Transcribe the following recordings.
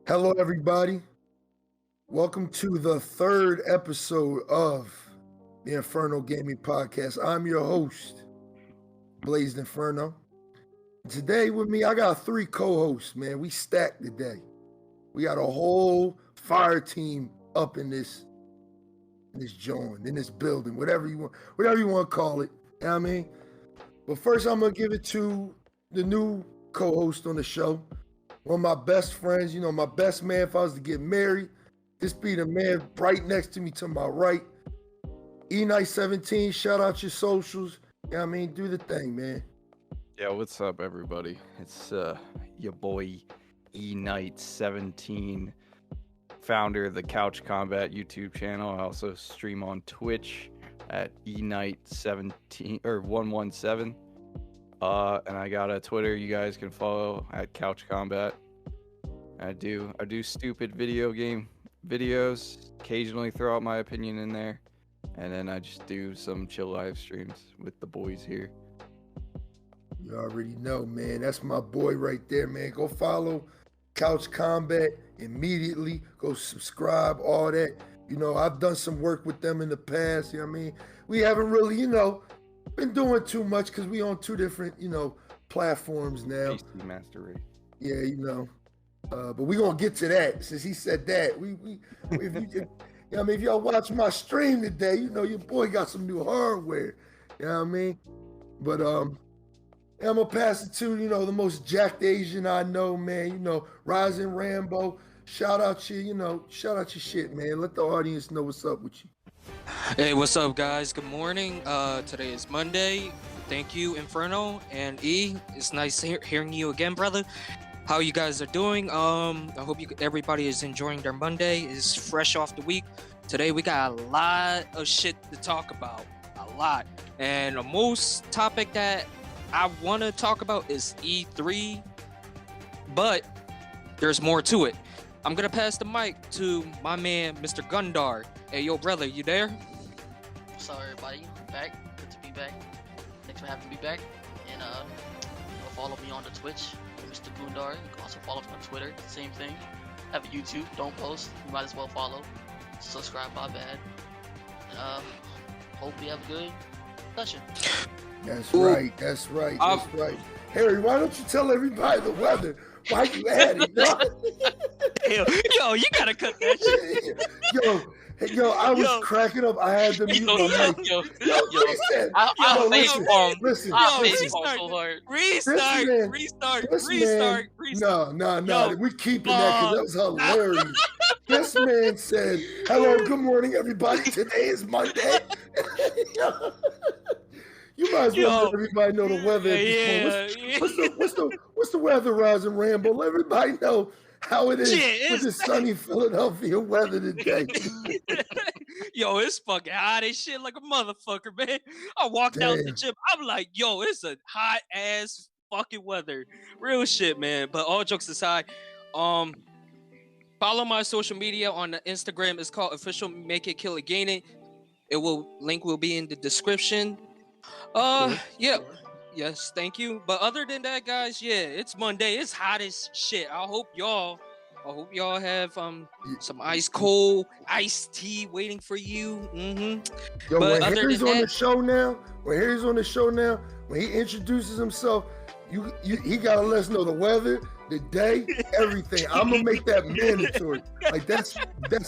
Hello, everybody. Welcome to the third episode of the Infernal Gaming Podcast. I'm your host, Blazed Inferno. Today with me, I got three co-hosts, man. We stacked today. We got a whole fire team up in this joint, in this building, whatever you want to call it. You know what I mean? But first, I'm gonna give it to the new co-host on the show. One of my best friends, my best man if I was to get married. This be the man right next to me to my right. E-Night17, shout out your socials. You know what I mean? Do the thing, man. Yeah, what's up, everybody? It's your boy E-Night17, founder of the Couch Combat YouTube channel. I also stream on Twitch at E-Night17 or 117. And I got a Twitter you guys can follow at Couch Combat. I do stupid video game videos, occasionally throw out my opinion in there, and then I just do some chill live streams with the boys here. You already know, man. That's my boy right there, man. Go follow Couch Combat immediately. Go subscribe, all that. I've done some work with them in the past. You know what I mean? We haven't really, been doing too much because we on two different, platforms now. PC Master Race. Yeah, but we're gonna get to that since he said that. If y'all watch my stream today, your boy got some new hardware. You know what I mean? But I'm gonna pass it to the most jacked Asian I know, man. Rising Rambo. Shout out your shit, man. Let the audience know what's up with you. Hey, what's up, guys? Good morning. Today is Monday. Thank you, Infernal and E. It's nice hearing you again, brother. How you guys are doing? I hope everybody is enjoying their Monday. Is fresh off the week. Today we got a lot of shit to talk about. A lot. And the most topic that I want to talk about is E3. But there's more to it. I'm gonna pass the mic to my man, Mr. Guundar. Hey, yo, brother, you there? What's up, everybody? I'm back. Good to be back. Thanks for having me back. And follow me on the Twitch, Mr. Guundar. You can also follow me on Twitter. Same thing. Have a YouTube. Don't post. You might as well follow. Subscribe. My bad. And hope we have a good session. That's right. That's right. Harry, why don't you tell everybody the weather? Why you at it? Yo, you gotta cut that shit. Yo, I was cracking up. I had to mute my mic. I'll facepalm. Listen, so hard. Restart. No. We keeping that because that was hilarious. This man said, "Hello, good morning, everybody. Today is Monday." You might as well let everybody know the weather. What's the weather, Rising Rambo? Let everybody know how it is with the sunny Philadelphia weather today. Yo, it's fucking hot as shit like a motherfucker, man. I walked out the gym. I'm like, yo, it's a hot ass fucking weather. Real shit, man. But all jokes aside, follow my social media on the Instagram. It's called Official Make It Kill It Gain It. Link will be in the description. Yeah. Yes, thank you. But other than that, guys, yeah, it's Monday. It's hot as shit. I hope y'all have some ice cold iced tea waiting for you. Yo, when Harry's on the show now, when he introduces himself, he gotta let us know the weather, the day, everything. I'm gonna make that mandatory. Like that's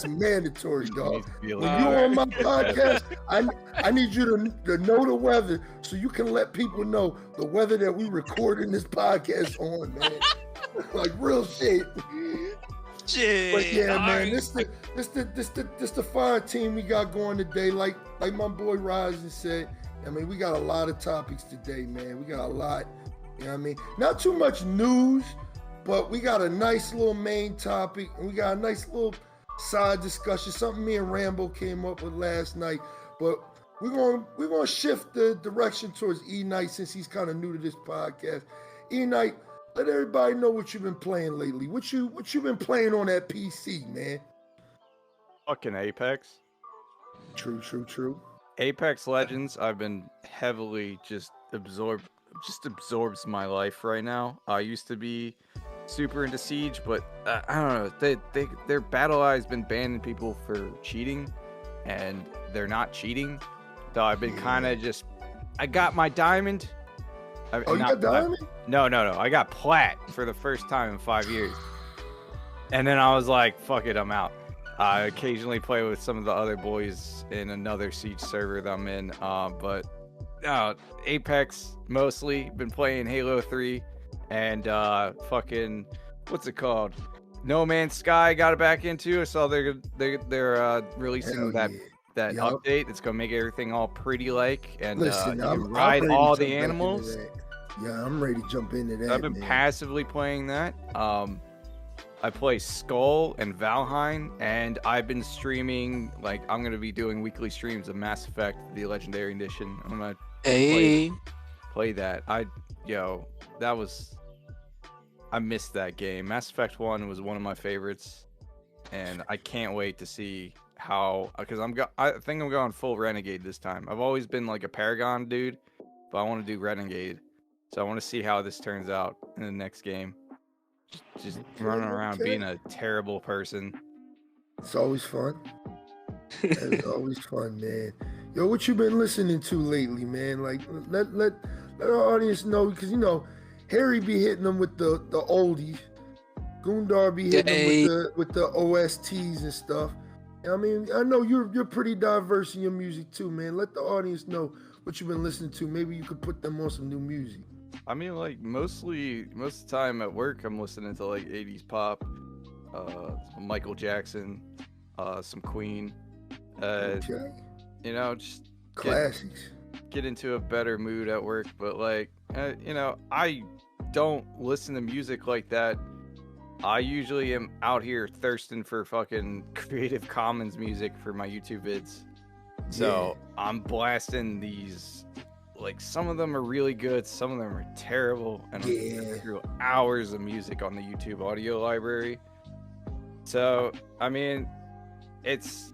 mandatory, dog. When you're on my podcast, I need you to know the weather so you can let people know the weather that we recording this podcast on, man. Like real shit. But yeah, man, this the fire team we got going today. Like my boy Ryzen said, I mean, we got a lot of topics today, man. We got a lot. You know what I mean? Not too much news, but we got a nice little main topic, and we got a nice little side discussion, something me and Rambo came up with last night. But we're gonna shift the direction towards E-Night since he's kind of new to this podcast. E-Night, let everybody know what you've been playing lately. What you been playing on that PC, man? Fucking Apex. True. Apex Legends, I've been heavily just absorbs my life right now. I used to be super into Siege, but I don't know. Their battle eye has been banning people for cheating, and they're not cheating. So I've been kind of just. I got my diamond. You got diamond? No. I got plat for the first time in 5 years, and then I was like, "Fuck it, I'm out." I occasionally play with some of the other boys in another Siege server that I'm in, but Apex mostly. Been playing Halo 3. And fucking, what's it called? No Man's Sky got it back into. I saw they're releasing that update. It's gonna make everything all pretty like, and listen, you can ride all the animals. Yeah, I'm ready to jump into that. I've been passively playing that. I play Skull and Valheim, and I've been streaming. Like, I'm gonna be doing weekly streams of Mass Effect, the Legendary Edition. I'm gonna play that. I missed that game. Mass Effect 1 was one of my favorites, and I can't wait to see how, because I think I'm going full Renegade this time. I've always been like a Paragon dude, but I want to do Renegade, so I want to see how this turns out in the next game. Just running around being a terrible person. It's always fun. It's always fun, man. Yo, what you been listening to lately, man? Like, let our audience know, because Harry be hitting them with the oldies. Guundar be hitting them with the OSTs and stuff. I mean, I know you're pretty diverse in your music too, man. Let the audience know what you've been listening to. Maybe you could put them on some new most of the time at work, I'm listening to like 80s pop, some Michael Jackson, some Queen. Okay. Just classics. Get into a better mood at work, but like, I don't listen to music like that. I usually am out here thirsting for fucking Creative Commons music for my YouTube vids. So I'm blasting these, like, some of them are really good, some of them are terrible, and I'm going through hours of music on the YouTube audio library. So, I mean, it's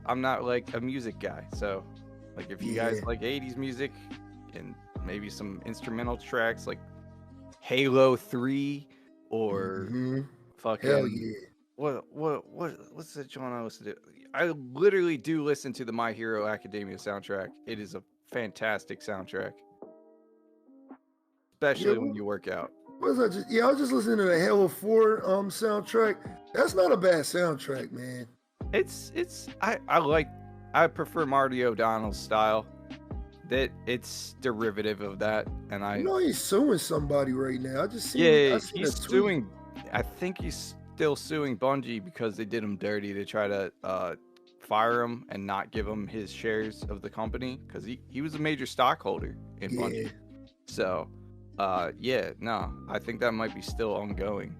I'm not like a music guy. So, like, if you guys like 80s music and maybe some instrumental tracks like Halo 3 or fucking hell yeah. What's the joint I listen to? I literally do listen to the My Hero Academia soundtrack. It is a fantastic soundtrack, especially when you work out. I was just listening to the Halo 4 soundtrack. That's not a bad soundtrack, man. I prefer Marty O'Donnell's style. That it's derivative of that, and he's suing somebody right now. He's suing. I think he's still suing Bungie because they did him dirty to try to fire him and not give him his shares of the company, because he was a major stockholder in Bungie. So, I think that might be still ongoing.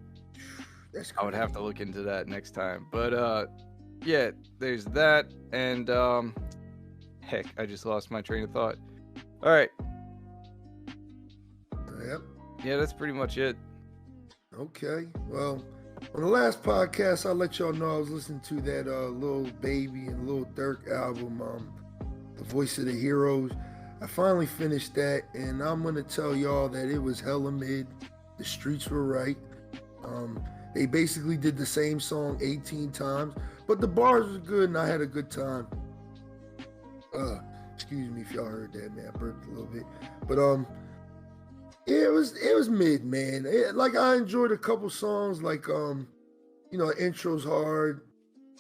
I would have to look into that next time. But there's that, and heck, I just lost my train of thought. All right. Yep. Yeah, that's pretty much it. Okay. Well, on the last podcast, I let y'all know I was listening to that Lil Baby and Lil Durk album, The Voice of the Heroes. I finally finished that, and I'm going to tell y'all that it was hella mid. The streets were right. They basically did the same song 18 times, but the bars were good, and I had a good time. Excuse me if y'all heard that, man. I burped a little bit, but it was mid, man. I enjoyed a couple songs, like Intro's hard,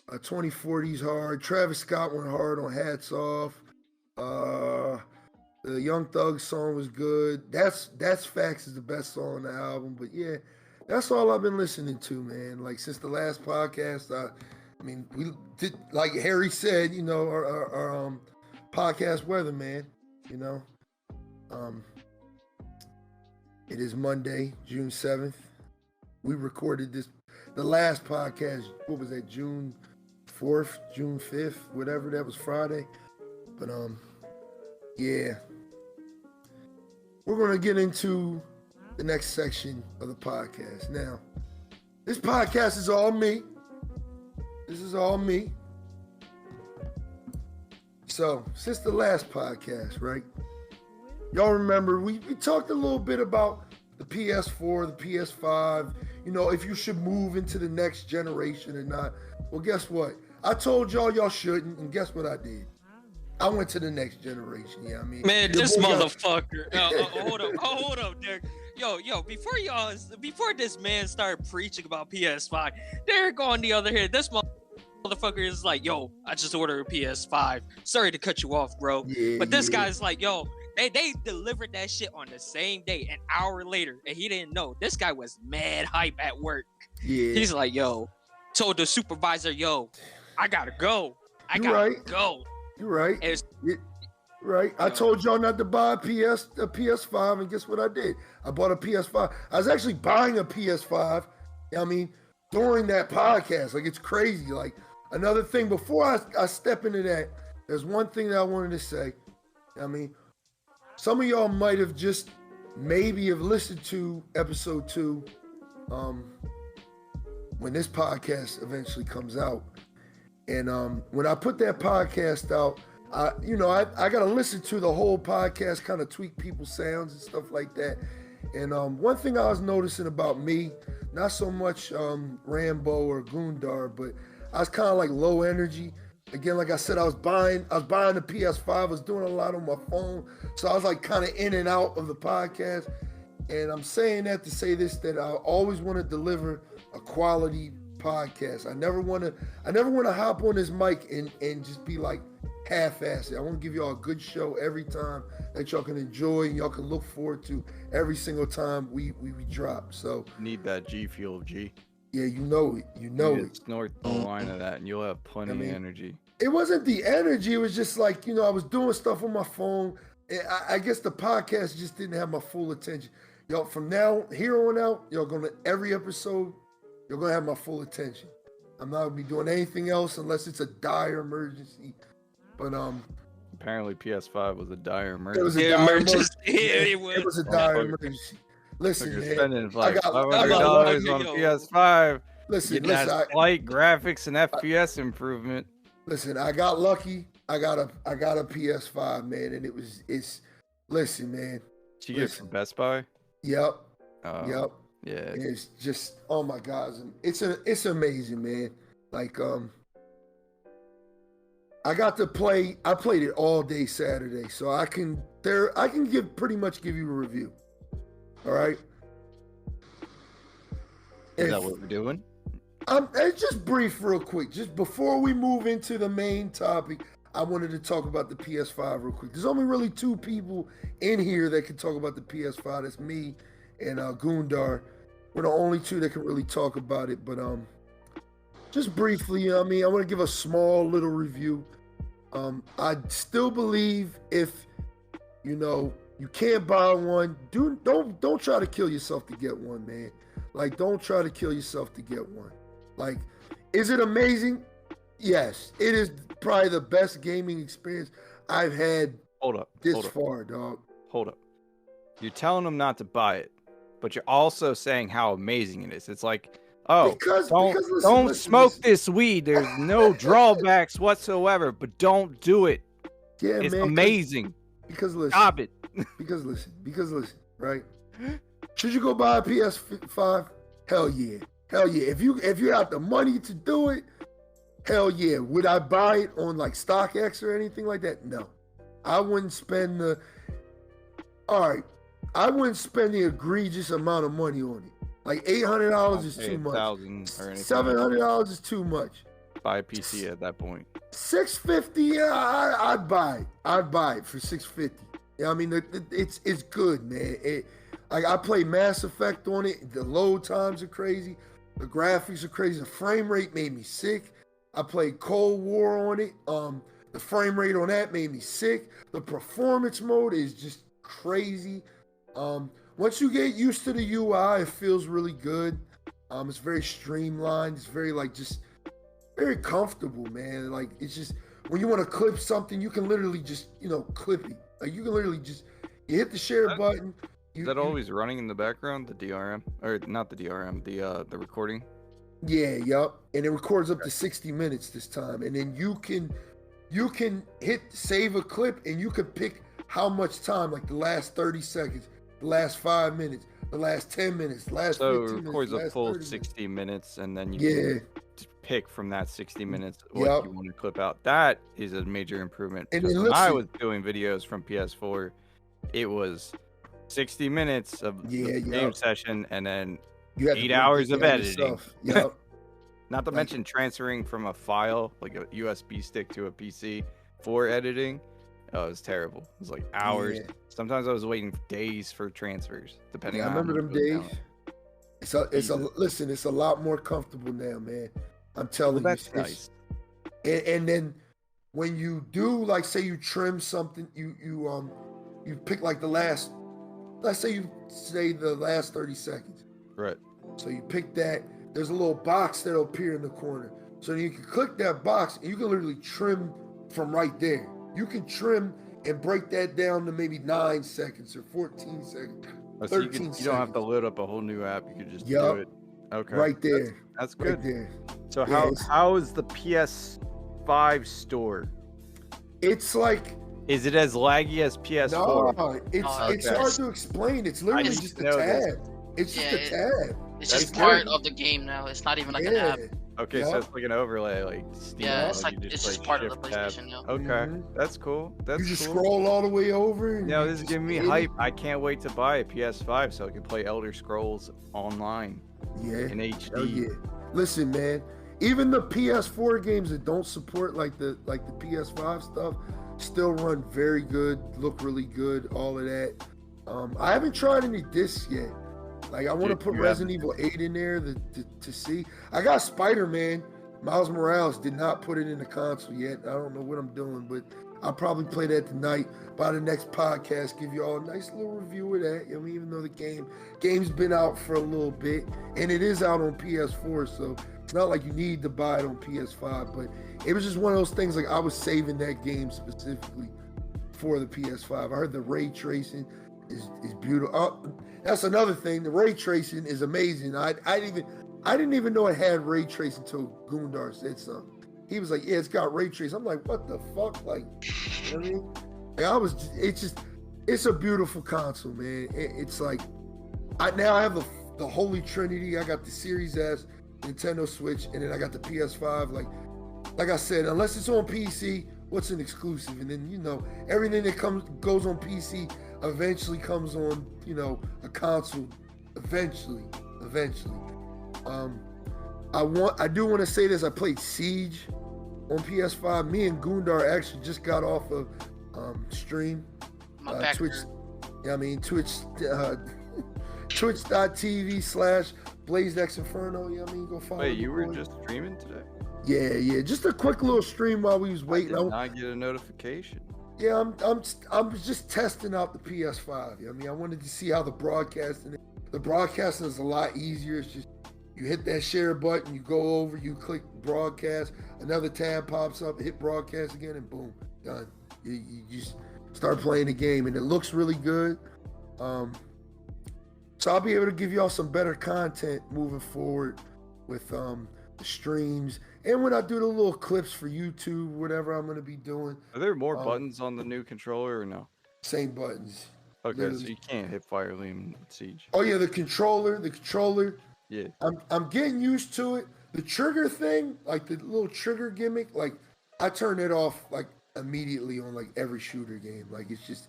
2040's hard. Travis Scott went hard on Hats Off. The Young Thug song was good. That's Facts is the best song on the album. But yeah, that's all I've been listening to, man. Like, since the last podcast, I mean, we did, like Harry said, our podcast weather, man. It is Monday, June 7th. We recorded the last podcast, what was that, June 4th, June 5th, whatever, that was Friday. But yeah. We're going to get into the next section of the podcast. Now, this podcast is all me. This is all me. So, since the last podcast, right? Y'all remember, we talked a little bit about the PS4, the PS5, you know, if you should move into the next generation or not. Well, guess what? I told y'all shouldn't, and guess what I did? I went to the next generation. Yeah, I mean, Man, your this boy got- motherfucker. Hold up, Derek. Yo, before this man started preaching about PS5, Derek on the other hand, this motherfucker is like, yo, I just ordered a PS5. Sorry to cut you off, bro. Yeah, But this yeah. guy's like, yo, they delivered that shit on the same day, an hour later, and he didn't know. This guy was mad hype at work. Yeah. He's like, yo, told the supervisor, yo, I gotta go. I You gotta right. go. You're right. And it's- Right. I told y'all not to buy a PS5, and guess what I did? I bought a PS5. I was actually buying a PS5, I mean, during that podcast. Like, it's crazy. Like, another thing, before I step into that, there's one thing that I wanted to say. I mean, some of y'all might have just maybe have listened to episode 2 when this podcast eventually comes out. And when I put that podcast out, I got to listen to the whole podcast, kind of tweak people's sounds and stuff like that. And one thing I was noticing about me, not so much Rambo or Guundar, but I was kind of like low energy. Again, like I said, I was buying the PS5. I was doing a lot on my phone, so I was like kind of in and out of the podcast. And I'm saying that to say this, that I always want to deliver a quality podcast. I never want to hop on this mic and just be like half-assed. I want to give y'all a good show every time that y'all can enjoy and y'all can look forward to every single time we drop. So Need that G Fuel, G. yeah, you know it. Snort the line of that, and you'll have plenty of energy. It wasn't the energy. It was just like, I was doing stuff on my phone. And I guess the podcast just didn't have my full attention. Yo, from here on out, every episode, you're gonna have my full attention. I'm not gonna be doing anything else unless it's a dire emergency. But Apparently, PS5 was a dire it emergency. was a Yeah, dire emergency. emergency. It It was a dire emergency. Listen, You're man. spending like got- $500 on a yo. PS5. Listen, Getting that listen. slight graphics and FPS improvement. Listen, I got lucky. I got a PS5, man, and it's. Listen, man. Did you get it from Best Buy? Yep. Yeah. And it's just, oh my God, it's amazing, man. Like I played it all day Saturday, so I can pretty much give you a review. All right. Is that what we're doing? It's just brief, real quick. Just before we move into the main topic, I wanted to talk about the PS5 real quick. There's only really 2 people in here that can talk about the PS5. That's me and Guundar. We're the only 2 that can really talk about it. But just briefly, I want to give a small little review. I still believe if you can't buy one, don't try to kill yourself to get one, man. Like, don't try to kill yourself to get one. Like, is it amazing? Yes, it is probably the best gaming experience I've had this far, dog. Hold up. You're telling them not to buy it, but you're also saying how amazing it is. It's like, don't smoke this weed. There's no drawbacks whatsoever, but don't do it. Yeah, it's man, amazing. Because listen. Stop it. Because listen, right? Should you go buy a PS5? Hell yeah. Hell yeah. If you have the money to do it, hell yeah. Would I buy it on like StockX or anything like that? No. I wouldn't spend the egregious amount of money on it. Like $800 is too much. $700 is too much. Buy a PC at that point. $650, yeah, I'd buy it. I'd buy it for $650. Yeah, I mean, it's good, man. I play Mass Effect on it. The load times are crazy. The graphics are crazy. The frame rate made me sick. I played Cold War on it. The frame rate on that made me sick. The performance mode is just crazy. Once you get used to the UI, it feels really good. It's very streamlined. It's very very comfortable, man. Like, it's just, when you want to clip something, you can literally just, clip it. Like, you can literally just, you hit the share button. Is that always running in the background, the DRM? Or not the DRM, the recording? Yeah, yup. And it records up to 60 minutes this time. And then you can hit save a clip, and you can pick how much time, like the last 30 seconds, the last 5 minutes, the last 10 minutes, last So 15 it minutes, records a last full 30 minutes. 60 minutes, and then you Yeah, can pick from that 60 minutes what Yep. you want to clip out. That is a major improvement. And Because then when I listen- was doing videos from PS4, it was 60 minutes of the game session, and then you have to 8 break hours it of down editing. yourself. Yep. Not to Like- mention transferring from a file, like a USB stick to a PC for editing. Oh, it was terrible. It was like hours. Yeah. Sometimes I was waiting days for transfers, depending Yeah, I on how remember much them was days. down. Listen, it's a lot more comfortable now, man. I'm telling Well, you. that's nice. And then when you do, like, say you trim something, you pick like the last, let's say you say the last 30 seconds. Right. So you pick that. There's a little box that'll appear in the corner. So you can click that box and you can literally trim from right there. You can trim and break that down to maybe 9 seconds or 14 seconds. Oh, so 13 you don't have to seconds. load up a whole new app. You could just do Yup. it. Okay. Right there. That's Right good. there. So Yeah, how is the PS5 store? It's like, Is it as laggy as PS4? no, it's okay. hard to explain. It's literally didn't just a know this. tab. It's just Yeah, a tab. It's That's just good. part of the game now. It's not even like an Yeah. app. Okay, so Yup. it's like an overlay, like Steam. Yeah, it's like like you it's just part of the shift tab. PlayStation now. Okay, Mhm. that's cool. That's You just cool. scroll all the way over. And No, you this is just giving me hit it. hype. I can't wait to buy a PS5 so I can play Elder Scrolls online Yeah. in HD. Oh yeah. Listen, man. Even the PS4 games that don't support like the PS5 stuff still run very good, look really good, all of that. I haven't tried any discs yet. Like I want to Dude, put you Resident Evil 8 in there to see. I got Spider-Man. Miles Morales did not put it in the console yet. I don't know what I'm doing, but I'll probably play that tonight. By the next podcast, give you all a nice little review of that. I mean, even though the game's been out for a little bit, and it is out on PS4, so it's not like you need to buy it on PS5. But it was just one of those things. Like I was saving that game specifically for the PS5. I heard the ray tracing is beautiful. That's another thing. The ray tracing is amazing. I didn't even know it had ray tracing until Guundar said something. He was like, "Yeah, it's got ray tracing." I'm like, "What the fuck?" Like, you know what I mean? And it's a beautiful console, man. It's like, now I have the Holy Trinity. I got the Series S, Nintendo Switch, and then I got the PS5. Like I said, unless it's on PC, what's an exclusive? And then, everything that goes on PC eventually comes on, a console. Eventually. I do want to say this. I played Siege on PS5. Me and Guundar actually just got off of stream. Twitch. Yeah, I mean Twitch. Twitch.tv/BlazeXinferno. Yeah, I mean, go follow. Wait, you were just streaming today? Yeah. Just a quick little stream while we was waiting. I did not get a notification. Yeah, I'm just testing out the PS5. I mean, I wanted to see how the broadcasting is a lot easier. It's just you hit that share button, you go over, you click broadcast, another tab pops up, hit broadcast again, and boom, done. You just start playing the game, and it looks really good. So I'll be able to give y'all some better content moving forward with the streams, and when I do the little clips for YouTube, whatever I'm gonna be doing. Are there more buttons on the new controller or no? Same buttons. Okay, Literally. so you can't hit Fire Emblem Siege. Oh yeah, the controller. Yeah. I'm getting used to it. The trigger thing, like the little trigger gimmick, like I turn it off like immediately on like every shooter game. Like it's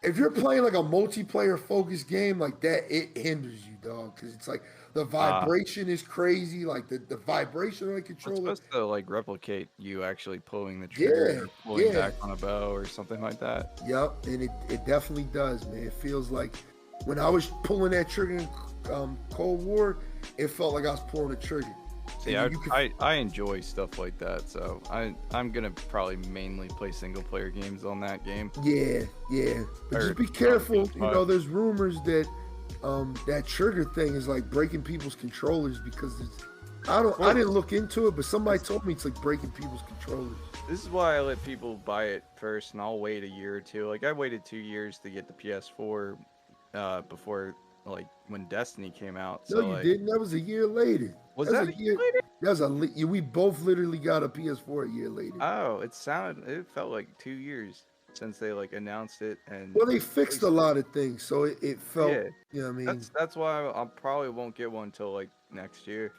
if you're playing like a multiplayer focused game like that, it hinders you, dog, because it's like the vibration is crazy. Like the vibration on the It's controller. supposed to like replicate you actually pulling the trigger, or pulling yeah. back on a bow or something like that. Yep, and it definitely does, man. It feels like when I was pulling that trigger in Cold War, it felt like I was pulling a trigger. See, I enjoy stuff like that, so I'm gonna probably mainly play single player games on that game. Yeah. But just be careful. There's rumors that that trigger thing is like breaking people's controllers because I didn't look into it, but somebody told me it's like breaking people's controllers. This is why I let people buy it first, and I'll wait a year or two. Like I waited 2 years to get the PS4 before like when Destiny came out. So, No, you didn't. That was a year later. Was that a year later? We both literally got a PS4 a year later. Oh, it felt like 2 years. since they like announced it. And Well, they fixed a lot of things, so it felt. Yeah. You know what I mean? That's why I probably won't get one until like next year.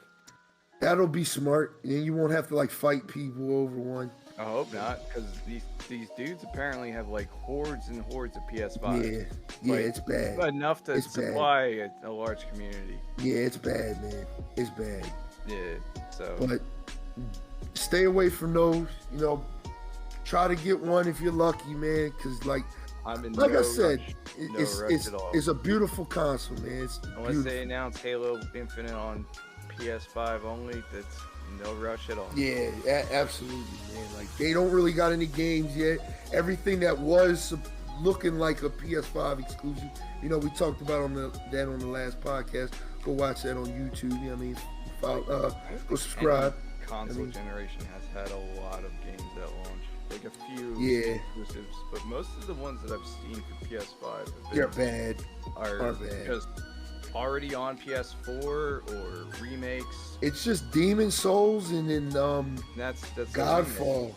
That'll be smart, and you won't have to like fight people over one. I hope not, because these dudes apparently have like hordes and hordes of PS5. Yeah, Like, it's bad. Enough to It's supply a large community. Yeah, it's bad, man. It's bad. Yeah, so. But stay away from those. You know, try to get one if you're lucky, man. Because like I said, it's a beautiful console, man. It's Unless beautiful. they announce Halo Infinite on PS5 only, that's no rush at all. Yeah, absolutely, man. Like they don't really got any games yet. Everything that was looking like a PS5 exclusive, you know, we talked about that on the last podcast. Go watch that on YouTube. You know what I mean? Go subscribe. Any console generation has had a lot of games at launch, like a few exclusives, but most of the ones that I've seen for PS5 they're bad. Are bad. Just already on PS4 or remakes. It's just Demon Souls and then that's Godfall.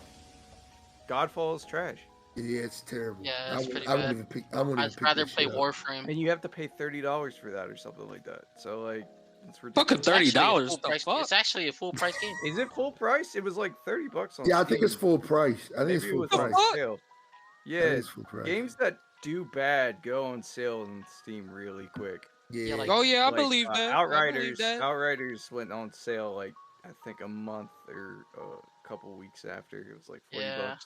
Godfall is trash. Yeah, it's terrible. Yeah, it's pretty I bad. I'd rather play Warframe. And you have to pay $30 for that or something like that. So like, it's Fucking ridiculous. $30. The fuck? It's actually a full price game. Is it full price? It was like $30 on Steam. Yeah, I think it's full price. I think it's full price. Yeah, games that do bad go on sale on Steam really quick. Yeah. I believe that. Outriders went on sale like I think a month or a couple weeks after. It was like $40.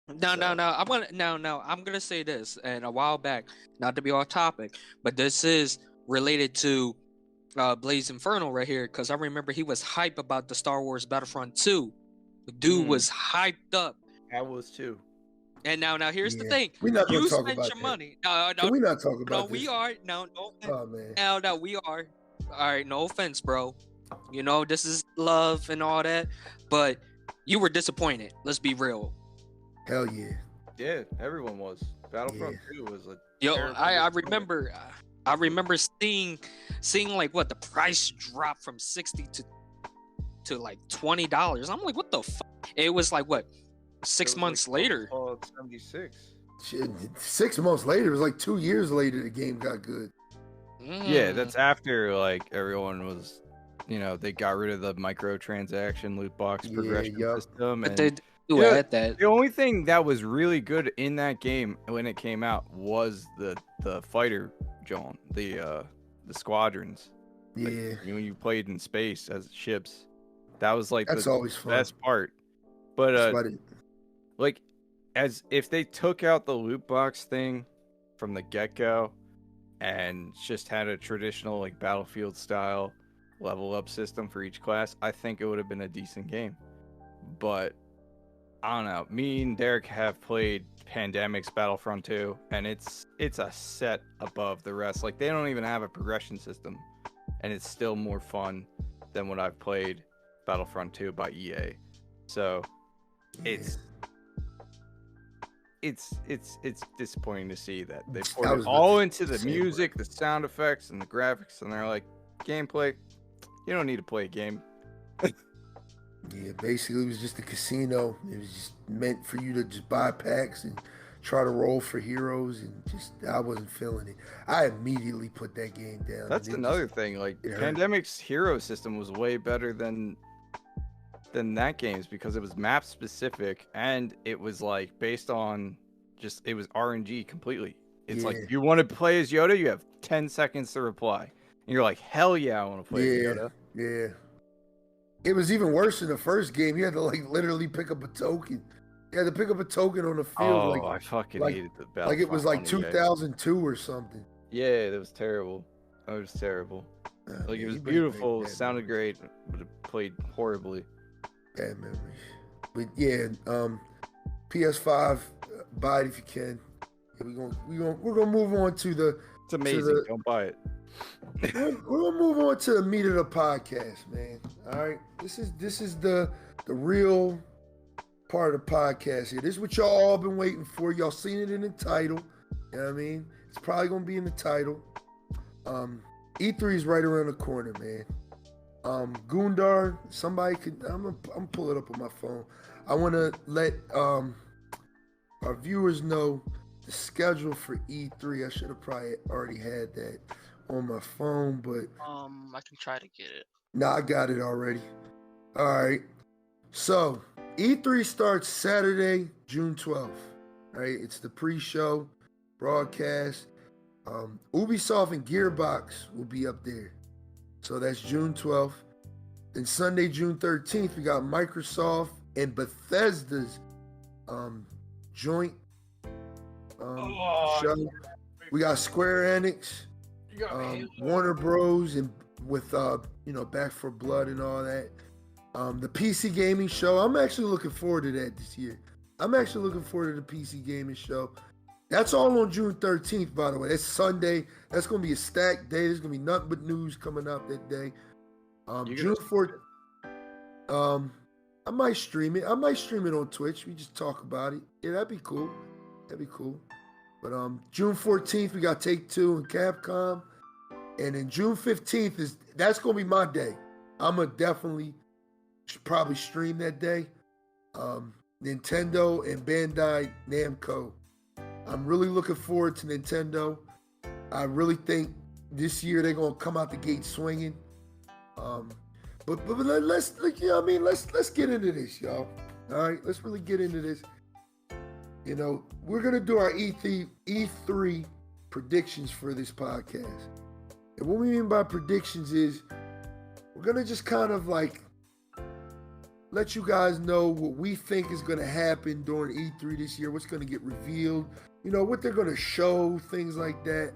I'm gonna say this, and a while back, not to be off topic, but this is related to Blaze Infernal right here, because I remember he was hype about the Star Wars Battlefront 2. The dude was hyped up. I was too. And now here's the thing. We're not you talk spent about your that. money. Can we not talk about this? We are. No. Oh man. No, we are. All right, no offense, bro. You know, this is love and all that, but you were disappointed. Let's be real. Hell yeah. Yeah, everyone was. Battlefront 2 was a I remember seeing like what the price dropped from $60 to like $20. I'm like, what the fuck? It was like what? 6 months later. 76. Shit, 6 months later, it was like 2 years later the game got good. Yeah, that's after like everyone was, you know, they got rid of the microtransaction loot box progression system. But and they do add that. The only thing that was really good in that game when it came out was the fighter, John, the squadrons. Yeah. Like, when you played in space as ships, that was like that's always fun. Best part. But like, as if they took out the loot box thing from the get-go and just had a traditional like Battlefield style level up system for each class, I think it would have been a decent game. But I don't know. Me and Derek have played Pandemic's Battlefront 2, and it's a set above the rest. Like, they don't even have a progression system, and it's still more fun than what I've played Battlefront 2 by EA. So it's disappointing to see that they poured it all into the music, the sound effects, and the graphics, and they're like, gameplay, you don't need to play a game. Yeah, basically it was just a casino. It was just meant for you to just buy packs and try to roll for heroes, and just I wasn't feeling it. I immediately put that game down. That's another thing. Like, Pandemic's hero system was way better than that game's, because it was map specific, and it was like based on just, it was RNG completely. It's like, you want to play as Yoda, you have 10 seconds to reply, and you're like, hell yeah, I want to play as Yoda. Yeah. It was even worse in the first game. You had to like literally pick up a token. You had to pick up a token on the field. Oh, I fucking hated the battle. Like it was like 2002 or something. Yeah, that was terrible. That was terrible. Like, it was beautiful, sounded great, but it played horribly. Bad memories. But yeah, PS5, buy it if you can. Yeah, we're gonna move on to the. It's amazing. Don't buy it. We're gonna move on to the meat of the podcast, man. All right, this is the real part of the podcast here. This is what y'all all been waiting for. Y'all seen it in the title. You know what I mean? It's probably gonna be in the title. E3 is right around the corner, man. Guundar, somebody could. I'm pull it up on my phone. I want to let our viewers know the schedule for E3. I should have probably already had that on my phone, but I can try to get it. I got it already. All right. So E3 starts Saturday, June 12th. Right? It's the pre-show broadcast. Ubisoft and Gearbox will be up there. So that's June 12th. Then Sunday, June 13th, we got Microsoft and Bethesda's joint show. We got Square Enix, Warner Bros. And with Back 4 Blood and all that. The PC gaming show. I'm actually looking forward to that this year. I'm actually looking forward to the PC gaming show. That's all on June 13th, by the way. That's Sunday. That's going to be a stacked day. There's going to be nothing but news coming out that day. June 4th. I might stream it. I might stream it on Twitch. We just talk about it. Yeah, that'd be cool. But June 14th, we got Take-Two and Capcom. And then June 15th that's going to be my day. I'm going to definitely probably stream that day. Nintendo and Bandai Namco. I'm really looking forward to Nintendo. I really think this year they're gonna come out the gate swinging. But let's get into this, y'all. All right, let's really get into this. We're gonna do our E3 predictions for this podcast. And what we mean by predictions is we're gonna just kind of like let you guys know what we think is going to happen during E3 this year, what's going to get revealed, what they're going to show, things like that.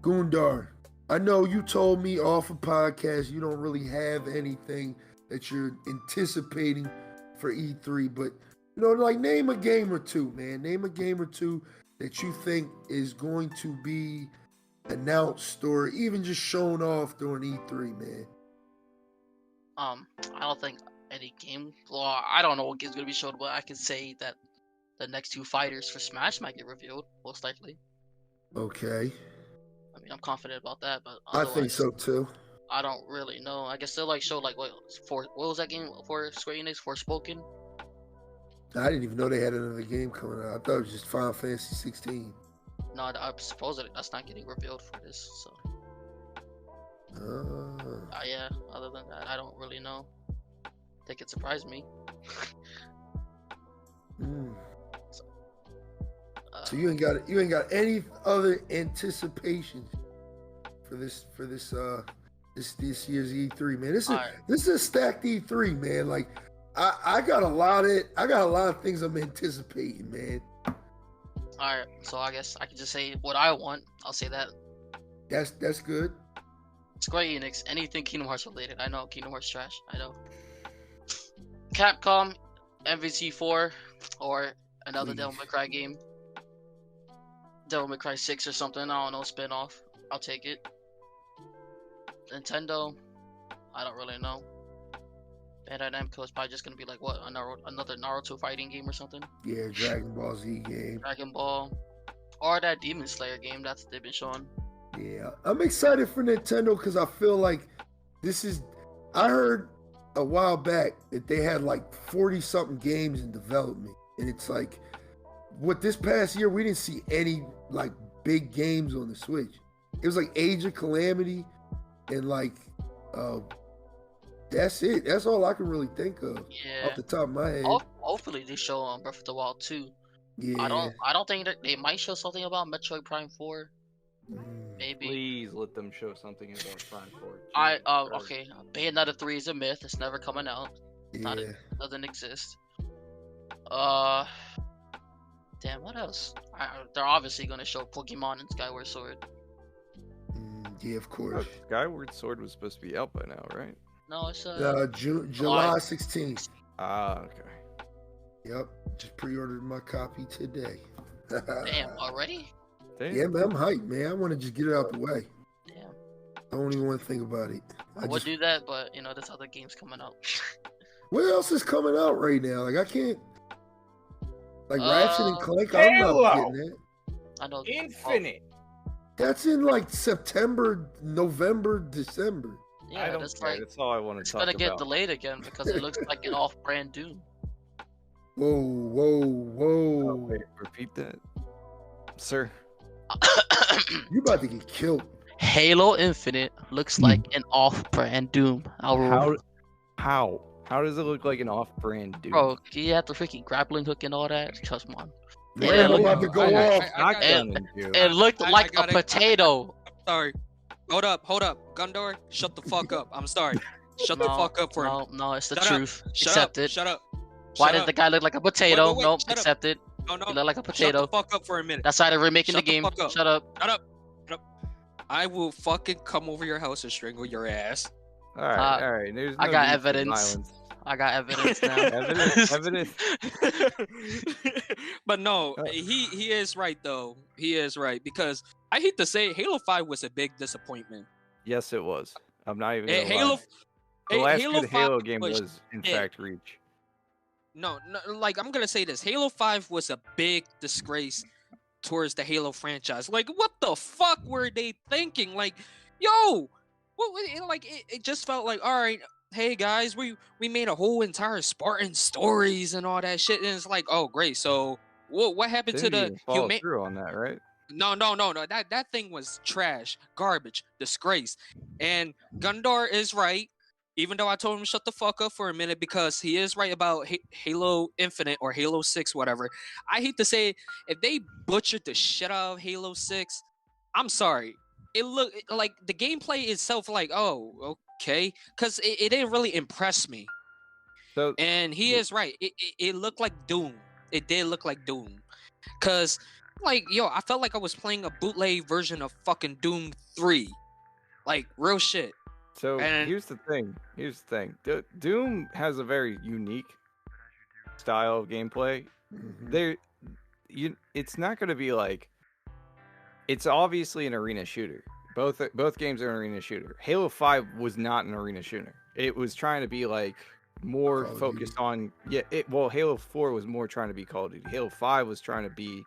Guundar, I know you told me off a podcast you don't really have anything that you're anticipating for E3, but, name a game or two, man. Name a game or two that you think is going to be announced or even just shown off during E3, man. I don't think any game. Well, I don't know what game's gonna be showed, but I can say that the next two fighters for Smash might get revealed, most likely. Okay. I mean, I'm confident about that, but I think so too. I don't really know. I guess they'll show what was that game for Square Enix? Forspoken. I didn't even know they had another game coming out. I thought it was just Final Fantasy 16. No, I suppose that's not getting revealed for this. So. Yeah. Other than that, I don't really know. They could surprise me. So you ain't got any other anticipations for this year's E3, man. This is a stacked E3, man. Like I got a lot of things I'm anticipating, man. All right, so I guess I can just say what I want. I'll say that. That's good. Square Enix, anything Kingdom Hearts related. I know Kingdom Hearts trash. I know. Capcom, MVC4, or another Devil May Cry game. Devil May Cry 6 or something. I don't know, spin-off. I'll take it. Nintendo, I don't really know. Bandai Namco is probably just gonna be like what, another Naruto fighting game or something. Yeah, Dragon Ball Z game. Dragon Ball, or that Demon Slayer game they've been showing. Yeah, I'm excited for Nintendo because I feel like I heard a while back that they had like 40-something games in development. And it's like, this past year, we didn't see any like big games on the Switch. It was like Age of Calamity and like, that's it. That's all I can really think of off the top of my head. Hopefully they show Breath of the Wild 2. Yeah. I don't think that they might show something about Metroid Prime 4. Maybe. Please let them show something about Prime 4. Okay. Bayonetta 3 is a myth. It's never coming out. Yeah. It doesn't exist. Damn, what else? They're obviously gonna show Pokemon and Skyward Sword. Yeah, of course. Skyward Sword was supposed to be out by now, right? No, it's July 16th. Okay. Yep, just pre-ordered my copy today. Damn, already? Damn. Yeah, man, I'm hyped, man. I want to just get it out the way. Damn. I don't even want to think about it. I would do that, but there's other games coming out. What else is coming out right now? Like I can't. Like Ratchet and Clank, I'm not getting it. I know. Infinite. That's in like September, November, December. Yeah, I don't care. That's all I want to talk about. It's gonna get delayed again because it looks like an off-brand Doom. Whoa. Wait, repeat that, sir. You about to get killed. Halo Infinite looks like an off-brand Doom. How does it look like an off-brand dude? Bro, you have the freaking grappling hook and all that. Trust me. The Yeah, Rambo look- about to go off. It looked like a got it. potato. Sorry. Hold up. Guundar, shut the fuck up. I'm sorry. Shut the fuck up for a No, it's the Shut up. truth. Shut Accept up. it. Shut up. Why Shut does up. the guy look like a potato? wait, Nope, shut up. accept it. No, no. He look like a Shut potato. the fuck up for a minute. That's why they're remaking Shut the the game. fuck up. Shut up. Shut up. I will fucking come over your house and strangle your ass. All right. There's I no got need for evidence. violence. I got evidence now. Evidence. But no, he is right though. He is right because I hate to say Halo 5 was a big disappointment. Yes, it was. I'm not even gonna Halo lie. The last Halo good 5 Halo game was was, in shit. fact, Reach. No, like I'm gonna say this: Halo 5 was a big disgrace towards the Halo franchise. Like, what the fuck were they thinking? Like, yo, it just felt like, all right, hey guys, we made a whole entire Spartan stories and all that shit, and it's like, oh great, so what happened to Didn't the even follow human? through on that, right? No, that thing was trash, garbage, disgrace. And Gundar is right. Even though I told him to shut the fuck up for a minute because he is right about Halo Infinite or Halo 6, whatever. I hate to say it, if they butchered the shit out of Halo 6, I'm sorry. It looked like the gameplay itself, like, oh, okay. Because it didn't really impress me. So And he is right. It looked like Doom. It did look like Doom. Because, like, yo, I felt like I was playing a bootleg version of fucking Doom 3. Like, real shit. And- here's the thing. Doom has a very unique style of gameplay. It's not going to be like. It's obviously an arena shooter. Both games are an arena shooter. Halo 5 was not an arena shooter. It was trying to be like more focused on Halo 4 was more trying to be Call of Duty. Halo 5 was trying to be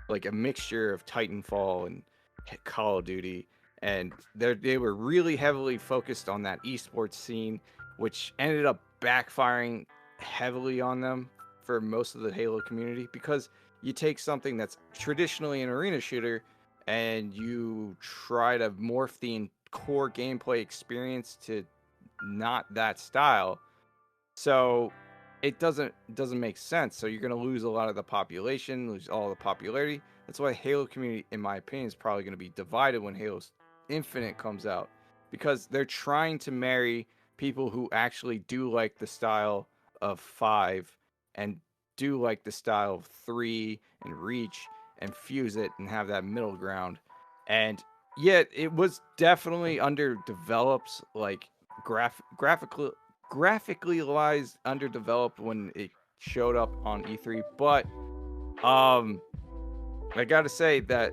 like a mixture of Titanfall and Call of Duty. And they were really heavily focused on that esports scene, which ended up backfiring heavily on them for most of the Halo community, because you take something that's traditionally an arena shooter and you try to morph the core gameplay experience to not that style. So it doesn't make sense. So you're going to lose a lot of the population, lose all the popularity. That's why Halo community, in my opinion, is probably going to be divided when Halo Infinite comes out, because they're trying to marry people who actually do like the style of 5 and do like the style of 3 and Reach and fuse it and have that middle ground. And yet it was definitely underdeveloped, like graphically wise, underdeveloped when it showed up on E3. But I gotta say that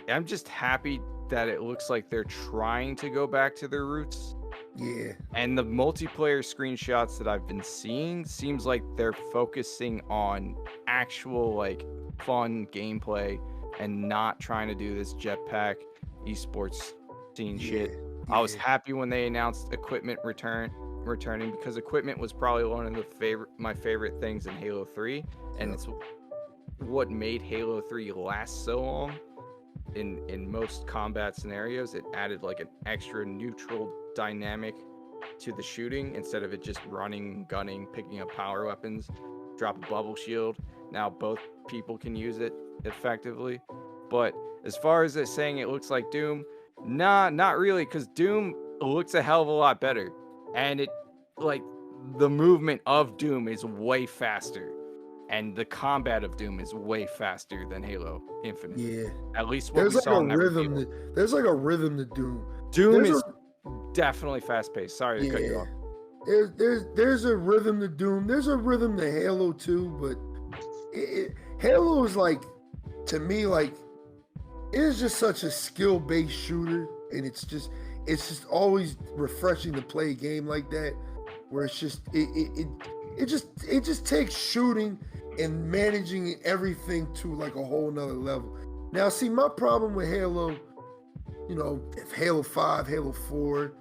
I'm just happy that it looks like they're trying to go back to their roots. Yeah. And the multiplayer screenshots that I've been seeing seems like they're focusing on actual like fun gameplay and not trying to do this jetpack esports scene shit. I was happy when they announced equipment returning, because equipment was probably one of my favorite things in Halo 3, and it's what made Halo 3 last so long. In most combat scenarios, it added like an extra neutral dynamic to the shooting. Instead of it just running, gunning, picking up power weapons, drop a bubble shield. Now both people can use it effectively. But as far as it saying it looks like Doom, nah, not really, because Doom looks a hell of a lot better. And it, like, the movement of Doom is way faster. And the combat of Doom is way faster than Halo Infinite. Yeah. At least what There's we like saw a in that rhythm. reveal. There's like a rhythm to Doom. Doom There's is definitely fast paced. Sorry to cut you off. There's a rhythm to Doom. There's a rhythm to Halo too, but Halo is like, to me, like, it is just such a skill based shooter, and it's just always refreshing to play a game like that, where it's just it just takes shooting and managing everything to like a whole nother level. Now, see, my problem with Halo, if Halo 5, Halo 4,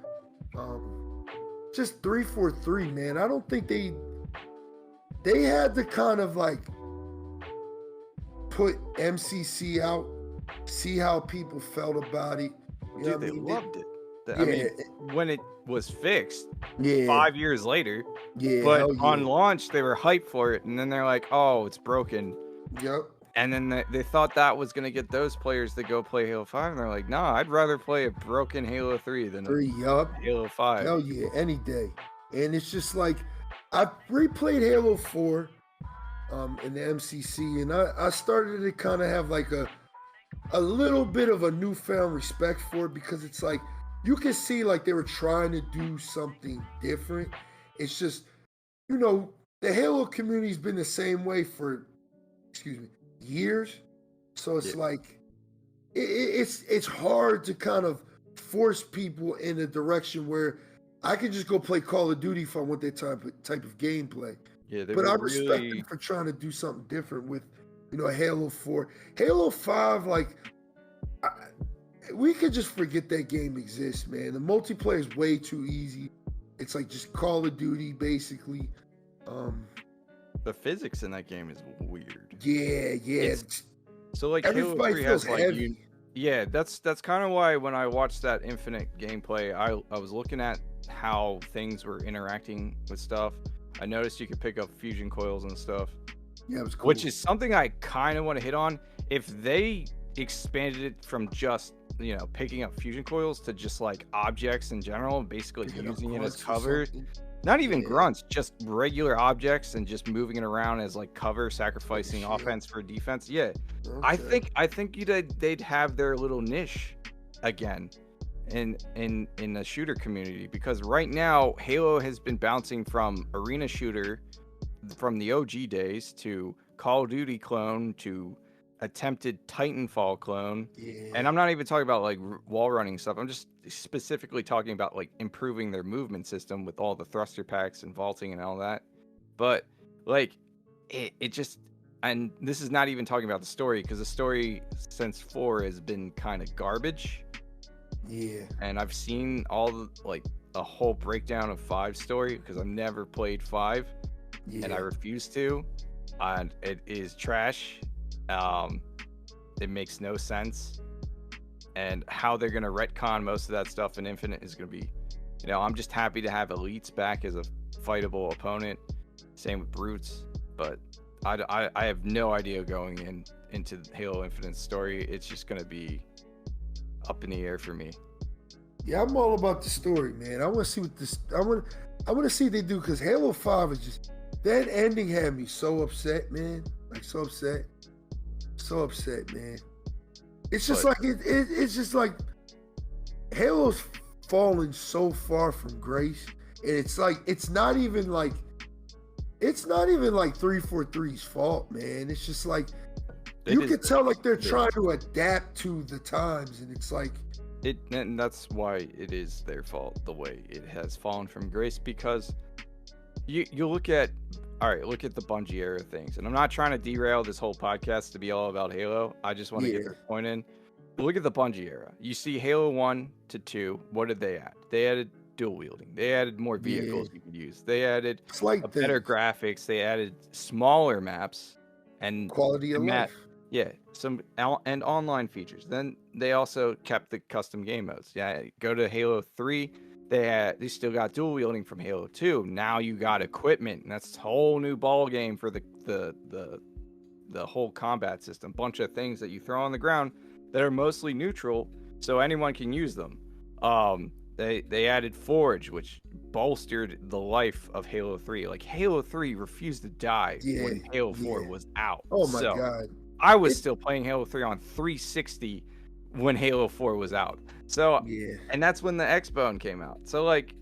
just 343, man, I don't think they had to kind of like put MCC out, see how people felt about it. You know Dude, they what I mean? loved it. Yeah. I mean, when it was fixed, Yeah. 5 years later, Yeah. but hell yeah. on launch they were hyped for it, and then they're like, "Oh, it's broken." Yep. And then they thought that was gonna get those players to go play Halo 5, and they're like, "Nah, I'd rather play a broken Halo 3 than a Yup. Halo 5." Hell yeah, any day. And it's just like I replayed Halo 4 in the MCC, and I started to kind of have like a little bit of a newfound respect for it, because it's like you can see like they were trying to do something different. It's just, you know, the Halo community's been the same way for years. So it's like it's hard to kind of force people in a direction where I can just go play Call of Duty if I want that type of gameplay. Yeah, they But I were respect really them for trying to do something different with, you know, Halo 4. Halo 5, like, we could just forget that game exists, man. The multiplayer is way too easy. It's like just Call of Duty, basically. the physics in that game is weird. Yeah. So like Halo Everybody 3 feels has like heavy. yeah, that's kind of why when I watched that Infinite gameplay, I was looking at how things were interacting with stuff. I noticed you could pick up fusion coils and stuff. Yeah, it was cool. Which is something I kind of want to hit on. If they expanded it from just, you know, picking up fusion coils to just like objects in general, basically using it as cover. Not even grunts, just regular objects and just moving it around as like cover, sacrificing offense for defense. Yeah, okay. I think they'd have their little niche again in the shooter community, because right now Halo has been bouncing from arena shooter from the OG days to Call of Duty clone to attempted Titanfall clone. And I'm not even talking about like wall running stuff. I'm just specifically talking about like improving their movement system with all the thruster packs and vaulting and all that. But like it just, and this is not even talking about the story, because the story since 4 has been kind of garbage. Yeah. And I've seen all the, like a whole breakdown of 5 story, because I've never played 5 and I refuse to. And it is trash. It makes no sense, and how they're gonna retcon most of that stuff in Infinite is gonna be, you know, I'm just happy to have elites back as a fightable opponent. Same with brutes, but I have no idea going into Halo Infinite story. It's just gonna be up in the air for me. Yeah, I'm all about the story, man. I want to see what this. I want to see what they do, because Halo 5 is just, that ending had me so upset, man. Like so upset. So upset, man. It's just like it's just like Halo's fallen so far from grace, and it's like it's not even like 343's fault, man. It's just like you can tell like they're trying to adapt to the times, and it's like and that's why it is their fault the way it has fallen from grace, because you look at, all right, look at the Bungie era things. And I'm not trying to derail this whole podcast to be all about Halo. I just want to get this point in. But look at the Bungie era. You see Halo 1 to 2. What did they add? They added dual wielding. They added more vehicles you could use. They added better graphics. They added smaller maps and quality of life. Yeah, and online features. Then they also kept the custom game modes. Yeah, go to Halo 3. They still got dual wielding from Halo 2. Now you got equipment, and that's a whole new ball game for the whole combat system. Bunch of things that you throw on the ground that are mostly neutral, so anyone can use them. They added Forge, which bolstered the life of Halo 3. Like Halo 3 refused to die when Halo 4 was out. Oh my god! I was still playing Halo 3 on 360 when Halo 4 was out. So, and that's when the X-Bone came out. So, like,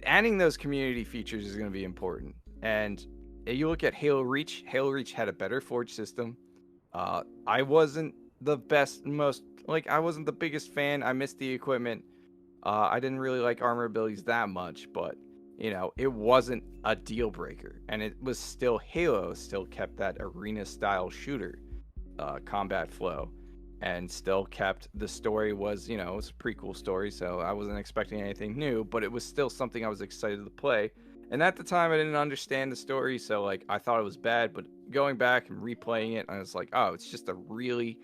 adding those community features is going to be important. And you look at Halo Reach. Halo Reach had a better Forge system. I wasn't the I wasn't the biggest fan. I missed the equipment. I didn't really like armor abilities that much, but, you know, it wasn't a deal breaker. And it was still, Halo still kept that arena-style shooter combat flow. And still kept, the story was, you know, it's a prequel story, so I wasn't expecting anything new, but it was still something I was excited to play. And at the time, I didn't understand the story, so like I thought it was bad. But going back and replaying it, I was like, oh, it's just a really,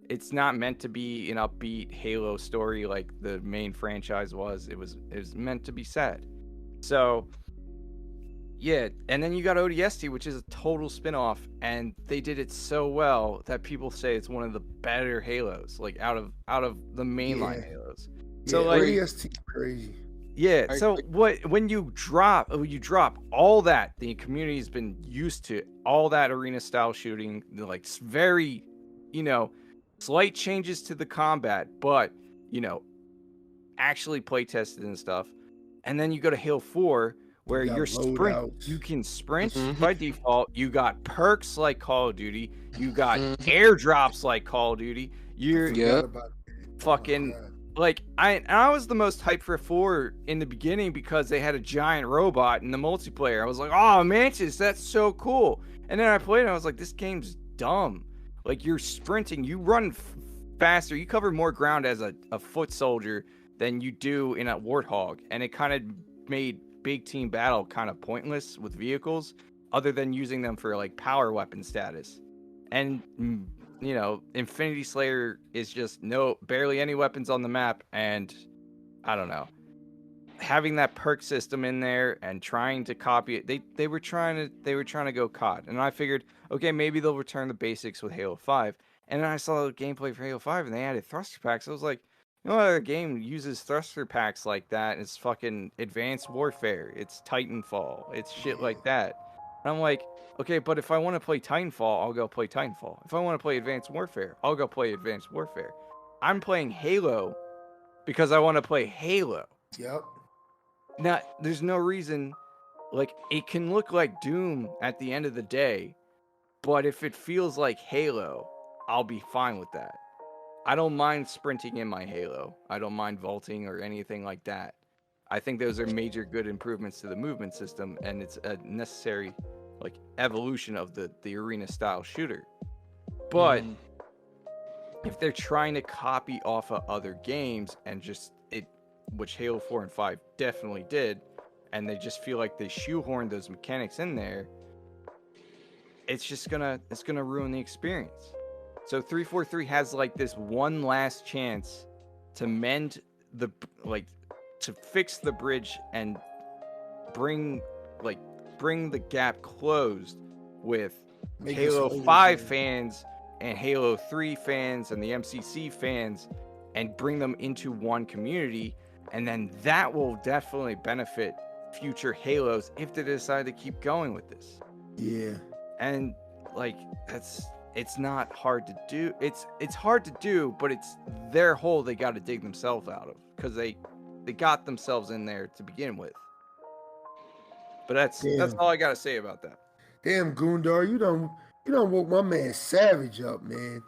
it's not meant to be an upbeat Halo story like the main franchise was. It was meant to be sad. So yeah, and then you got ODST, which is a total spin-off, and they did it so well that people say it's one of the better Halos, like out of the mainline Halos. So like ODST is crazy. Yeah, so when you drop all that, the community's been used to all that arena style shooting, like very, slight changes to the combat, but actually play tested and stuff. And then you go to Halo 4 where you can sprint by default. You got perks like Call of Duty. You got airdrops like Call of Duty. You're fucking like I was the most hyped for 4 in the beginning because they had a giant robot in the multiplayer. I was like, oh Mantis, that's so cool. And then I played it and I was like, this game's dumb. Like you're sprinting, you run faster, you cover more ground as a foot soldier than you do in a Warthog, and it kind of made big team battle kind of pointless with vehicles other than using them for like power weapon status. And Infinity Slayer is just barely any weapons on the map, and I don't know, having that perk system in there and trying to copy it, they were trying to go COD, and I figured, okay, maybe they'll return the basics with Halo 5. And then I saw the gameplay for Halo 5 and they added thruster packs. I was like, no other game uses thruster packs like that. It's fucking Advanced Warfare. It's Titanfall. It's shit like that. And I'm like, okay, but if I want to play Titanfall, I'll go play Titanfall. If I want to play Advanced Warfare, I'll go play Advanced Warfare. I'm playing Halo because I want to play Halo. Yep. Now, there's no reason, like, it can look like Doom at the end of the day, but if it feels like Halo, I'll be fine with that. I don't mind sprinting in my Halo. I don't mind vaulting or anything like that. I think those are major good improvements to the movement system, and it's a necessary like evolution of the arena style shooter. But if they're trying to copy off of other games and just which Halo 4 and 5 definitely did, and they just feel like they shoehorned those mechanics in there, it's gonna ruin the experience. So 343 has like this one last chance to mend to fix the bridge and bring the gap closed with Halo 5 fans and Halo 3 fans and the MCC fans, and bring them into one community, and then that will definitely benefit future Halos if they decide to keep going with this. Yeah. And like it's not hard to do. It's hard to do, but it's their hole they got to dig themselves out of, because they got themselves in there to begin with. But that's all I got to say about that. Damn, Guundar, you done woke my man Savage up, man.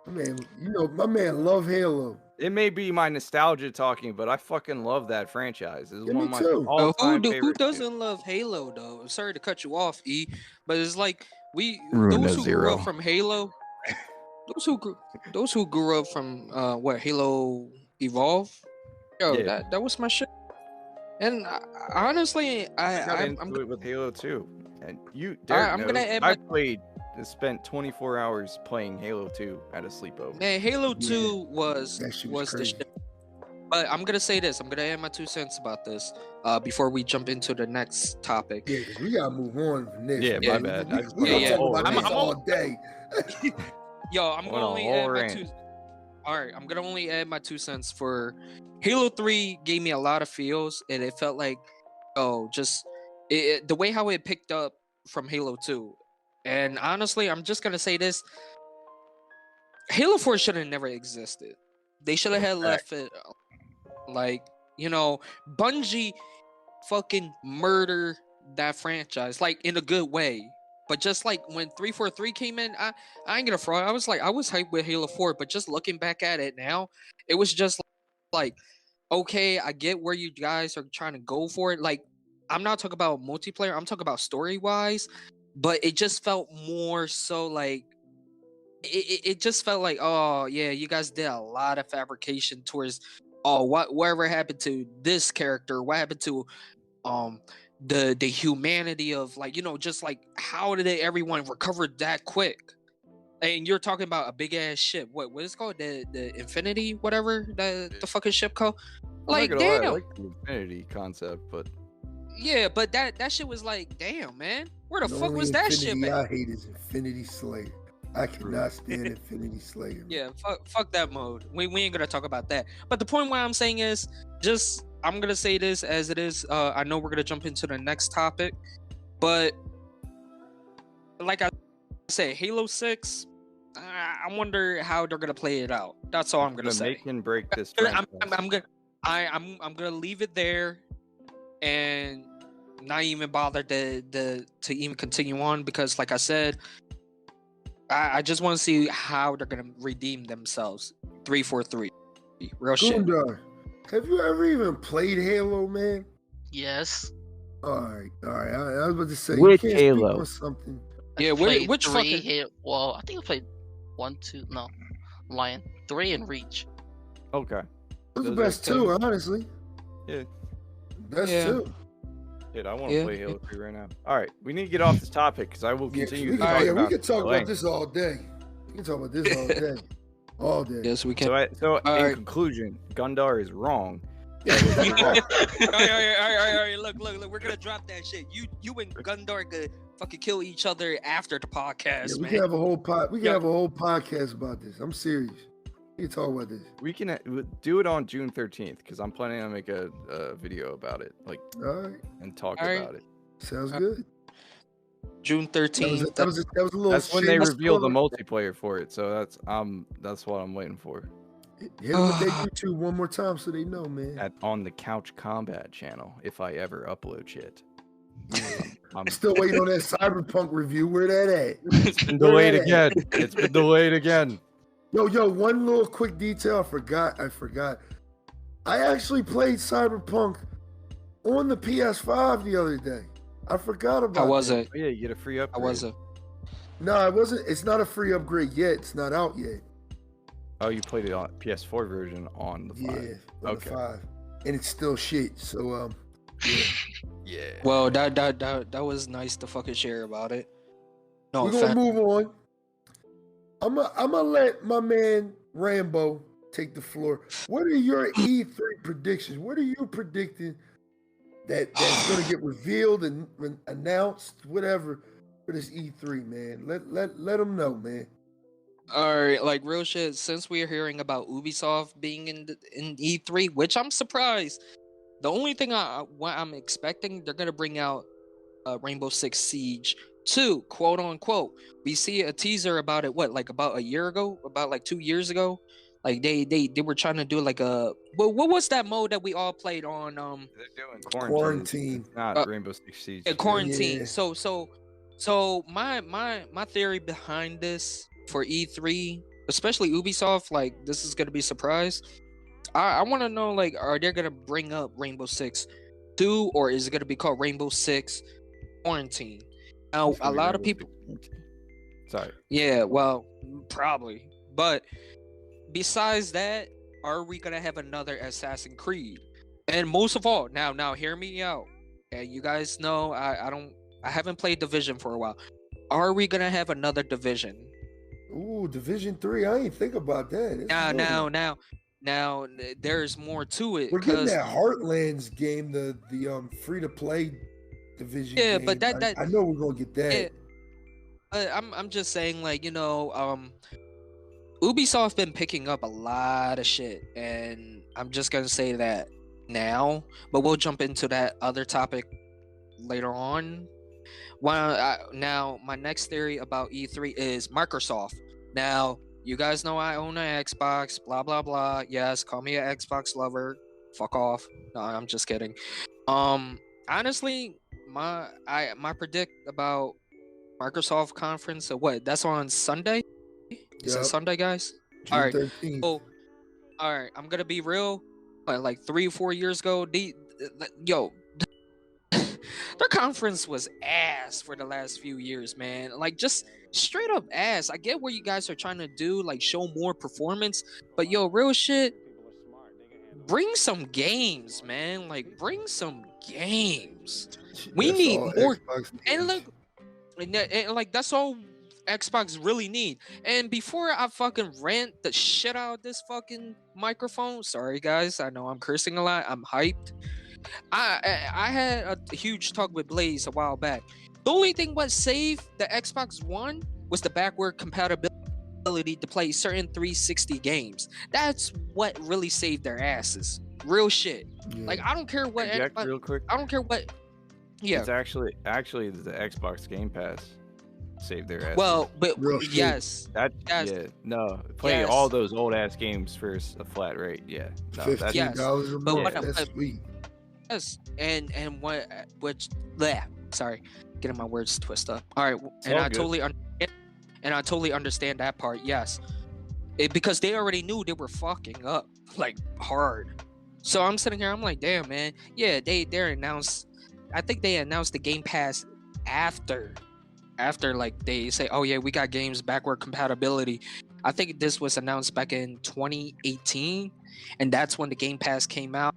My man love Halo. It may be my nostalgia talking, but I fucking love that franchise. It's one of my all-time favorites. Who doesn't love Halo though? Sorry to cut you off, E, but it's like Ruin those who Zero. grew up from Halo, those who grew up from Halo Evolve, that was my shit. And honestly, I'm into it with Halo 2, and I spent 24 hours playing Halo 2 at a sleepover. Man, Halo 2 was the shit. But I'm gonna say this. I'm gonna add my 2 cents about this before we jump into the next topic. Yeah, because we gotta move on from this. Yeah, my bad. I'm all day. Yo, I'm gonna only add my 2. All right, I'm gonna only add my 2 cents for Halo 3. Gave me a lot of feels, and it felt like, the way how it picked up from Halo 2. And honestly, I'm just gonna say this: Halo 4 should have never existed. They should have had left it, Bungie fucking murder that franchise, like in a good way. But just like when 343 came in, I ain't gonna fraud. I was hyped with Halo 4, but just looking back at it now, it was just like, okay, I get where you guys are trying to go for it. Like, I'm not talking about multiplayer, I'm talking about story wise, but it just felt more so like it just felt like, oh yeah, you guys did a lot of fabrication towards whatever happened to this character, what happened to the humanity of like, just like how did everyone recover that quick? And you're talking about a big ass ship. What is it called? The Infinity, whatever the fucking ship called. Like, I'm not gonna lie, I damn. like the Infinity concept, but Yeah, but that shit was like, damn, man. Where the The fuck only was that ship Infinity at? I hate is Infinity Slayer. I cannot stand Infinity Slayer. Yeah, fuck that mode. We ain't gonna talk about that. But the point why I'm saying is I'm gonna say this as it is. I know we're gonna jump into the next topic, but like I said, Halo 6. I wonder how they're gonna play it out. That's all I'm gonna say. make and break this. I'm gonna leave it there, and not even bother to even continue on because, like I said, I just want to see how they're gonna redeem themselves. 343, real shit. Guundar, have you ever even played Halo, man? Yes. All right. I was about to say, Which you can't speak Halo? on something. Yeah, Played which 3 fucking hit? Well, I think I played 1, 2. No, lying. 3 and Reach. Okay. Those are the Those are best two, honestly. Yeah. Best Yeah. two. Shit, I want to Yeah. play Halo 3 right now. All right, we need to get off this topic because I will Yeah, continue we to can, talk yeah, about we can talk about length. this all day. We can talk about this all day. All day. yes we can. So in Alright. conclusion, Guundar is wrong. all right. Look. We're gonna drop that shit. You and Guundar could fucking kill each other after the Yeah, podcast, we man. can have a whole we can Yeah. have a whole podcast about this. I'm serious. We can talk about this. We can do it on June 13th because I'm planning on make a video about it, like, All right. and talk Alright. about it. Sounds good. June That was 13th. that was a little That's when they shameless reveal the plug. multiplayer for it. So that's what I'm waiting for. Hit them with their YouTube one more time so they know, man. At on the Couch Combat channel, if I ever upload shit. I'm Still waiting on that Cyberpunk review. Where that at? It's been delayed again. It's been delayed again. Yo, one little quick detail. I forgot. I actually played Cyberpunk on the PS5 the other day. I forgot about How was that. it? Oh, yeah, you get a free upgrade. How was it? No, it wasn't. It's not a free upgrade yet. It's not out yet. Oh, you played it on PS4 version on the 5. Yeah, on Okay. the 5. And it's still shit. So yeah. Yeah. Well, that was nice to fucking share about it. No We're gonna offense. move on. I'm gonna let my man Rambo take the floor. What are your E3 predictions? What are you predicting that's gonna get revealed and announced, whatever, for this E3, man? Let them know, man. All right, like real shit. Since we're hearing about Ubisoft being in E3, which I'm surprised. The only thing what I'm expecting, they're gonna bring out Rainbow Six Siege 2, quote unquote. We see a teaser about it. What, like about a year ago? About like 2 years ago? Like they were trying to do like a what was that mode that we all played on? They're doing Quarantine. It's not Rainbow Six Siege. Quarantine. Yeah. So my theory behind this for E3, especially Ubisoft, like this is gonna be a surprise. I want to know, like, are they gonna bring up Rainbow Six 2, or is it gonna be called Rainbow Six Quarantine? Now, It's gonna a be lot of Rainbow people, Six Quarantine. Sorry. yeah, well, probably. But besides that, are we gonna have another Assassin's Creed? And most of all, now hear me out. And you guys know I haven't played Division for a while. Are we gonna have another Division? Ooh, Division 3. I ain't think about that. That's Now, there's more to it. we're getting 'cause- that Heartlands game, the free to play Division. Yeah, game. but that I know we're gonna get that. Yeah, but I'm just saying, like, Ubisoft been picking up a lot of shit, and I'm just gonna say that now. But we'll jump into that other topic later on. Now, my next theory about E3 is Microsoft. Now, you guys know I own an Xbox. Blah blah blah. Yes, call me an Xbox lover. Fuck off. No, I'm just kidding. Honestly, my predict about Microsoft conference. So what? That's on Sunday. Is it Yep. Sunday, guys? June All right. 13th. So, all right. I'm gonna be real. Like 3 or 4 years ago, their conference was ass for the last few years, man. Like just straight up ass. I get what you guys are trying to do, like show more performance, but real shit. bring some games, man. Like, bring some games. We That's need all more. Xbox And needs. look, and like that's all Xbox really need. And before I fucking rant the shit out of this fucking microphone, sorry guys, I know I'm cursing a lot. I'm hyped. I had a huge talk with Blaze a while back. The only thing what saved the Xbox One was the backward compatibility to play certain 360 games. That's what really saved their asses. Real shit. Yeah. Like I don't care what Jack, real quick. I don't care what. Yeah. It's actually the Xbox Game Pass saved their ass. Well, but Real shit. yes. that yes. yeah, no, playing Yes. all those old ass games for a flat rate. Yeah, no, that's Yes. $15 a But month. what- That's but- sweet. Yes, and what which bleh, sorry, getting my words twisted up. All right, and all I good. totally understand that part. Yes, because they already knew they were fucking up like hard. So I'm sitting here, I'm like, damn man, yeah, they announced. I think they announced the Game Pass after like they say, oh yeah, we got games backward compatibility. I think this was announced back in 2018, and that's when the Game Pass came out.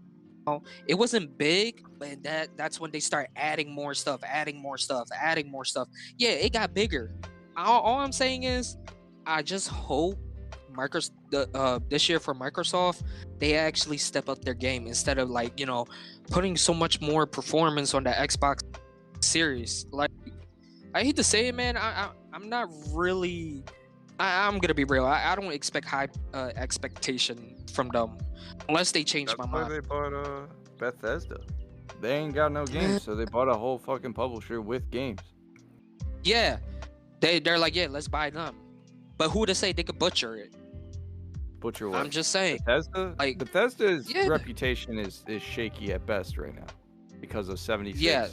It wasn't big, but that's when they start adding more stuff. Yeah, it got bigger. All I'm saying is, I just hope this year for Microsoft, they actually step up their game instead of like putting so much more performance on the Xbox Series. Like, I hate to say it, man. I'm not really. I'm gonna be real. I don't expect high expectation from them unless they change That's my why mind. they bought Bethesda. They ain't got no games, so they bought a whole fucking publisher with games. Yeah, they're like, yeah, let's buy them. But who to say they could butcher it? Butcher what? I'm just saying. Bethesda. like- Bethesda's Yeah. reputation is shaky at best right now because of 76. Yeah,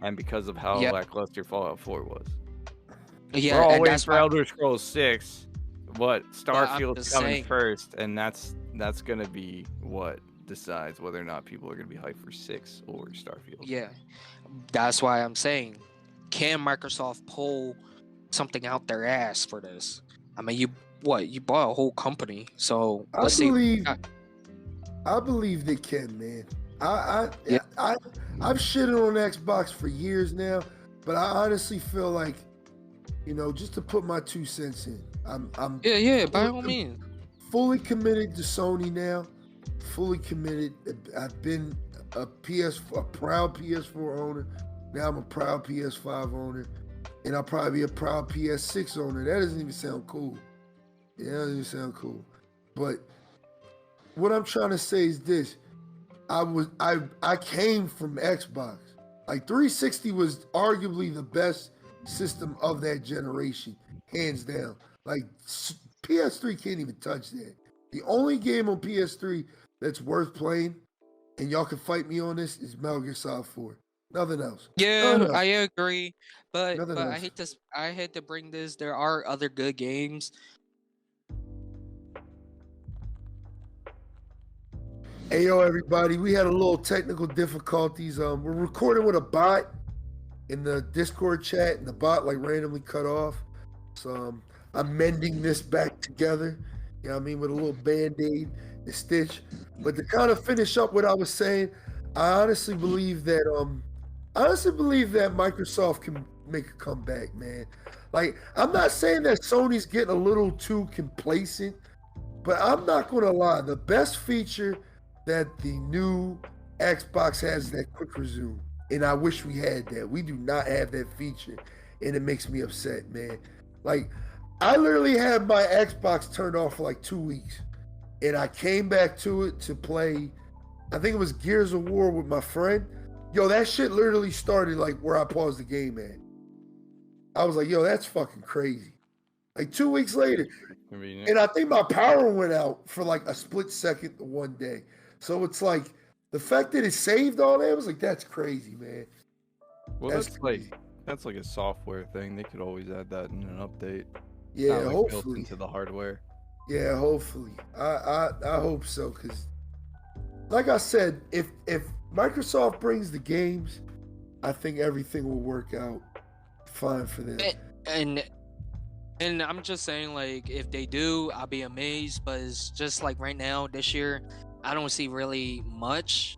And because of how Yeah. lackluster Fallout 4 was. yeah, We're all and waiting that's for why. Elder Scrolls 6. What just Starfield's coming saying. first, and that's gonna be what decides whether or not people are gonna be hyped for 6 or Starfield. Yeah, that's why I'm saying, can Microsoft pull something out their ass for this? I mean, you bought a whole company, so I let's see. believe. Uh, I believe they can, man. I've Yeah. shitted on Xbox for years now, but I honestly feel like, just to put my 2 cents in, I'm Yeah, by all means. fully committed to Sony now. Fully committed. I've been a proud PS4 owner. Now I'm a proud PS5 owner, and I'll probably be a proud PS6 owner. That doesn't even sound cool. Yeah, that doesn't even sound cool. But what I'm trying to say is this: I came from Xbox. Like 360 was arguably the best system of that generation, hands down. Like PS3 can't even touch that. The only game on PS3 that's worth playing, and y'all can fight me on this, is Metal Gear Solid 4. Nothing else. Yeah, no. I agree, but Nothing I else. hate to bring this. There are other good games. Hey yo, everybody! We had a little technical difficulties. We're recording with a bot in the Discord chat, and the bot like randomly cut off. So I'm mending this back together. You know what I mean, with a little band-aid and stitch. But to kind of finish up what I was saying, I honestly believe that Microsoft can make a comeback, man. Like, I'm not saying that Sony's getting a little too complacent, but I'm not gonna lie. The best feature that the new Xbox has is that quick resume, and I wish we had that. We do not have that feature, and it makes me upset, man. Like, I literally had my Xbox turned off for like 2 weeks, and I came back to it to play, I think it was Gears of War with my friend. Yo, that shit literally started like where I paused the game at. I was like, yo, that's fucking crazy. Like 2 weeks later, Convenient. and I think my power went out for like a split second the one day. So it's like, the fact that it saved all that, I was like, that's crazy, man. Well, That's that's like a software thing. They could always add that in an update. Yeah, Not, like, built hopefully. into the hardware. Yeah, hopefully. I hope so, because like I said, if Microsoft brings the games, I think everything will work out fine for them. And I'm just saying, like, if they do, I'll be amazed. But it's just like right now, this year, I don't see really much.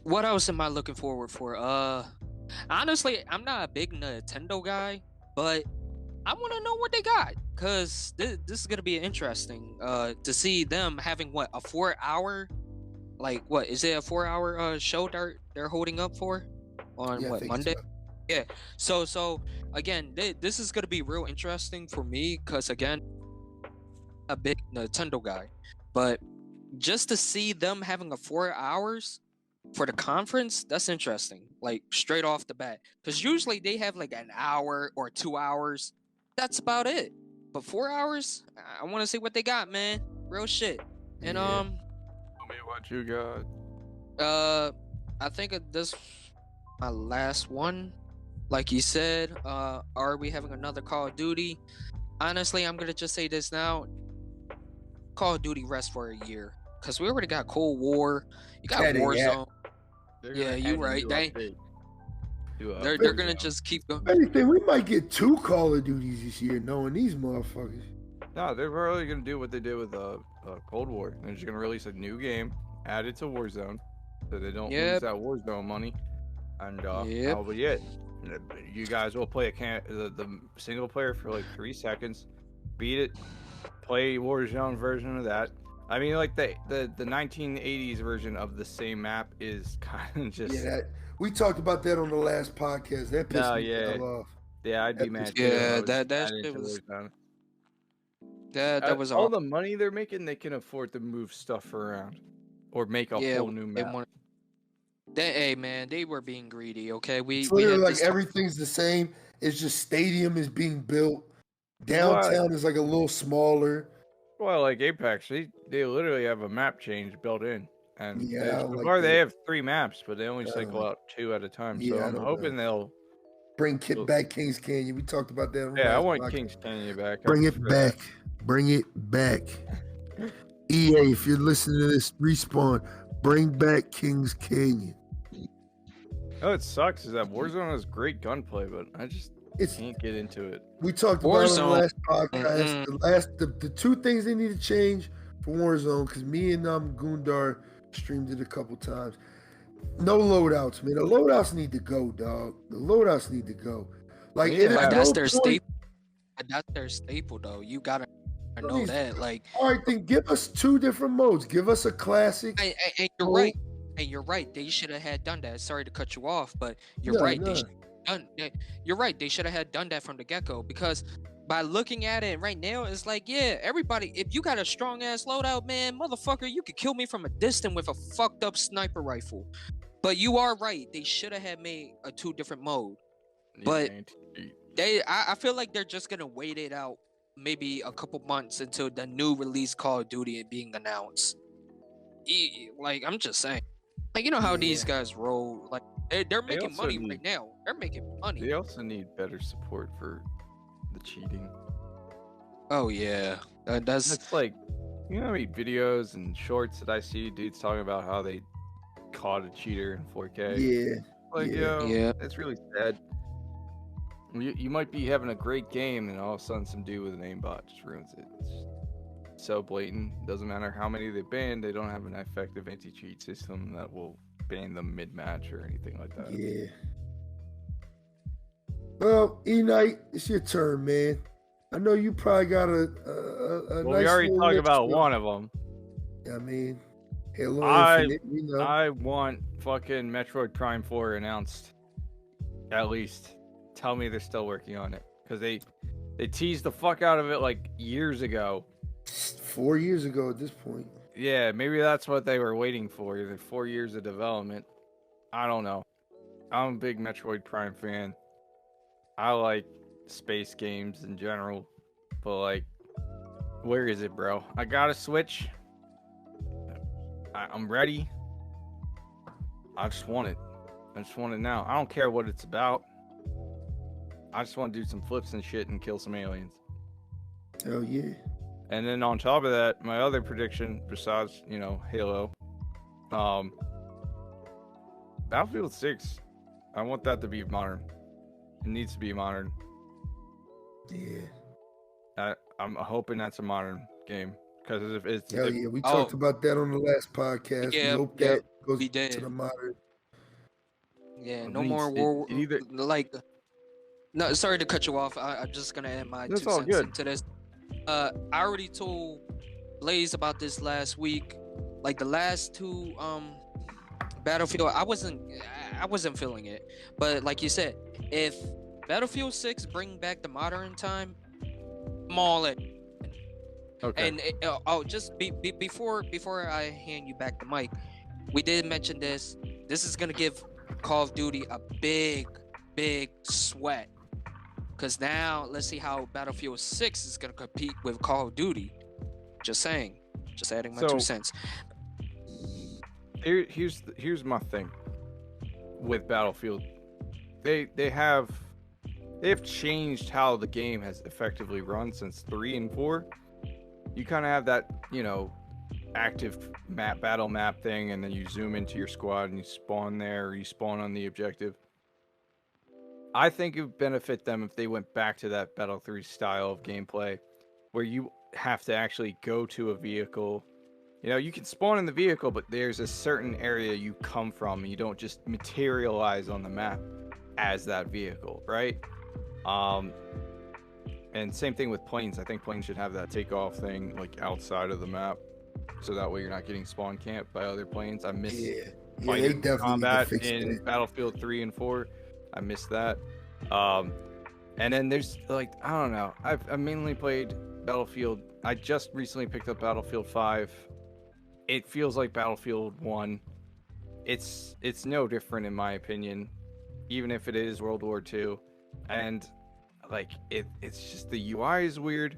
What else am I looking forward for? Honestly, I'm not a big Nintendo guy, but I want to know what they got, cause this is gonna be interesting. To see them having what, a 4 hour, like what is it, a 4 hour show they're holding up for on Yeah, I what, think Monday? so. Yeah. So again, this is gonna be real interesting for me, cause again, a big Nintendo guy, but just to see them having a 4 hours for the conference, that's interesting. Like straight off the bat, because usually they have like an hour or 2 hours. That's about it. But 4 hours, I want to see what they got, man. Real shit. And Yeah. Tell me what you got. I think this my last one. Like you said, are we having another Call of Duty? Honestly, I'm gonna just say this now. Call of Duty rest for a year, cause we already got Cold War. You got That ain't Warzone. They're Yeah, gonna you add a right. new They update to, they're gonna Warzone. just keep going. If anything, we might get 2 Call of Duties this year, knowing these motherfuckers. No, they're probably gonna do what they did with Cold War. They're just gonna release a new game, add it to Warzone, so they don't lose Yep. that Warzone money. And Yep. that'll be it. You guys will play the single player for like 3 seconds, beat it, play Warzone version of that. I mean, like the 1980s version of the same map is kind of just. Yeah, we talked about that on the last podcast. That pissed No, me yeah. the hell off. Yeah, I'd be mad. too. Yeah, I was that adding shit to was Warzone. that was all all. the money they're making, they can afford to move stuff around or make a Yeah, whole new they map. want. Hey man, they were being greedy. Okay, we It's we literally had like this. everything's the same. It's just stadium is being built. What? Downtown is like a little smaller. Well, like Apex, they literally have a map change built in, and Yeah, I so like far they that. have 3 maps, but they only I cycle like- out 2 at a time. Yeah, so I I'm don't hoping know. they'll. Bring Kit back Kings Canyon. We talked about that on the Yeah, I last want podcast. Kings Canyon back. I Bring it prefer back. Bring it back. EA, if you're listening to this, Respawn, bring back Kings Canyon. that. Oh, it sucks is that Warzone has great gunplay, but I just It's can't get into it. we talked about it on the Warzone. last podcast. The 2 things they need to change for Warzone, because me and Guundar streamed it a couple times. No loadouts, man. The loadouts need to go, dog. The loadouts need to go. Like, Yeah, it is But no that's no their point- staple. That's their staple, though. You gotta know Please. that. Like, All right, then give us 2 different modes. Give us a classic. and you're right. And you're right. They should have had done that. Sorry to cut you off, but you're right. They should have done that. You're right. They should have had done that from the get-go, because by looking at it right now, it's like, yeah, everybody. If you got a strong ass loadout, man, motherfucker, you could kill me from a distance with a fucked up sniper rifle. But you are right. They should have had made a 2 different mode. But I feel like they're just gonna wait it out, maybe a couple months until the new release Call of Duty is being announced. Like, I'm just saying, like, you know how these guys roll. Like, they're making also money need- right now. They're making money. They also need better support for the cheating. Oh yeah, that's It's like, you know how many videos and shorts that I see dudes talking about how they caught a cheater in 4K? Yeah. Like, yeah. Yeah. it's really sad. You might be having a great game, and all of a sudden some dude with an aimbot just ruins it. It's so blatant. Doesn't matter how many they ban, they don't have an effective anti-cheat system that will ban them mid-match or anything like that. Yeah. Well, E-Night, it's your turn, man. I know you probably got a Well, nice we already little talked list about of- one of them. I mean, Halo I- Infinite, we know. I want fucking Metroid Prime 4 announced. At least. Tell me they're still working on it. Because they teased the fuck out of it like years ago. 4 years ago at this point. Yeah, maybe that's what they were waiting for. The 4 years of development. I don't know. I'm a big Metroid Prime fan. I like space games in general. But like, where is it, bro? I got a Switch. I'm ready. I just want it. I just want it now. I don't care what it's about. I just want to do some flips and shit and kill some aliens. Hell yeah. And then on top of that, my other prediction, besides, Halo, Battlefield 6, I want that to be modern. It needs to be modern. Yeah. I'm hoping that's a modern game. Because if it's Hell yeah, we talked about that on the last podcast. Yeah, we hope yeah, that goes we did. to the modern. Yeah, I no mean, more war. it either Like, no, sorry to cut you off. I'm just gonna add my That's 2 all cents good. into this. I already told Blaze about this last week. Like the last 2 Battlefield, I wasn't feeling it. But like you said, if Battlefield 6 bring back the modern time, I'm all in. okay. And just before I hand you back the mic, we did mention this. This is gonna give Call of Duty a big sweat. Cause now let's see how Battlefield 6 is gonna compete with Call of Duty. Just saying. Just adding my 2 cents. Here's my thing with Battlefield. They've changed how the game has effectively run since 3 and 4. You kind of have that, active battle map thing, and then you zoom into your squad and you spawn there, or you spawn on the objective. I think it would benefit them if they went back to that Battle 3 style of gameplay, where you have to actually go to a vehicle. You can spawn in the vehicle, but there's a certain area you come from, and you don't just materialize on the map as that vehicle, right? And same thing with planes. I think planes should have that takeoff thing like outside of the map, so that way you're not getting spawn camped by other planes. I miss they definitely combat need to fix in that. Battlefield 3 and 4. I missed that. And then there's I don't know. I've mainly played Battlefield. I just recently picked up Battlefield 5. It feels like Battlefield 1. It's no different in my opinion, even if it is World War II. And it's just the UI is weird.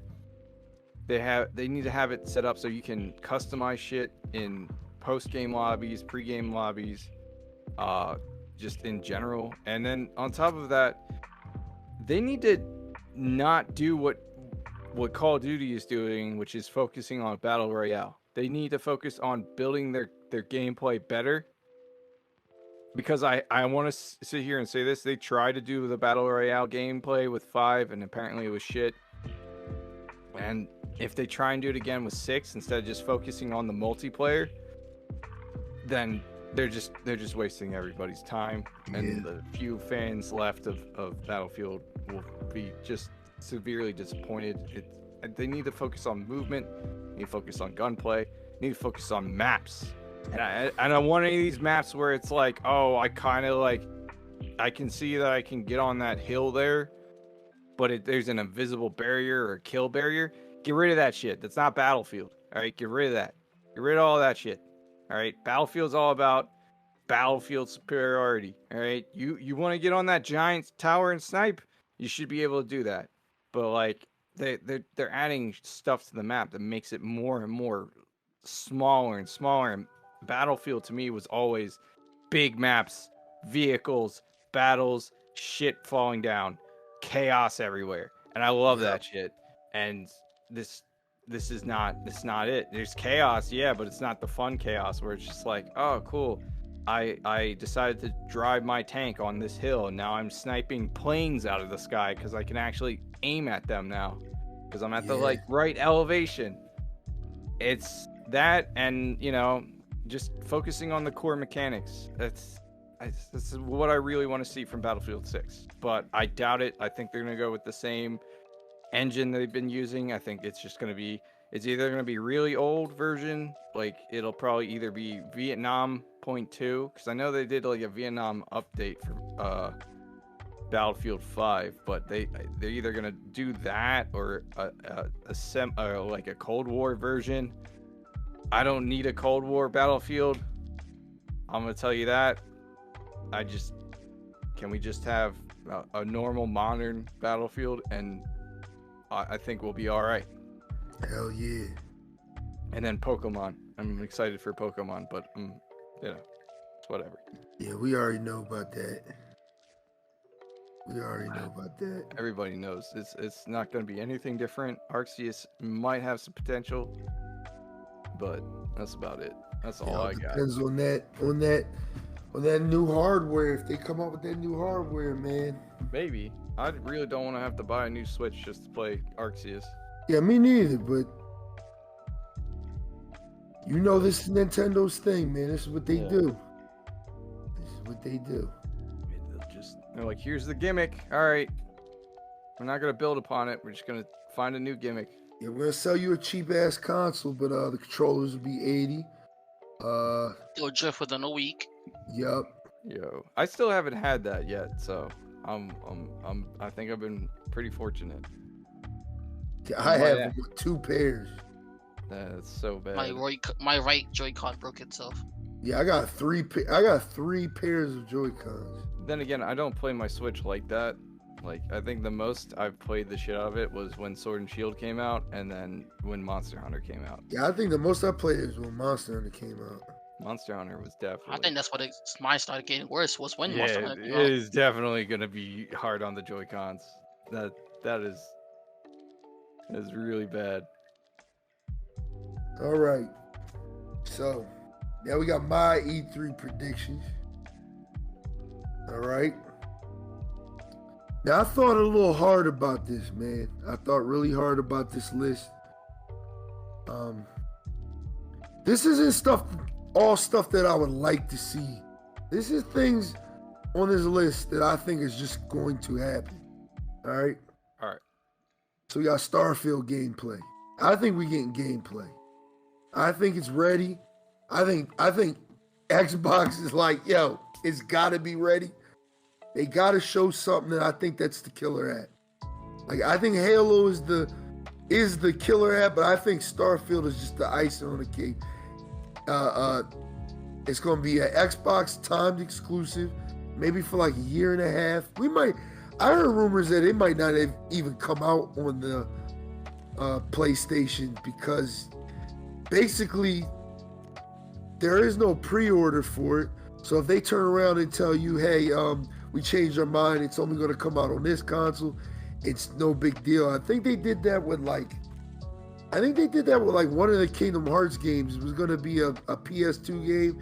They need to have it set up so you can customize shit in post-game lobbies, pre-game lobbies, just in general. And then on top of that, they need to not do what Call of Duty is doing, which is focusing on Battle Royale. They need to focus on building their gameplay better. Because I want to sit here and say this. They tried to do the Battle Royale gameplay with 5, and apparently it was shit. And if they try and do it again with 6, instead of just focusing on the multiplayer, then they're just wasting everybody's time. And the few fans left of Battlefield will be just severely disappointed. They need to focus on movement. They need to focus on gunplay. They need to focus on maps. And I don't want any of these maps where it's like, oh, I kind of I can see that I can get on that hill there, but there's an invisible barrier or a kill barrier. Get rid of that shit. That's not Battlefield. All right, get rid of that. Get rid of all that shit. All right, Battlefield's all about battlefield superiority. All right, you want to get on that giant tower and snipe, you should be able to do that. But they're adding stuff to the map that makes it more and more smaller and smaller. And Battlefield to me was always big maps, vehicles, battles, shit falling down, chaos everywhere, and I love that shit. And this is not it. There's chaos, yeah, but it's not the fun chaos where it's just like, oh cool, I decided to drive my tank on this hill, and now I'm sniping planes out of the sky because I can actually aim at them now because I'm at the right elevation. It's that, and just focusing on the core mechanics. That's what I really want to see from Battlefield 6. But I doubt it. I think they're going to go with the same engine they've been using. I think it's either going to be really old version, it'll probably either be Vietnam .2, because I know they did a Vietnam update for Battlefield 5, but they're either going to do that or a Cold War version. I don't need a Cold War Battlefield. I'm going to tell you that. Can we just have a normal modern Battlefield, and I think we'll be all right. Hell yeah. And then Pokemon. I'm excited for Pokemon, but it's whatever. Yeah, we already know about that. Everybody knows it's not going to be anything different. Arceus might have some potential, but that's about it. That's all I got. Depends on that new hardware. If they come up with that new hardware, man. Maybe. I really don't want to have to buy a new Switch just to play Arceus. Yeah, me neither. But You know this is Nintendo's thing, man. This is what they Yeah. do. This is what they do. They're like, here's the gimmick. All right, we're not gonna build upon it. We're just gonna find a new gimmick. Yeah, we're gonna sell you a cheap ass console, but the controllers will be 80. It'll drift within a week. Yup. Yo, I still haven't had that yet, so I think I've been pretty fortunate. I Oh, have yeah. 2 pairs. That's so bad. My right Joy-Con broke itself. Yeah, I got 3 pairs of Joy-Cons. Then again, I don't play my Switch like that. Like, I think the most I've played the shit out of it was when Sword and Shield came out, and then when Monster Hunter came out. Yeah, I think the most I played is when Monster Hunter came out. Monster Hunter was definitely. I think that's what mine started getting worse. Was when yeah, Monster Hunter it came out. is definitely gonna be hard on the Joy-Cons. That is really bad. All right. So, now we got my E3 predictions. All right. Now, I thought a little hard about this, man. I thought really hard about this list. This isn't all stuff that I would like to see. This is things on this list that I think is just going to happen. All right. All right. So we got Starfield gameplay. I think we're getting gameplay. I think it's ready. I think Xbox is like, yo, it's gotta be ready. They gotta show something, that I think that's the killer app. Like, I think Halo is the killer app, but I think Starfield is just the icing on the cake. It's gonna be an Xbox timed exclusive, maybe for like a year and a half. I heard rumors that it might not have even come out on the PlayStation, because basically there is no pre-order for it. So if they turn around and tell you, hey, we changed our mind, it's only going to come out on this console, it's no big deal. I think they did that with like one of the Kingdom Hearts games. It was going to be a PS2 game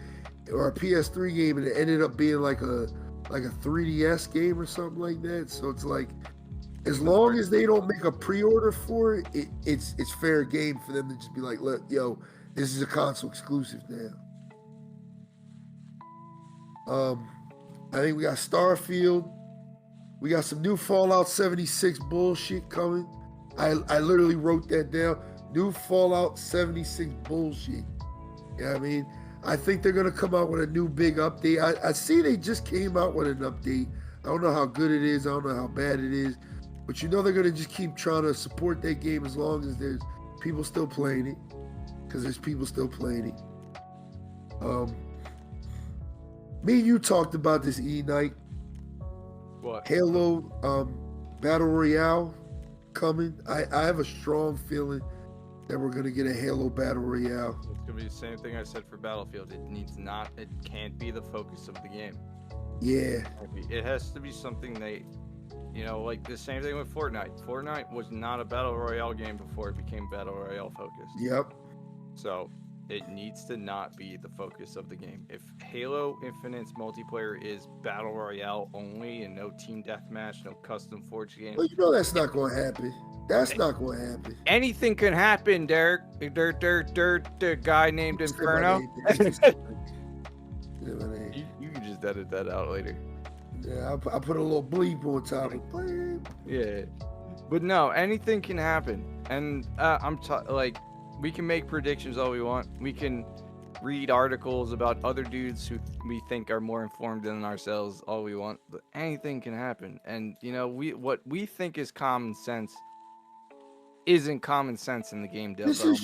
or a PS3 game, and it ended up being like a 3DS game or something like that. So it's like, as long as they don't make a pre-order for it, it's fair game for them to just be like, look, yo, this is a console exclusive now. I think we got Starfield. We got some new Fallout 76 bullshit coming. I literally wrote that down. New Fallout 76 bullshit. You know what I mean? I think they're going to come out with a new big update. I see they just came out with an update. I don't know how good it is. I don't know how bad it is. But you know they're going to just keep trying to support that game as long as there's people still playing it. Because there's people still playing it. Me and you talked about this E-Night. What? Halo Battle Royale coming. I have a strong feeling that we're going to get a Halo Battle Royale. It's gonna be the same thing I said for Battlefield. It can't be the focus of the game. Yeah. It has to be something like the same thing with Fortnite. Fortnite was not a Battle Royale game before it became Battle Royale focused. Yep. So it needs to not be the focus of the game. If Halo Infinite's multiplayer is Battle Royale only and no team deathmatch, no custom forge games. Well, you know that's not going to happen. That's not going to happen. Anything can happen, Derek. The guy named Inferno. You can just edit that out later. Yeah, I put a little bleep on top of bleep. Yeah. But no, anything can happen. And we can make predictions all we want. We can read articles about other dudes who we think are more informed than ourselves all we want. But anything can happen. And, what we think is common sense isn't common sense in the game development.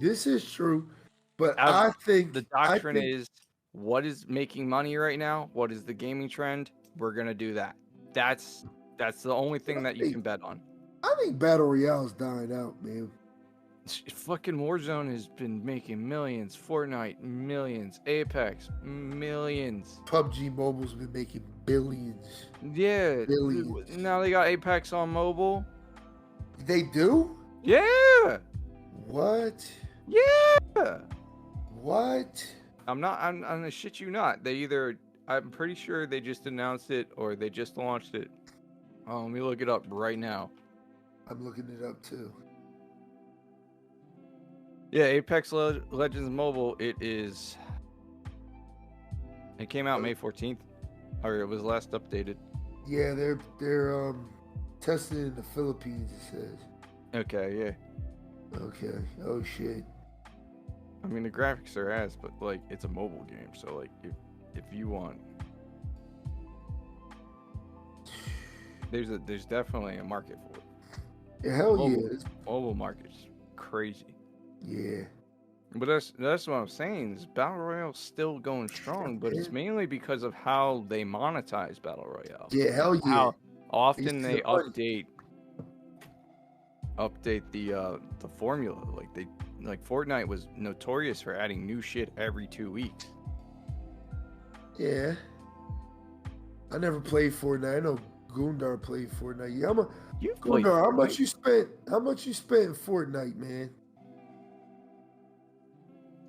This is true. But I think the doctrine is, what is making money right now? What is the gaming trend? We're going to do that. That's the only thing that you can bet on. I think Battle Royale's dying out, man. Fucking Warzone has been making millions. Fortnite, millions. Apex, millions. PUBG Mobile's been making billions. Yeah. Billions. Now they got Apex on mobile. They do? Yeah. What? Yeah. What? I'm gonna shit you not. I'm pretty sure they just announced it or they just launched it. Oh, let me look it up right now. I'm looking it up too. Yeah, Apex Legends Mobile. It came out May 14th, or it was last updated. Yeah, they're testing in the Philippines. It says. Okay, yeah. Okay. Oh shit. I mean, the graphics are ass, but like it's a mobile game, so like if you want, there's definitely a market for it. Yeah, hell Mobile, yeah. Mobile market's crazy. Yeah. But that's what I'm saying. Is Battle Royale's still going strong, but it's mainly because of how they monetize Battle Royale. Yeah, hell yeah. How often they money. update the formula. Like Fortnite was notorious for adding new shit every 2 weeks. Yeah. I never played Fortnite. I know Guundar played Fortnite. Yeah, Guundar, how much you spent? How much you spent in Fortnite, man?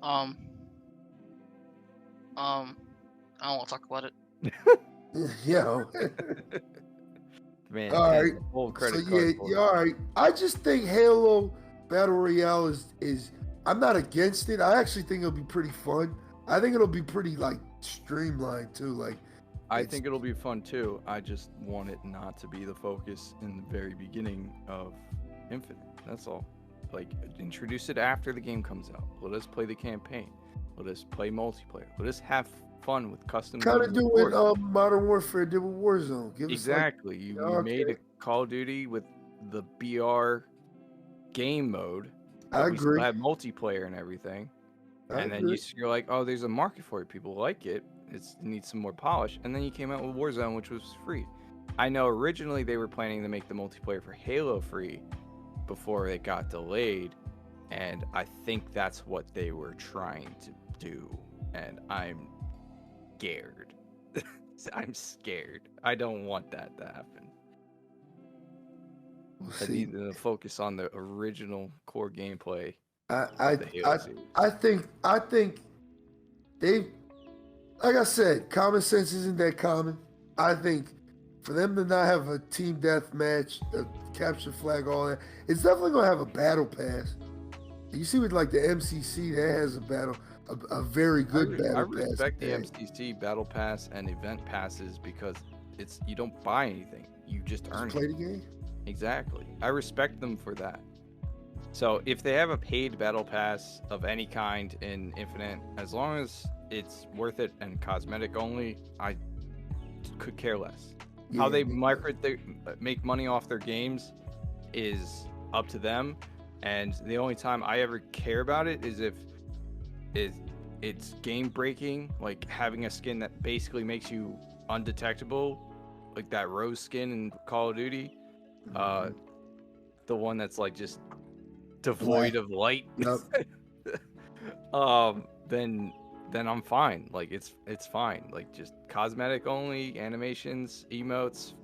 I don't want to talk about it. Yeah. Man, all right. Full credit So card yeah, all right. I just think Halo Battle Royale is. I'm not against it. I actually think it'll be pretty fun. I think it'll be pretty like streamlined too. Like, I think it'll be fun too. I just want it not to be the focus in the very beginning of Infinite. That's all. Like, introduce it after the game comes out. Let us play the campaign. Let us play multiplayer. Let us have fun with custom. Kind of do what Modern Warfare did with Warzone. Give exactly. Us you made a Call of Duty with the BR game mode. I agree. We still had multiplayer and everything. And then you're like, oh, there's a market for it. People like it. It needs some more polish. And then you came out with Warzone, which was free. I know originally they were planning to make the multiplayer for Halo free before it got delayed. And I think that's what they were trying to do. And I'm scared. I'm scared. I don't want that to happen. I need to focus on the original core gameplay. I think they, like I said, common sense isn't that common. I think for them to not have a team deathmatch, a capture flag, all that, it's definitely gonna have a battle pass. You see with like the MCC, that has a very good battle pass. I respect the MCC battle pass and event passes because you don't buy anything, you just earn it. Play the game. Exactly. I respect them for that. So if they have a paid battle pass of any kind in Infinite, as long as it's worth it and cosmetic only, I could care less. How they make money off their games is up to them, and the only time I ever care about it is if it's game breaking, like having a skin that basically makes you undetectable, like that Rose skin in Call of Duty. The one that's like just devoid of light. Yep. Then I'm fine. Like it's fine. Like just cosmetic only, animations, emotes,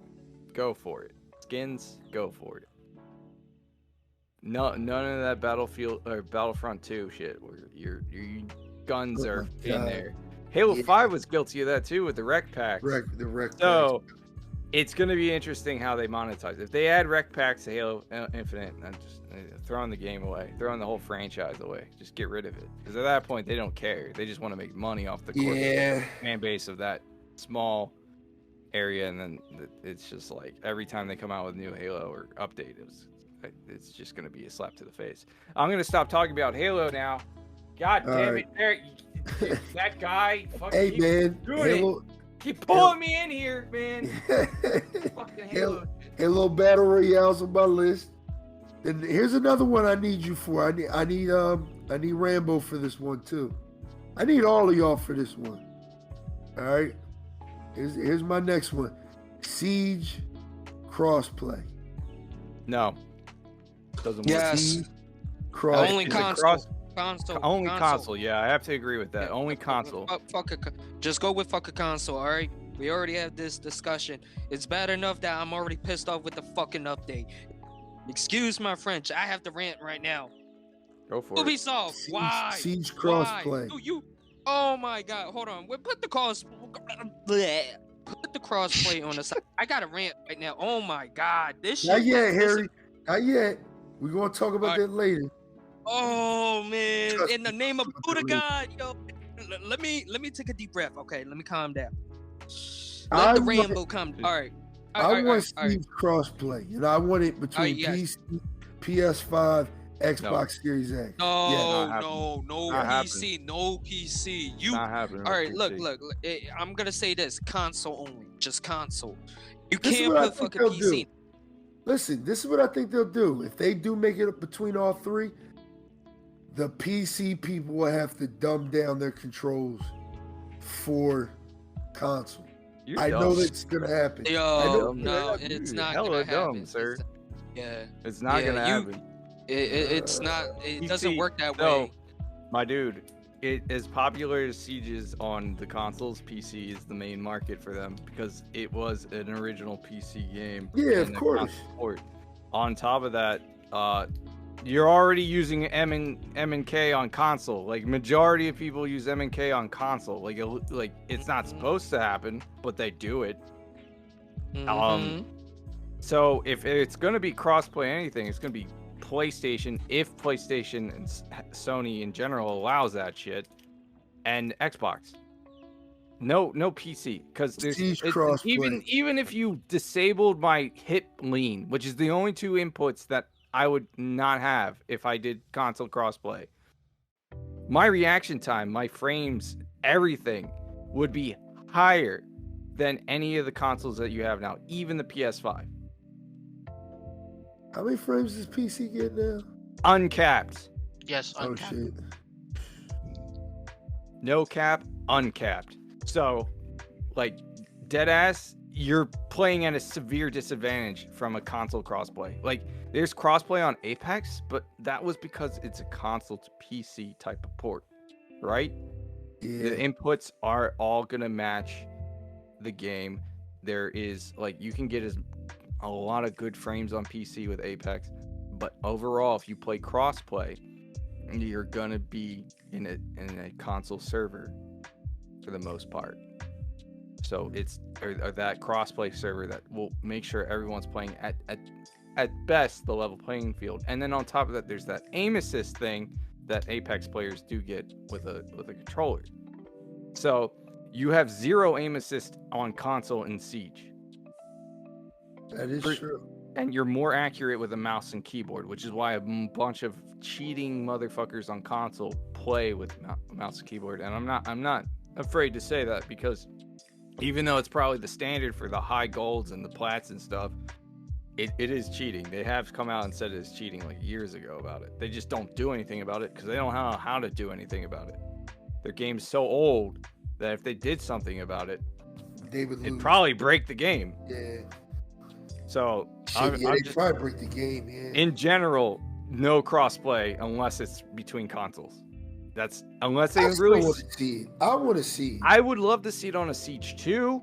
go for it. Skins, go for it. No, none of that Battlefield or Battlefront 2 shit where your guns are in there. Halo 5 was guilty of that too with the rec packs. The rec so packs. It's gonna be interesting how they monetize. If they add rec packs to Halo Infinite, I'm just throwing the game away, throwing the whole franchise away. Just get rid of it. Because at that point, they don't care. They just want to make money off the core fan base of that small area, and then it's just like every time they come out with a new Halo or update, it's just gonna be a slap to the face. I'm gonna stop talking about Halo now. God damn it, Eric, that guy. Hey man, Halo. Keep pulling me in here, man. Fucking Halo Battle Royale's on my list. And here's another one I need you for. I need Rambo for this one too. I need all of y'all for this one. All right. Here's my next one. Siege Crossplay. No. Doesn't work. Yes. Cross. Only console. Only console. Yeah, I have to agree with that. Only console. Just go with fucking console, all right? We already have this discussion. It's bad enough that I'm already pissed off with the fucking update. Excuse my French. I have to rant right now. Go for Ubisoft, it. why? Siege Crossplay. Oh my God, hold on. Put the crossplay on the side. I got to rant right now. Oh my God, this shit. Not yet, Harry. Not yet. We're gonna talk about that later. Oh man! Trust In the me, name of trust Buddha me. God, yo, let me take a deep breath. Okay, let me calm down. I Let the want- Rambo come. All right. I want all right. Steve's crossplay. You know, I want it between yes. PC, PS5, Xbox Series X. No, Not no, no Not PC, no PC. You. Not happening. All right, with look. PC. I'm gonna say this: console only, just console. You This is can't what I put think fucking they'll PC. do. Listen, this is what I think they'll do. If they do make it between all three, the PC people will have to dumb down their controls for console. You're I dumb. know that's gonna happen. I know Yo, no, happen. it's You're not hella gonna dumb, happen. sir. Yeah, It's not Yeah, gonna you- happen. it's not. It doesn't PC, work that no. way. My dude, as popular as Siege is on the consoles, PC is the main market for them because it was an original PC game. Yeah, of and a course. console port. On top of that, you're already using M&K on console. Like majority of people use M&K on console. Like it's not supposed to happen, but they do it. Mhm. So if it's gonna be crossplay anything, it's gonna be PlayStation, if PlayStation and Sony in general allows that shit, and Xbox. No PC, because there's Siege crossplay. even if you disabled my hip lean, which is the only two inputs that I would not have if I did console crossplay, my reaction time, my frames, everything would be higher than any of the consoles that you have now, even the PS5. How many frames does PC get now? Uncapped. Yes, Oh uncapped. shit. No cap, uncapped. So, like, dead ass, you're playing at a severe disadvantage from a console crossplay. Like, there's crossplay on Apex, but that was because it's a console to PC type of port, right? Yeah. The inputs are all gonna match the game. There is like you can get a lot of good frames on PC with Apex, but overall, if you play crossplay, you're gonna be in a console server for the most part. So it's or that crossplay server that will make sure everyone's playing at best the level playing field. And then on top of that, there's that aim assist thing that Apex players do get with a controller. So you have 0 aim assist on console in Siege. That is true. And you're more accurate with a mouse and keyboard, which is why a bunch of cheating motherfuckers on console play with mouse and keyboard. And I'm not afraid to say that because even though it's probably the standard for the high golds and the plats and stuff, it is cheating. They have come out and said it's cheating like years ago about it. They just don't do anything about it because they don't know how to do anything about it. Their game's so old that if they did something about it, it'd probably break the game. Yeah. So Shit, yeah, they probably break the game. Yeah. In general, no crossplay unless it's between consoles. That's unless they really want to see it. I want to see it. I would love to see it on a Siege 2.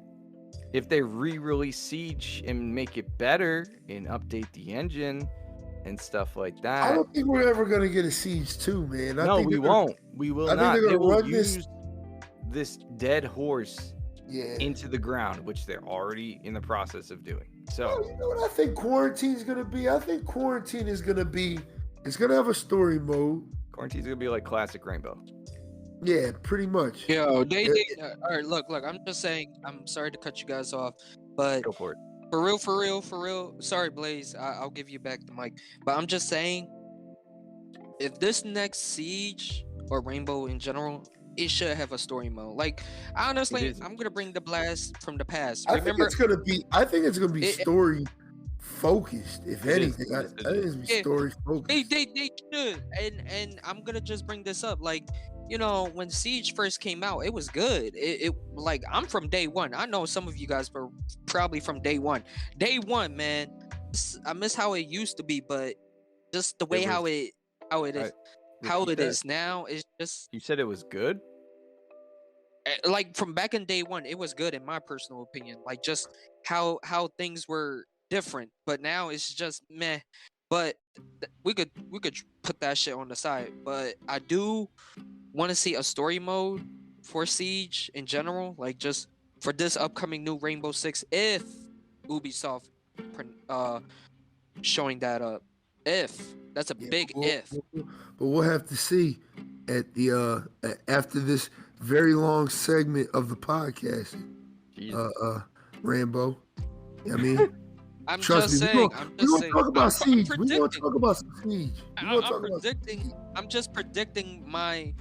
If they re-release Siege and make it better and update the engine and stuff like that. I don't think we're ever gonna get a Siege 2, man. No, we won't. We will not. I think they're gonna run this dead horse yeah. into the ground, which they're already in the process of doing. So oh, you know what I think quarantine's gonna be? I think quarantine is gonna be. It's gonna have a story mode. Quarantine's gonna be like classic Rainbow. Yeah, pretty much. Yo, all right, look, I'm just saying, I'm sorry to cut you guys off, but Go for it. for real, sorry, Blaze, I'll give you back the mic, but I'm just saying, if this next Siege or Rainbow in general, it should have a story mode. Like, honestly, I'm gonna bring the blast from the past. I think it's gonna be story focused, if anything. I think it's gonna be story focused. They should, and I'm gonna just bring this up, like. You know, when Siege first came out, it was good. It like I'm from day one. I know some of you guys were probably from day one. Day one, man. I miss how it used to be, but just the way how it is now is just. You said it was good. Like from back in day one, it was good in my personal opinion. Like just how things were different, but now it's just meh. But we could put that shit on the side. But I do want to see a story mode for Siege in general, like just for this upcoming new Rainbow Six, if Ubisoft showing that up. If. That's a big if. But we'll have to see at the after this very long segment of the podcast. Rambo. I mean, I'm trust just me, saying. we're gonna talk about Siege. We're gonna predicting. talk about some Siege. I'm just predicting my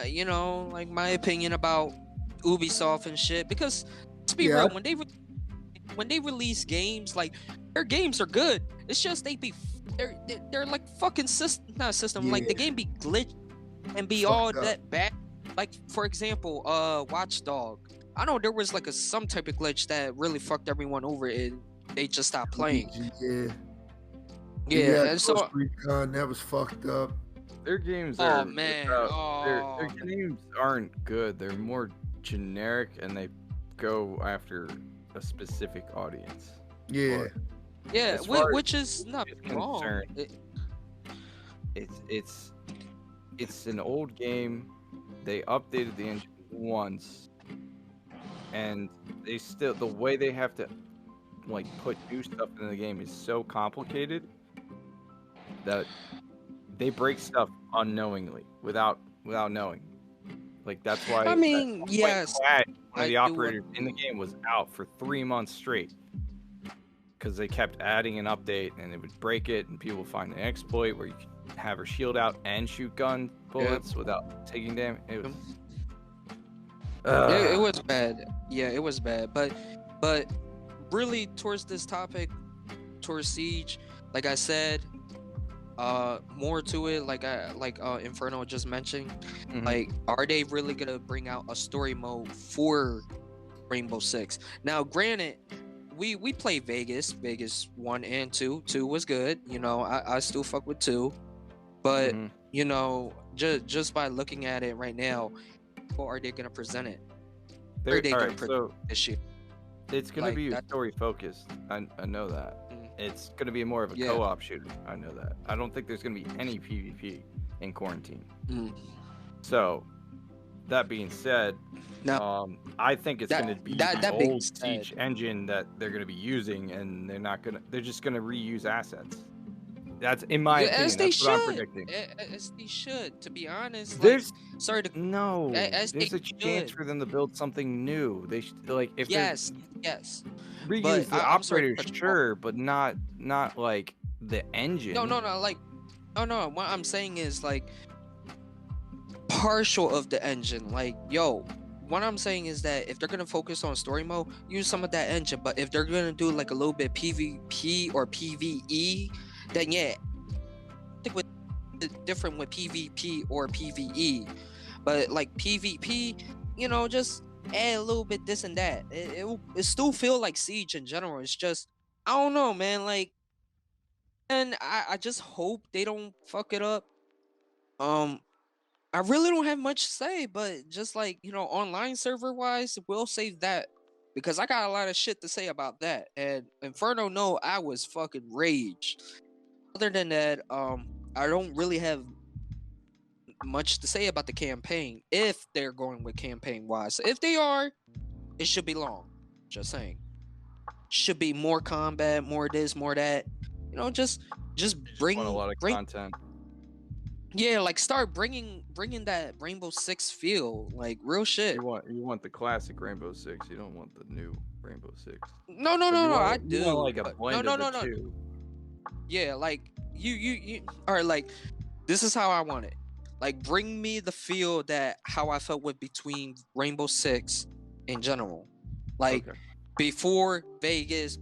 you know, like my opinion about Ubisoft and shit. Because let's be real, when they release games, like their games are good. It's just they're like fucking system. Like the game be glitched and be all that bad. Like for example, Watchdog. I know there was like some type of glitch that really fucked everyone over and they just stopped playing. Yeah, and so Recon, that was fucked up. Their games their games aren't good. They're more generic and they go after a specific audience. Yeah. Yeah, which is not wrong. It's an old game. They updated the engine once, and they still, the way they have to like put new stuff in the game is so complicated that they break stuff unknowingly without knowing. Like that's why. I mean, yes. One of the operators in the game was out for 3 months straight because they kept adding an update and it would break it, and people would find an exploit where you could have her shield out and shoot gun bullets without taking damage. It was. It was bad. Yeah, it was bad. But really, towards this topic, towards Siege, like I said, more to it. Like Inferno just mentioned. Mm-hmm. Like, are they really gonna bring out a story mode for Rainbow Six? Now, granted, we played Vegas 1 and 2. 2 was good. You know, I still fuck with 2, but you know, just by looking at it right now, how are they gonna present it? Are they gonna present this year? It's gonna be story focused. I know that. It's gonna be more of a co-op shooter. I know that. I don't think there's gonna be any PvP in quarantine. So, that being said, I think it's gonna be the old Siege engine that they're gonna be using, and they're just gonna reuse assets. That's in my opinion. That's what I'm predicting. As they should, to be honest. There's as there's a chance for them to build something new. They should, like, if yes. reuse the operators, sure, but not like the engine. No. What I'm saying is like partial of the engine. Like, what I'm saying is that if they're gonna focus on story mode, use some of that engine. But if they're gonna do like a little bit PvP or PvE, then I think it's different with PvP or PvE. But like PvP, you know, just add a little bit this and that. It still feel like Siege in general. It's just, I don't know, man. Like, and I just hope they don't fuck it up. I really don't have much to say, but just like, you know, online server wise, we'll save that because I got a lot of shit to say about that. And Inferno, no, I was fucking raged. Other than that, I don't really have much to say about the campaign if they're going with campaign wise. If they are, it should be long. Just saying, should be more combat, more this, more that. You know, just bring a lot of content. Yeah, like start bringing that Rainbow Six feel, like real shit. You want the classic Rainbow Six. You don't want the new Rainbow Six. No. I do. You want like a blend of the two. Yeah, like you are like, this is how I want it. Like, bring me the feel that how I felt with between Rainbow Six in general. Like before Vegas,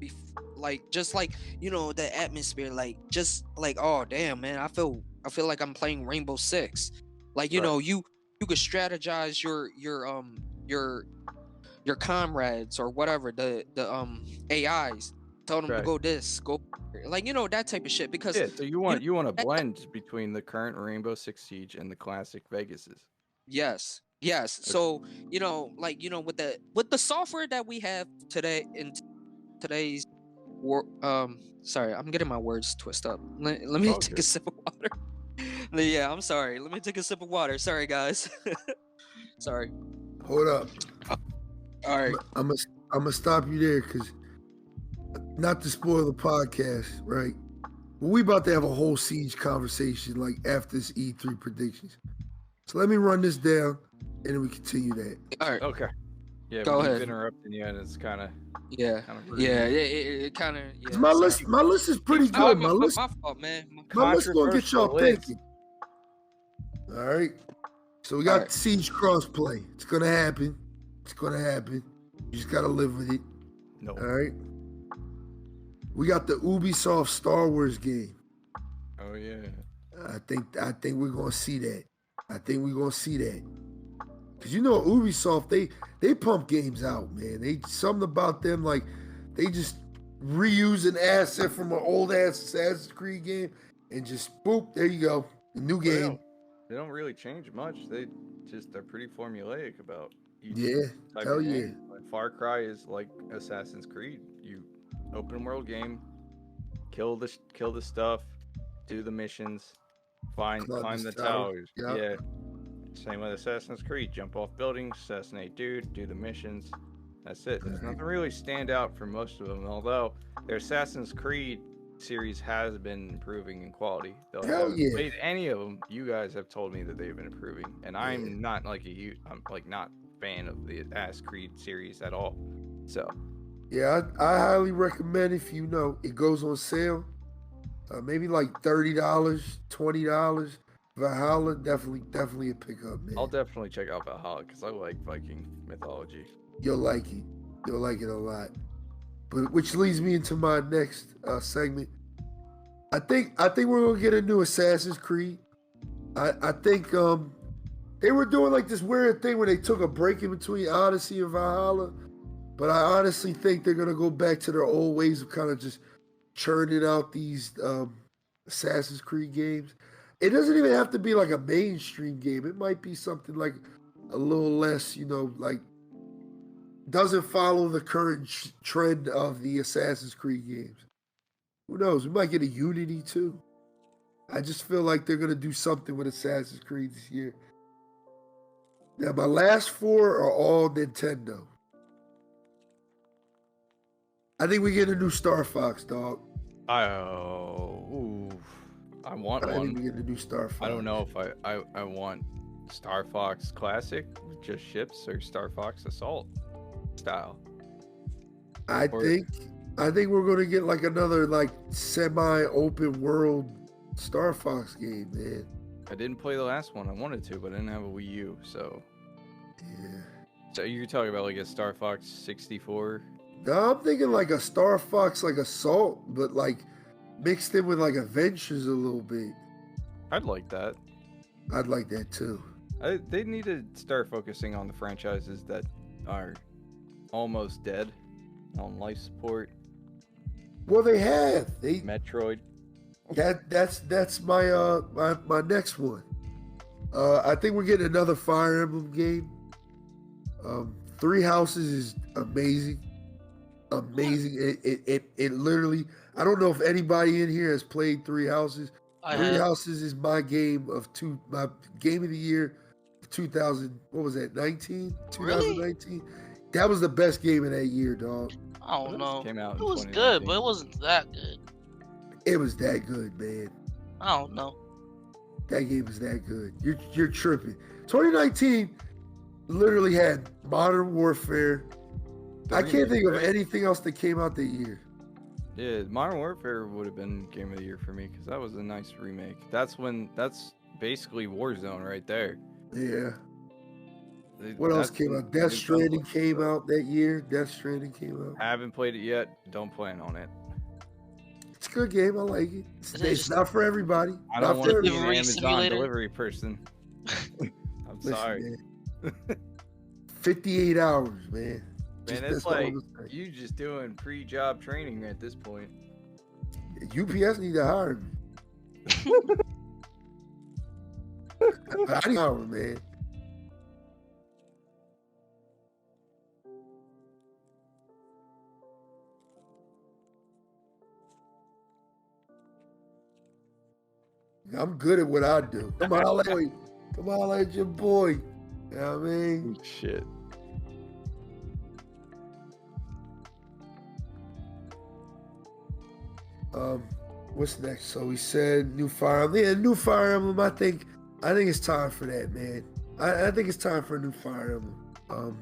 like just like, you know, the atmosphere, like just like, oh damn man, I feel like I'm playing Rainbow Six. Like, you know, you could strategize your comrades or whatever, the AIs. Tell them to go this, go, like, you know, that type of shit. Because so you want a blend between the current Rainbow Six Siege and the classic Vegases. Yes. So, you know, like, you know, with the software that we have today in today's sorry, I'm getting my words twisted up. Let me take a sip of water. Yeah, I'm sorry. Let me take a sip of water. Sorry, guys. Sorry. Hold up. All right. I'm gonna stop you there because, not to spoil the podcast, right? we about to have a whole Siege conversation like after this E3 predictions. So let me run this down and then we continue that. All right. Okay. Yeah, Go we keep ahead. interrupting you, and it's kind of Yeah. Yeah. It kind of. Yeah, My sorry. list is pretty Oh, good. My list, my fault, man. my list gonna get y'all Controversial list. thinking. All right. So we got Alright. Siege crossplay. It's gonna happen. It's gonna happen. You just gotta live with it. No. All right. We got the Ubisoft Star Wars game. Oh yeah. I think we're gonna see that. I think we're gonna see that. Cause you know Ubisoft, they pump games out, man. They something about them like they just reuse an asset from an old ass Assassin's Creed game and just boop, there you go, a new game. They don't really change much. They're pretty formulaic about each Yeah, type hell of yeah. game. Like Far Cry is like Assassin's Creed. You open world game, kill the stuff, do the missions, climb the towers. Yep. Yeah. Same with Assassin's Creed. Jump off buildings, assassinate dude, do the missions. That's it. There's nothing really stand out for most of them. Although their Assassin's Creed series has been improving in quality. Though I Hell haven't yeah. played any of them, you guys have told me that they've been improving, and I'm not like I'm like not fan of the Assassin's Creed series at all. So Yeah, I highly recommend if you know it goes on sale. Maybe like $30, $20. Valhalla, definitely a pickup, man. I'll definitely check out Valhalla because I like Viking mythology. You'll like it. You'll like it a lot. But which leads me into my next segment. I think we're gonna get a new Assassin's Creed. I think they were doing like this weird thing where they took a break in between Odyssey and Valhalla. But I honestly think they're gonna go back to their old ways of kind of just churning out these Assassin's Creed games. It doesn't even have to be like a mainstream game. It might be something like a little less, like doesn't follow the current trend of the Assassin's Creed games. Who knows? We might get a Unity too. I just feel like they're gonna do something with Assassin's Creed this year. Now my last four are all Nintendo. I think we get a new Star Fox, dog. I want I think one. we get a new Star Fox. I don't know if I want Star Fox Classic with just ships or Star Fox Assault style. I think we're gonna get like another like semi-open world Star Fox game, man. I didn't play the last one. I wanted to, but I didn't have a Wii U, so. Yeah. So you're talking about like a Star Fox 64? No, I'm thinking like a Star Fox like Assault, but like mixed in with like Adventures a little bit. I'd like that. I'd like that too. They need to start focusing on the franchises that are almost dead on life support. Well, they have. Metroid. That's my my next one. I think we're getting another Fire Emblem game. Three Houses is amazing. It literally, I don't know if anybody in here has played Three Houses. Three Houses is my game of the year of 2000. What was that? 2019. Really? That was the best game of that year, dog. I don't know. Came out It in was good, but 2019. it wasn't that good. It was that good, man. I don't know. That game is that good. You're tripping. 2019 literally had Modern Warfare. The I can't remake, think of right? anything else that came out that year. Yeah, Modern Warfare would have been Game of the Year for me because that was a nice remake. That's basically Warzone right there. Yeah. What else came out? Death Stranding came out that year. Haven't played it yet. Don't plan on it. It's a good game. I like it. It's not for everybody. I don't want to be an Delivery Amazon simulator? delivery person. I'm sorry. Man. 58 hours, man. Man, That's it's all like I'm saying. you just doing pre-job training at this point. UPS need to hire me. I need to hire me, man. I'm good at what I do. Come on, at your boy. You know what I mean? Shit. What's next? So he said new Fire Emblem. Yeah, new Fire Emblem. I think it's time for that, man. I think it's time for a new Fire Emblem.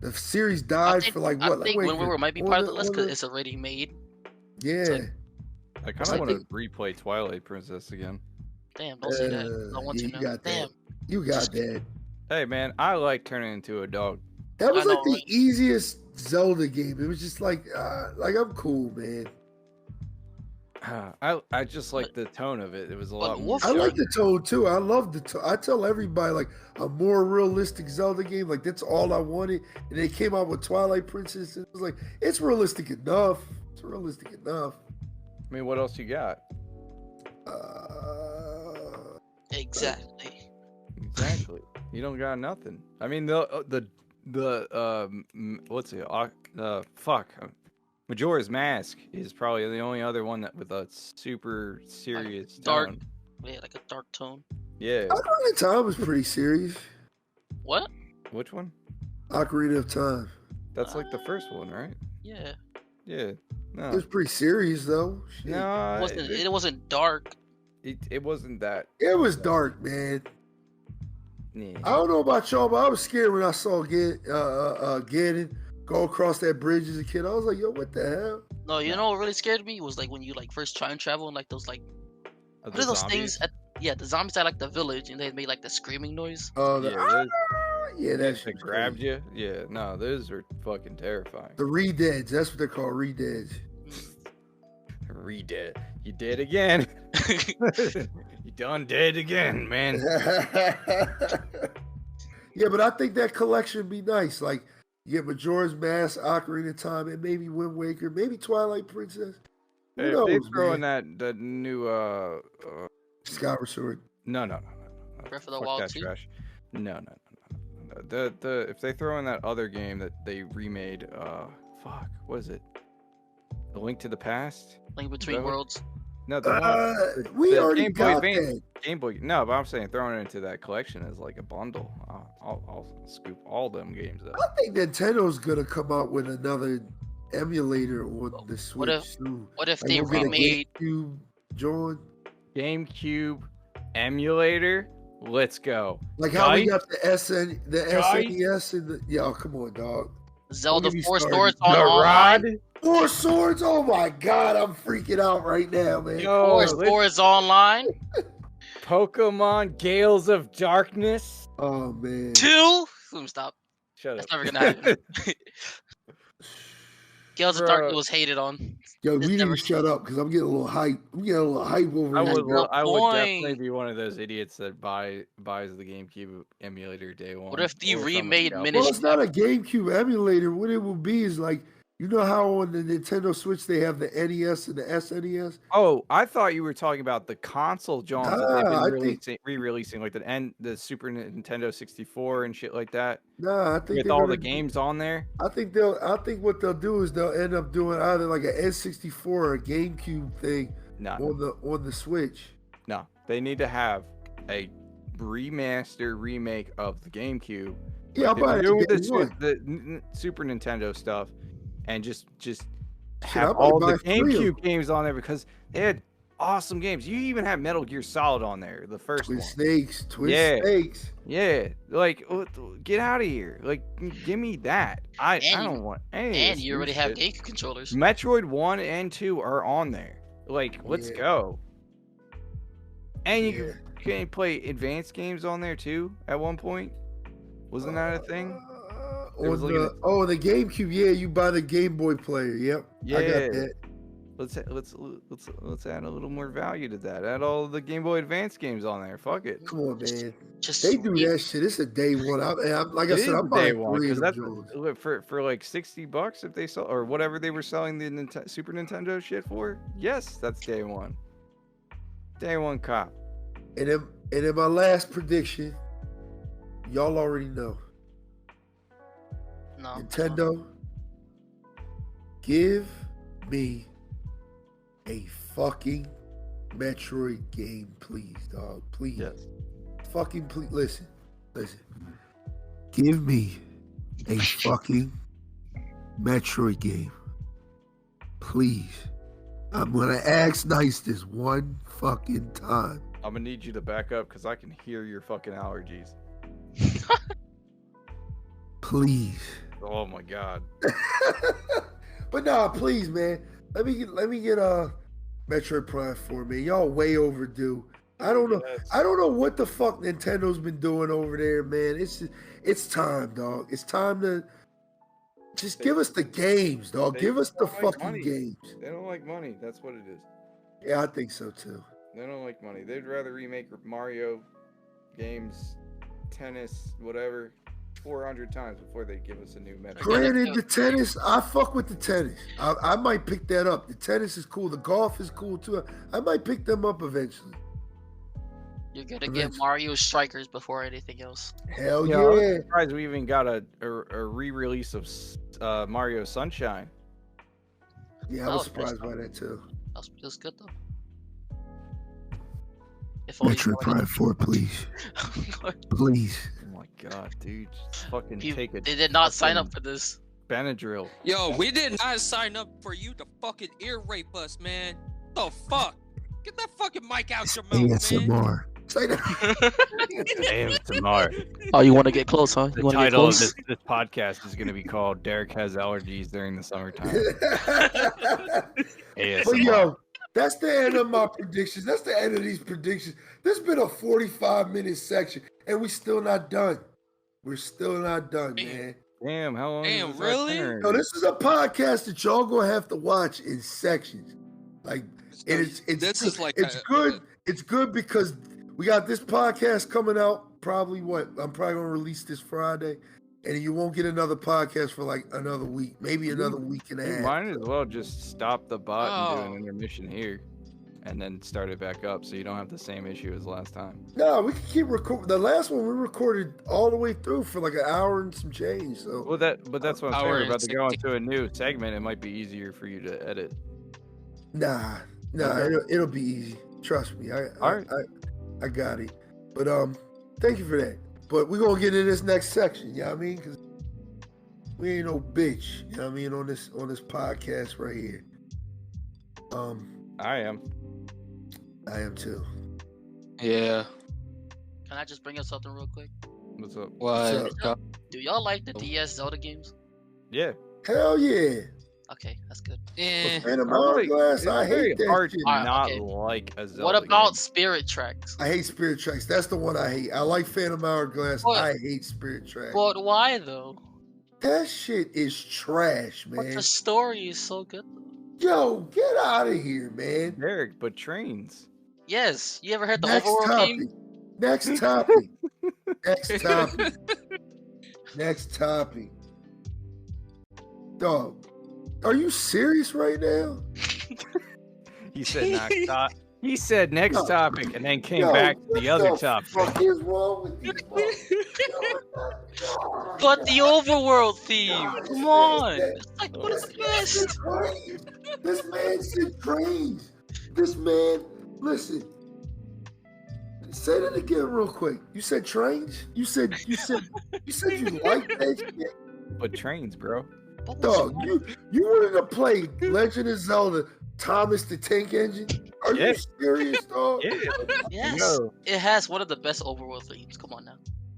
The series died for like what? I think Wind Waker might be part of the list because it's already made. Yeah. Like, I kind of want to replay Twilight Princess again. Damn, don't say that. I want to know. Damn. You got that. Hey man, I like turning into a dog. That was like the easiest Zelda game. It was just like I'm cool, man. I just like the tone of it. It was a lot more. I like the tone too. I love the tone. I tell everybody like a more realistic Zelda game. Like that's all I wanted. And they came out with Twilight Princess. And it was like it's realistic enough. It's realistic enough. I mean, what else you got? Exactly. Exactly. You don't got nothing. I mean, the what's it? Majora's Mask is probably the only other one that with a super serious dark, tone. Yeah, like a dark tone. Yeah. Ocarina of Time was pretty serious. What? Which one? Ocarina of Time. That's like the first one, right? Yeah. Yeah. No. It was pretty serious though. Shit. No, it wasn't dark. It wasn't that. It was dark, man. Yeah. I don't know about y'all, but I was scared when I saw Ganon go across that bridge as a kid. I was like, yo, what the hell? No, you know what really scared me was like when you like first try and travel and like those like what are those things? The zombies at like the village and they made like the screaming noise. Oh, that grabbed you. Yeah, no, those are fucking terrifying. The re-deads, that's what they're called, re-deads. Re-dead. You dead again. You done dead again, man. Yeah, but I think that collection would be nice. Like, you get Majora's Mask, Ocarina of Time, and maybe Wind Waker, maybe Twilight Princess. Hey, knows, they're throwing man? that new Skyward Sword. Breath of the Wild 2? No. The if they throw in that other game that they remade, what is it? The Link to the Past? Link Between Worlds. No, we already got that. Game Boy. No, but I'm saying throwing it into that collection as like a bundle. I'll scoop all them games up. I think Nintendo's gonna come out with another emulator on the Switch soon. What if they remade GameCube, John? GameCube emulator? Let's go. Like how we got the SNES and the come on, dog. Zelda 4 Swords Online. 4 Swords? Oh my god, I'm freaking out right now, man. 4 Swords Online. Pokemon Gales of Darkness. Oh man. 2. Stop. Shut up. That's up. never gonna happen. Gales of Darkness was hated on. Yo, we need to shut up because I'm getting a little hype. I'm getting a little hype over here. I would definitely be one of those idiots that buys the GameCube emulator day one. What if they remade Minish? Well, it's not a GameCube emulator. What it will be is like, you know how on the Nintendo Switch they have the NES and the SNES? Oh, I thought you were talking about the console Johns that they've been re-releasing, like the Super Nintendo 64 and shit like that. Nah, I think with all the games on there. I think what they'll do is they'll end up doing either like an N64 or a GameCube thing on the Switch. No, they need to have a remake of the GameCube. Yeah, like the Super Nintendo stuff. And just have all the GameCube games on there because they had awesome games. You even have Metal Gear Solid on there, the first one. Twist Snakes. Yeah. Like, get out of here. Like, give me that. I don't want any. And you already have GameCube controllers. Metroid 1 and 2 are on there. Like, let's go. And you can play advanced games on there too at one point. Wasn't that a thing? The GameCube, you buy the Game Boy player. Yep. Yeah. I got that. Let's add a little more value to that. Add all the Game Boy Advance games on there. Fuck it. Come on, man. Just They do that shit. It's a day one. Like I It said, is I'm day buying one 3 because of them that's Jones. for like $60 if they sell or whatever they were selling the Super Nintendo shit for. Yes, that's day one. Day one cop. And then my last prediction, y'all already know. no. Nintendo, give me a fucking Metroid game, please, dog. Please. Yes. Fucking please. Listen. Give me a fucking Metroid game. Please. I'm gonna ask nice this one fucking time. I'm gonna need you to back up because I can hear your fucking allergies. Please. Oh my god. But nah, please, man. Let me get Metroid Prime 4, man. Y'all way overdue. I don't know. Yes. I don't know what the fuck Nintendo's been doing over there, man. It's time, dog. It's time to just give us the games, dog. They Give us the don't like fucking money. games. They don't like money. That's what it is. Yeah, I think so too. They don't like money. They'd rather remake Mario games, tennis, whatever, 400 times before they give us a new Metroid. Granted, the tennis, I fuck with the tennis. I might pick that up. The tennis is cool. The golf is cool too. I might pick them up eventually. You're gonna get Mario Strikers before anything else. Hell Yeah, I was yeah. surprised we even got a re-release of Mario Sunshine. Yeah, I was surprised by that too. That's good though. If only Metroid Prime 4, please. Please. Oh my god, dude. Just fucking take it. They did not sign up for this. Benadryl. Yo, we did not sign up for you to fucking ear rape us, man. The fuck? Get that fucking mic out your mouth, man. ASMR. Say that. ASMR. Oh, you want to get close, huh? The title of this podcast is going to be called Derek Has Allergies During the Summertime. ASMR. But yo, that's the end of my predictions. That's the end of these predictions. This has been a 45-minute section, and we're still not done. We're still not done, man. Damn, how long? Damn, is that really? turn? No, this is a podcast that y'all gonna have to watch in sections. Like, and it's This is like it's good. It's good because we got this podcast coming out. Probably I'm probably gonna release this Friday, and you won't get another podcast for like another week, maybe another week and a You half. might as well just stop the bot and do Oh. an intermission here, and then start it back up so you don't have the same issue as last time. No, we can keep recording. The last one we recorded all the way through for like an hour and some change. So Well, that's what I'm Hour saying. We're and about to go 60. into a new segment. It might be easier for you to edit. nah, Okay. it'll be easy. Trust me. All right. I got it. But thank you for that. But we're gonna get into this next section, you know what I mean? Because we ain't no bitch, you know what I mean, on this podcast right here. I am. I am too. Yeah. Can I just bring up something real quick? What's up? What? Do y'all like the DS Zelda games? Yeah. Hell yeah. Okay, that's good. Eh. Phantom Really, Hourglass, it's I very hate that hard shit. to Alright, not okay. like a Zelda What about game. Spirit Tracks? I hate Spirit Tracks. That's the one I hate. I like Phantom Hourglass. What? I hate Spirit Tracks. But why though? That shit is trash, But man. the story is so good. Yo, get out of here, man. Derek, but trains. Yes, you ever heard the Next overworld topic. game? Next topic. Next topic. Next topic. Dog, are you serious right now? He said next topic. He said next No. topic and then came Yo, back to what the other the topic. fuck is wrong with you? But the overworld theme. Come on. It's like, what is this? This man said trains. This man, listen. Say that again real quick. You said trains? You said you like that shit? But trains, bro. What was Dog, you wanted to play Legend of Zelda Thomas the Tank Engine? Are Yeah. you serious, dog? Yeah. Yes, No. it has one of the best overworld themes. Come on now.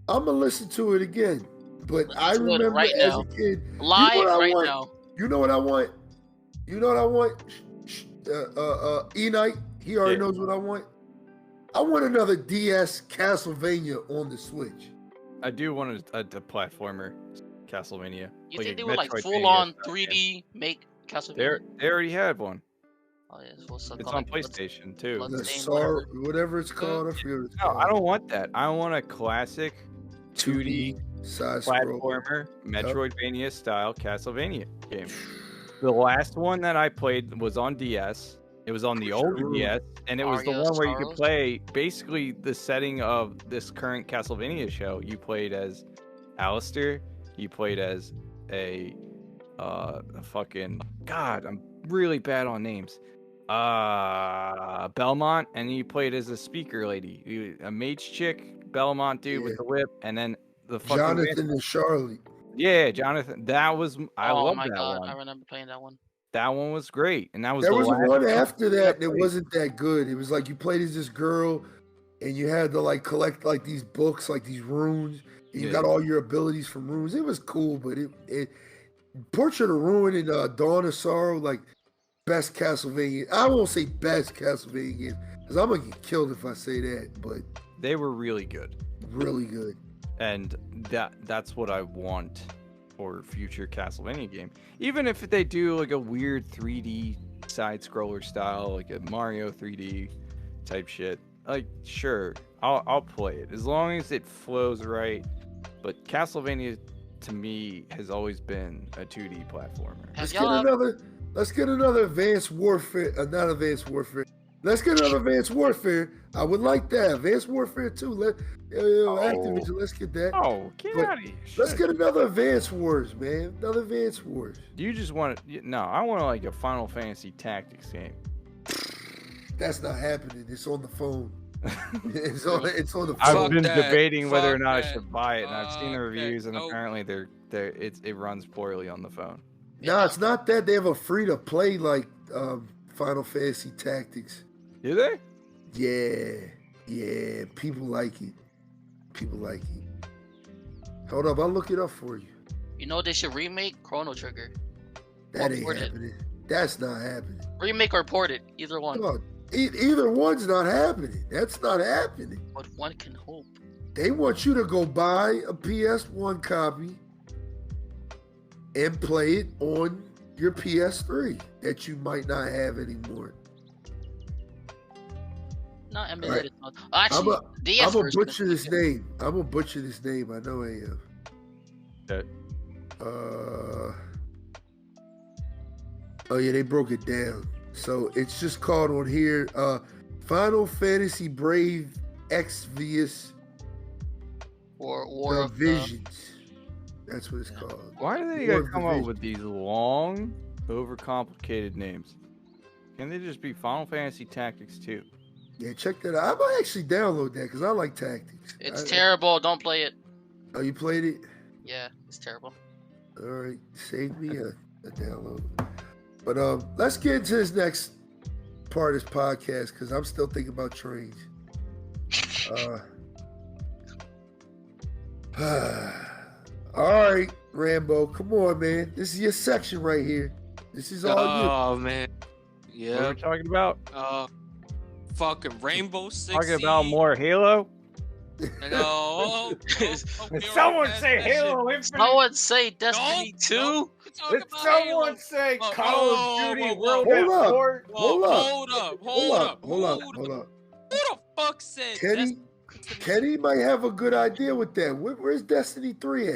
I'm gonna listen to it again. But Listen I to it remember right as now. a kid. Live what I right want? now. You know what I want? You know what I want? E-Night, he already Yeah. knows what I want. I want another DS Castlevania on the Switch. I do want a platformer, Castlevania. You Like think a they would like Metroidvania full on style game. 3D make Castlevania? They already had one. Oh yeah, it's what's It's on PlayStation too. Blood- The Bloodstained, Sar, whatever it's called. I forget what it's No, called. I don't want that. I want a classic 2D side scroll. platformer, Metroidvania style Castlevania game. The last one that I played was on DS. It was on the old DS, and it was the Mario one where you could Sorrows? play basically the setting of this current Castlevania show. You played as Alistair. You played as a fucking God. I'm really bad on names. Belmont, and you played as a speaker lady, a mage chick, Belmont dude with the whip, and then the fucking Jonathan and Charlie. Yeah, Jonathan. That was I Oh love my that god, one. I remember playing that one. That one was great, and that was There the was last one after that that played. wasn't that good. It was like you played as this girl, and you had to like collect like these books, like these runes, and you got all your abilities from runes. It was cool, but it Portrait of Ruin and Dawn of Sorrow, like best Castlevania. I won't say best Castlevania game because I'm gonna get killed if I say that, but They were really good, really good. and that's what I want for future Castlevania game. Even if they do like a weird 3D side scroller style, like a Mario 3D type shit, like sure, I'll play it as long as it flows right. But Castlevania to me has always been a 2D platformer. Let's get another Advanced Warfare. Not Advanced Warfare. Let's get another Advanced Warfare. I would like that. Advanced Warfare 2. Activision, let's get that. Oh, get But out of here. Let's Shit. get another Advanced Wars, man. Another Advanced Wars. You just want it? No, I want like a Final Fantasy Tactics game. That's not happening. It's on the phone. It's on the phone. I've been that. debating whether or Fuck not I that. should buy it, and I've seen the Fuck that. reviews, and Nope. apparently it runs poorly on the phone. No, it's not that. They have a free to play like Final Fantasy Tactics. Do they? Yeah. People like it. Hold up, I'll look it up for you. You know what they should remake? Chrono Trigger. That Or ain't port it. happening. That's not happening. Remake or port it, either one. Dog, either one's not happening. That's not happening. But one can hope. They want you to go buy a PS1 copy and play it on your PS3 that you might not have anymore. Not emulated. Actually, DS I'm gonna version butcher is this good. name. I'm gonna butcher this name. I know I am. Okay. Oh yeah, they broke it down. So it's just called on here Final Fantasy Brave Exvius Or War The of Visions. That's what it's called. Why do they War gotta of come the up Vision. with these long, overcomplicated names? Can they just be Final Fantasy Tactics 2? Yeah, check that out. I might actually download that because I like tactics. It's terrible. Don't play it. Oh, you played it? Yeah, it's terrible. All right, save me a download. But let's get into this next part of this podcast because I'm still thinking about trains. All right, Rambo, come on, man. This is your section right here. This is all Oh man. What are Yeah. we talking about? Fucking Rainbow Six. Talking about more Halo? No. Did someone say Halo Infinite? Someone say Destiny 2? No. Did someone say Whoa, Call whoa, of Duty whoa, World whoa. at Hold up. War? Hold up. Hold up. Hold up. Who the fuck said Kenny, Destiny? Kenny might have a good idea with that. Where's Destiny 3 at?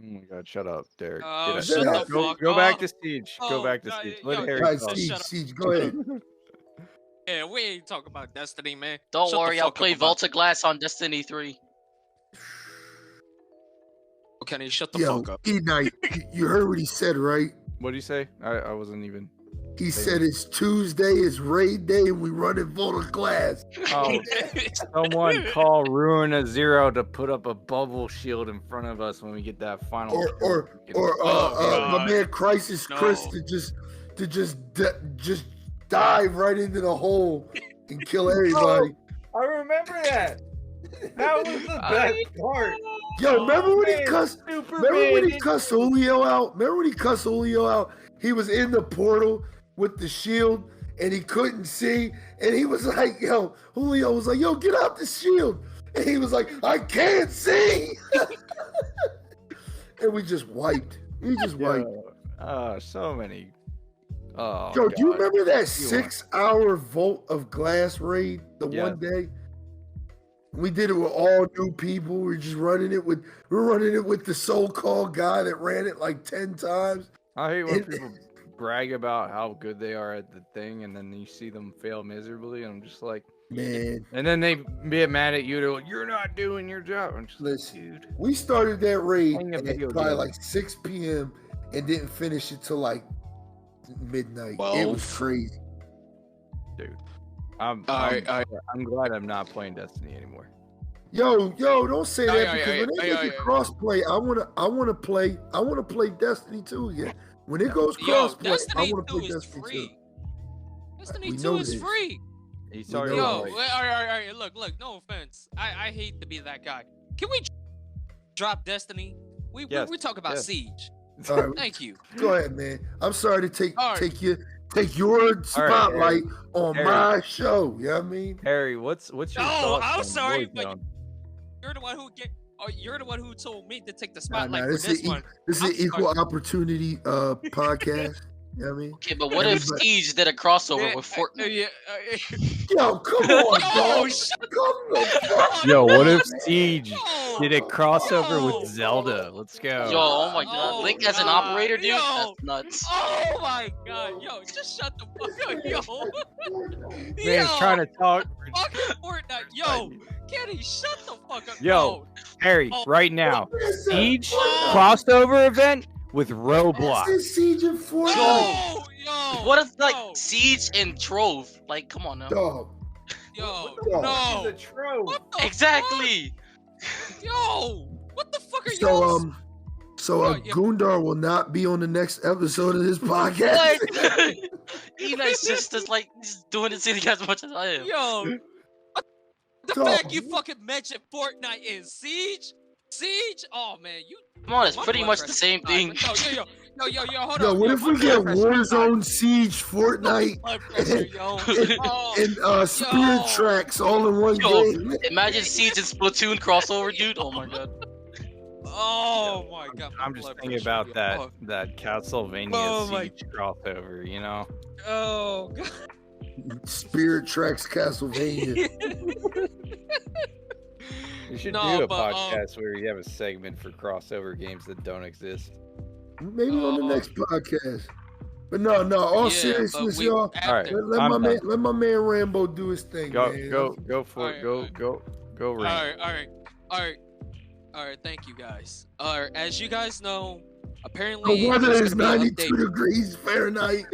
Oh my god, shut up, Derek. Oh, Get shut out. the fuck Go back up. to Siege. Oh, Go back to no, Siege. yo, Let yo, Harry All right, talk. Siege, shut up. Siege, go ahead. Yeah, we ain't talking about Destiny, man. Don't Shut the worry, I'll fuck play up about- Volta Glass on Destiny 3. Oh, Kenny, shut the Yo, fuck up. E-Night, you heard what he said, right? What do you say? I wasn't even. He said it's Tuesday, it's raid day, and we running Volta Glass. Oh, someone call Ruin Zero to put up a bubble shield in front of us when we get that final. Or Oh, my God. man Crisis No. Chris to just dive right into the hole and kill everybody. I remember that. That was the best part. Yo, remember when he man, cussed? Superman Remember when he didn't- cussed Julio out? Remember when he cussed Julio out? He was in the portal with the shield and he couldn't see. And he was like, yo, Julio was like, yo, get out the shield. And he was like, I can't see. And we just wiped. We just wiped. So many Oh, Yo, do you God. remember that You 6-hour Vault of Glass raid the Yes. one day? We did it with all new people. We're running it with the so-called guy that ran it like 10 times. I hate when It- people brag about how good they are at the thing, and then you see them fail miserably, and I'm just like, Man, and then they get mad at you. They're like, "You're not doing your job." I'm just listen, like, dude. we started that raid Playing a at video probably game. like 6 p.m. and didn't finish it till like midnight. It was crazy. Dude, I'm glad I'm not playing Destiny anymore. Yo, don't say that because when they Aye, make it aye. crossplay, I wanna play Destiny 2 again. When it goes Yo, crossplay, I Destiny wanna 2 play is Destiny 2. free. Destiny We 2 know is this. free. He's We talking know about Yo, like, all right. Look. No offense. I hate to be that guy. Can we drop Destiny? We talk about yes. Siege. All right, Thank you. go ahead, man. I'm sorry to All right. take your spotlight on Harry. my show. You know what I mean? Harry, what's your No, thoughts I'm on sorry, but Warzone? you're the one who you're the one who told me to take the Nah, spotlight for this this is one. this is I'm an equal opportunity podcast. You know what I mean? Okay, but what if Everybody- Siege did a crossover with Fortnite? Yo, come on, Yo, dog. shut Come the fuck. Yo, what if No, Siege no, did a crossover no. with Zelda? Let's go. Yo, oh my god. Oh, Link as an God. operator, dude? Yo. That's nuts. Oh my god, yo, just shut the fuck up, yo. Man's trying to talk. Fucking Fortnite, yo. Kenny, shut the fuck up. Yo, Harry, Oh. right now, Listen, Siege Oh. crossover event with This Roblox. is Siege and Fortnite. Yo, What if, like, yo, Siege and Trove? Like, come on now. Dog. yo, Yo. no. Trove. What the Exactly! fuck? Yo, what the fuck are So you? Yeah. Gundar will not be on the next episode of this podcast. What? E-Night's just like just doing it silly as much as I am. Yo, the Dog. fact you fucking mentioned Fortnite and Siege? Oh man, you. Come on, it's my pretty blood much the pressure same high, thing. but yo, hold Yo, on. what yo, if my we get blood pressure is high. Warzone, Siege, Fortnite, Blood pressure, yo. Oh, and Spirit Yo. Tracks all in one Yo, game? imagine Siege and Splatoon crossover, dude. Oh my god. oh my god. my I'm just blood thinking pressure, about yo. that that Castlevania Oh my- Siege crossover, you know? Oh god. Spirit Tracks Castlevania. You should No, do a but, podcast where you have a segment for crossover games that don't exist. Maybe on the Oh. next podcast. But no, all Yeah, seriousness, but we- y'all. after- Let I'm my done. let my man Rambo do his thing, Go man. for it. Alright, Go Ram. All right. Thank you guys. As you guys know, apparently The weather there's is gonna be an 92 degrees Fahrenheit.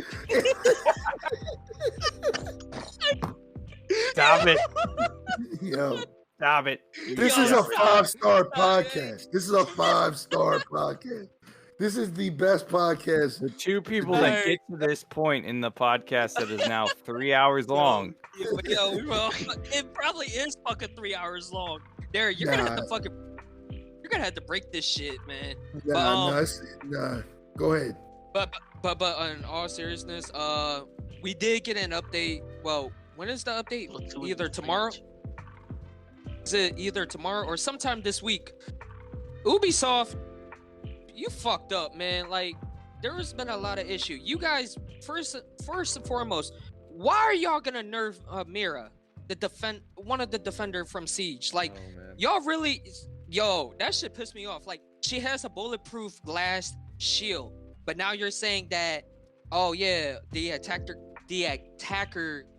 Stop it. Yo, Stop it. this Yo, is a stop. 5-star Stop it. podcast. This is a 5-star podcast. This is the best podcast. The two people that get to this point in the podcast that is now 3 hours long. Yo, bro, it probably is fucking 3 hours long. Derek, you're gonna have to fucking. You're gonna have to break this shit, man. Nah. Go ahead. But in all seriousness, we did get an update. Well, when is the update? Splatoon Either is tomorrow. Is it either tomorrow or sometime this week? Ubisoft, you fucked up, man. Like, there's been a lot of issue. You guys, first and foremost, why are y'all gonna nerf Mira, one of the defender from Siege? Like, Oh, man. y'all really, that shit pissed me off. Like, she has a bulletproof glass shield, but now you're saying that, oh yeah, the attacker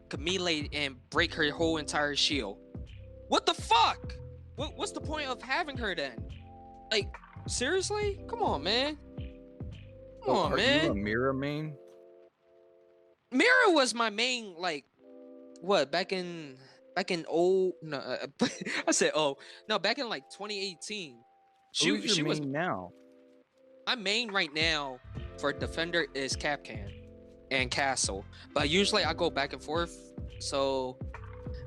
could melee and break her whole entire shield. What the fuck? What's the point of having her then? Like, seriously? Come on, man. Come on, Are you a man. Mira main? Mira was my main, like, what, back in old, no, I said, oh, no, back in like 2018. Who's your She was, main now? my main right now for defender is Capcan and Castle, but usually I go back and forth. So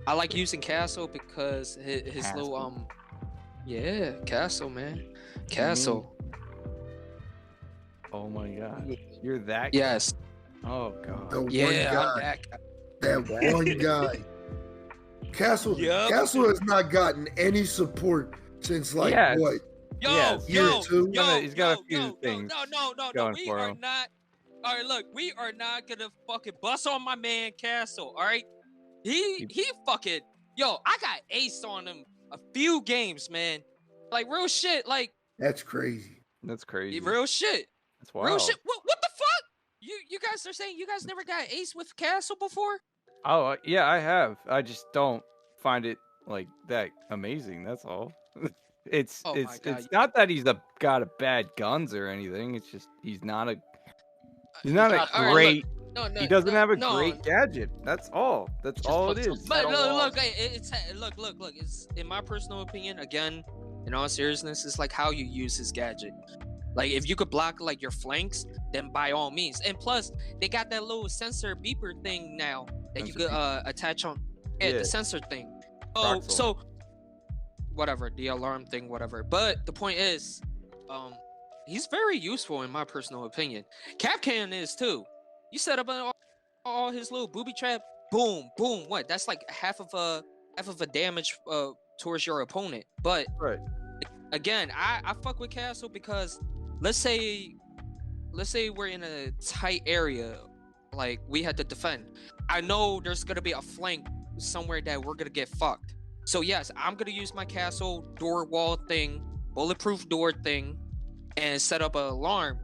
I like using Castle because his little yeah, Castle, man, Castle. Oh my god. You're that Yes, Oh god. The yeah, one I'm guy. that. That one guy. Castle. Yup. Castle has not gotten any support since like Yes. what? Yo, Yes. Year two. yo, He's got a few yo, things no, going we for are him. not. All right, look, we are not gonna fucking bust on my man Castle. All right, he fucking yo. I got ace on him a few games, man. Like real shit. Like That's crazy. That's crazy. real shit. That's wild. Real shit. What the fuck? You guys are saying you guys never got ace with Castle before? Oh yeah, I have. I just don't find it like that amazing. That's all. It's Oh my God. it's not that he's got a bad guns or anything. It's just he's not a not- great. all right, look, He doesn't have a no. great gadget. That's all. That's Just all put it some is. But metal look, walls. it's look. It's in my personal opinion. Again, in all seriousness, it's like how you use his gadget. Like if you could block like your flanks, then by all means. And plus, they got that little sensor beeper thing now that you Sensor could attach on. Yeah, Yeah. the sensor thing. Proxel. So whatever, the alarm thing, whatever. But the point is, he's very useful in my personal opinion. Capcan is too. You set up all his little booby trap. Boom, boom. What? That's like half of a damage towards your opponent. But Right. again, I fuck with Castle because let's say we're in a tight area, like we had to defend. I know there's gonna be a flank somewhere that we're gonna get fucked. So yes, I'm gonna use my Castle door wall thing, bulletproof door thing, and set up an alarm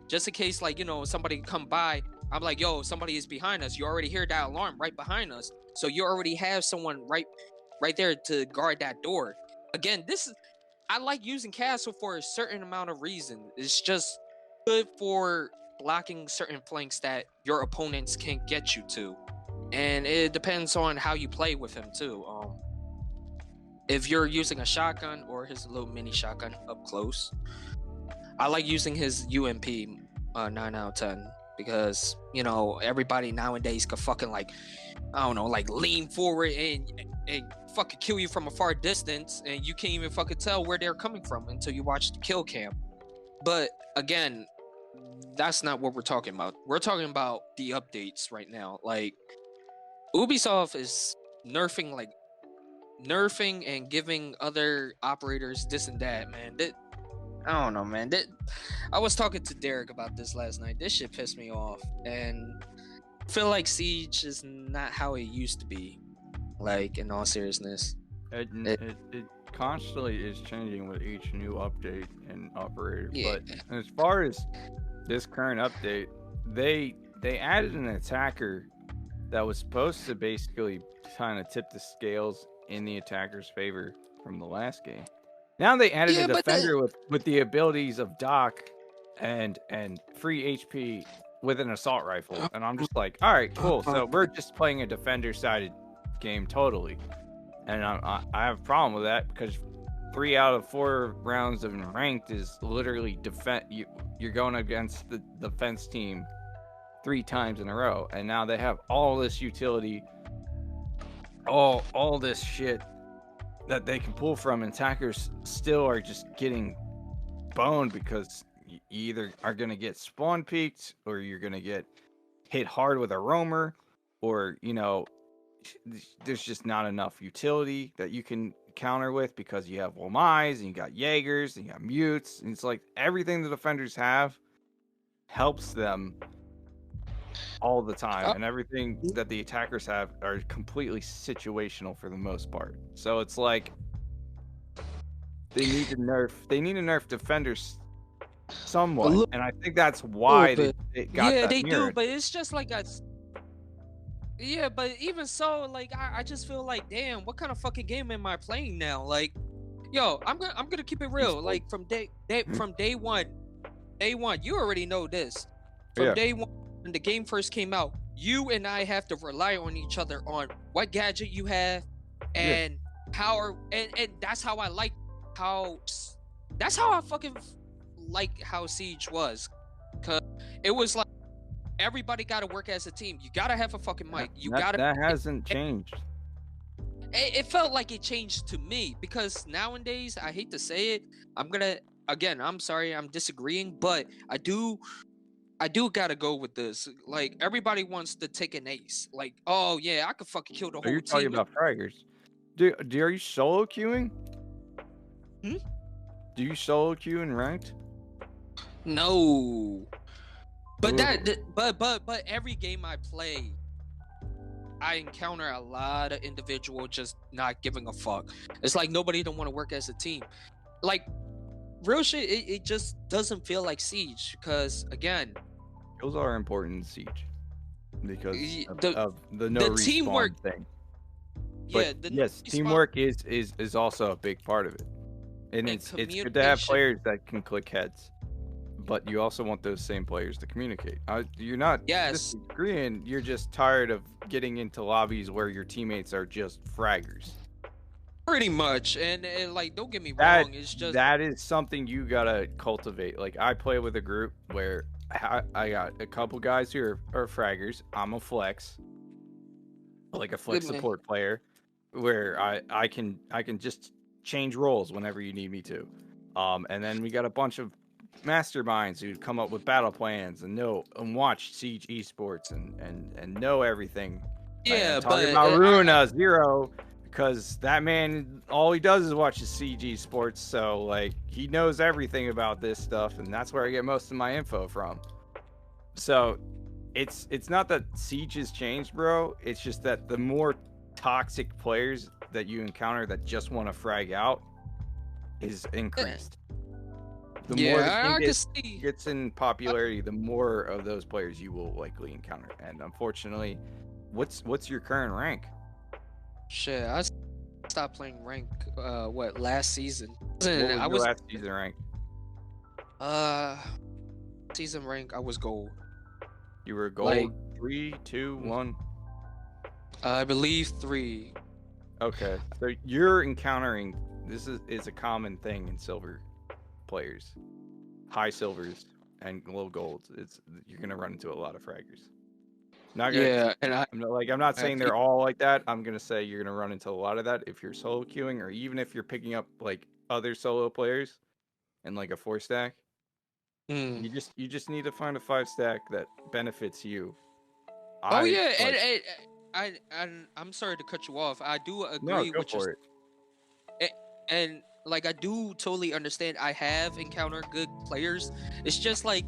just in case, like, you know, somebody come by. I'm like, yo, somebody is behind us. You already hear that alarm right behind us, so you already have someone right there to guard that door. Again, I like using Castle for a certain amount of reason. It's just good for blocking certain flanks that your opponents can't get you to, and it depends on how you play with him too. If you're using a shotgun or his little mini shotgun up close, I like using his UMP 9 out of 10 because, you know, everybody nowadays could fucking like, I don't know, like lean forward and fucking kill you from a far distance, and you can't even fucking tell where they're coming from until you watch the kill cam. But again, that's not what we're talking about. We're talking about the updates right now. Like Ubisoft is nerfing and giving other operators this and that, man. I don't know, man. I was talking to Derek about this last night. This shit pissed me off, and I feel like Siege is not how it used to be. Like, in all seriousness, It constantly is changing with each new update and operator. Yeah. But as far as this current update, they added an attacker that was supposed to basically kind of tip the scales in the attacker's favor from the last game. Now they added Yeah, a but defender with the abilities of Doc and free HP with an assault rifle, and I'm just like, all right, cool. So we're just playing a defender-sided game totally, and I have a problem with that because 3 out of 4 rounds of ranked is literally you're going against the defense team 3 times in a row, and now they have all this utility, all this shit that they can pull from, and attackers still are just getting boned because you either are going to get spawn peeked, or you're going to get hit hard with a roamer, or, you know, there's just not enough utility that you can counter with because you have Womais and you got Jaegers and you got Mutes, and it's like everything the defenders have helps them all the time, and everything that the attackers have are completely situational for the most part. So it's like they need to nerf defenders somewhat, and I think that's why they got that they mirrored. do, but it's just like but even so, like I just feel like, damn, what kind of fucking game am I playing now? Like, yo, I'm gonna keep it real. Like from day one, you already know this. From day one, when the game first came out, you and I have to rely on each other on what gadget you have and and that's how I like that's how I fucking like how Siege was, cause it was like everybody got to work as a team. You gotta have a fucking mic. That hasn't changed. It felt like it changed to me because nowadays, I hate to say it, I'm sorry, I'm disagreeing, but I do gotta go with this. Like, everybody wants to take an ace. Like, oh yeah, I could fucking kill the whole team. You're talking about fraggers. Are you solo queuing? Hmm? Do you solo queue in ranked? No. But but every game I play, I encounter a lot of individual just not giving a fuck. It's like nobody don't want to work as a team. Like real shit, it just doesn't feel like Siege because again, Those are important in Siege because the of the no the respawn teamwork thing. yeah, But yes, teamwork is also a big part of it, and it's good to have players that can click heads. But you also want those same players to communicate. You're not disagreeing. You're just tired of getting into lobbies where your teammates are just fraggers. Pretty much, and like, don't get me wrong, it's just that is something you gotta cultivate. Like, I play with a group where I got a couple guys who are fraggers. I'm a flex, like a flex support player, where I can just change roles whenever you need me to. And then we got a bunch of masterminds who come up with battle plans and watch Siege Esports and know everything. Yeah, talking about Runa Zero, because that man, all he does is watch Siege Esports, so like he knows everything about this stuff, and that's where I get most of my info from. So it's not that Siege has changed, bro. It's just that the more toxic players that you encounter that just want to frag out is increased. The more the game gets in popularity, the more of those players you will likely encounter. And unfortunately, what's your current rank? Shit, I stopped playing rank. Last season? What was your last season rank? Season rank, I was gold. You were gold, like, 3, 2, 1. I believe 3. Okay, so you're encountering this is a common thing in silver players, high silvers and low golds. You're gonna run into a lot of fraggers. I'm not saying they're all like that. I'm gonna say you're gonna run into a lot of that if you're solo queuing, or even if you're picking up like other solo players and like a 4-stack. You just need to find a 5-stack that benefits you. I'm sorry to cut you off. I do agree with you. And like, I do totally understand. I have encountered good players. It's just like,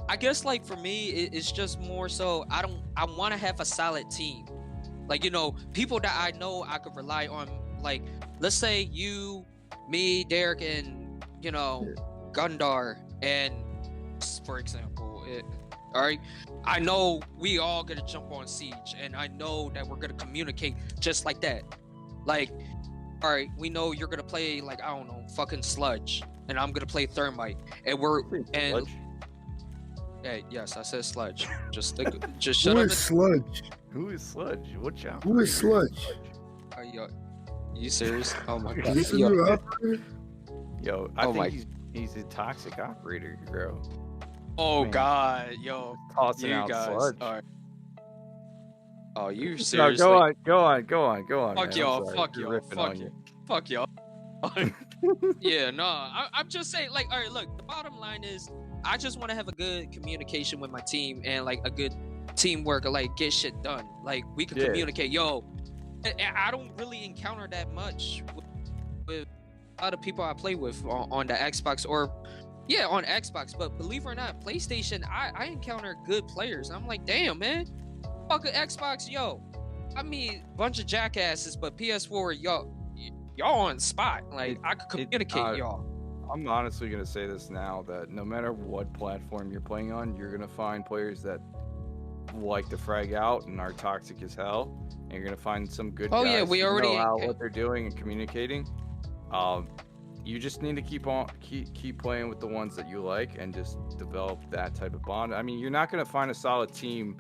I guess like for me, it's just more so I want to have a solid team. Like, you know, people that I know I could rely on. Like, let's say you, me, Derek, and you know, Guundar, and for example, all right, I know we all gonna jump on Siege, and I know that we're gonna communicate just like that. Like, all right, we know you're gonna play like, I don't know, fucking Sludge, and I'm gonna play Thermite, and hey, yes, I said Sludge. Just shut up. Who is Sludge? Who is Sludge? Watch out. Who is Sludge? Are you serious? Oh my god. Yo, I think he's a toxic operator, bro. Oh god, yo, tossing out Sludge. Oh, you seriously? No, go on. Fuck y'all. Fuck y'all. Yeah, no, I'm just saying, like, all right, look, the bottom line is, I just want to have a good communication with my team and like a good teamwork, like get shit done. Like, we can communicate. Yo, I don't really encounter that much with a lot of people I play with on the Xbox on Xbox. But believe it or not, PlayStation, I encounter good players. I'm like, damn, man. Fuck Xbox, yo. I mean, bunch of jackasses, but PS4, y'all on spot. Like, I could communicate, y'all. I'm honestly gonna say this now, that no matter what platform you're playing on, you're gonna find players that like to frag out and are toxic as hell. And you're gonna find some good guys we already know what they're doing and communicating. You just need to keep playing with the ones that you like and just develop that type of bond. I mean, you're not gonna find a solid team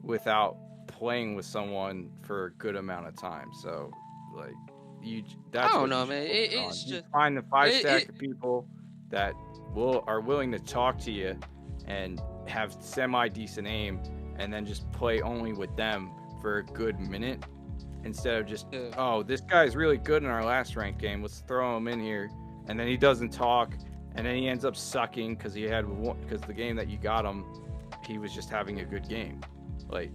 without playing with someone for a good amount of time. So, like, I don't know, man. It's just find the 5-stack of people that are willing to talk to you and have semi-decent aim, and then just play only with them for a good minute, instead of just oh, this guy's really good in our last ranked game, let's throw him in here, and then he doesn't talk, and then he ends up sucking because the game that you got him, he was just having a good game. Like,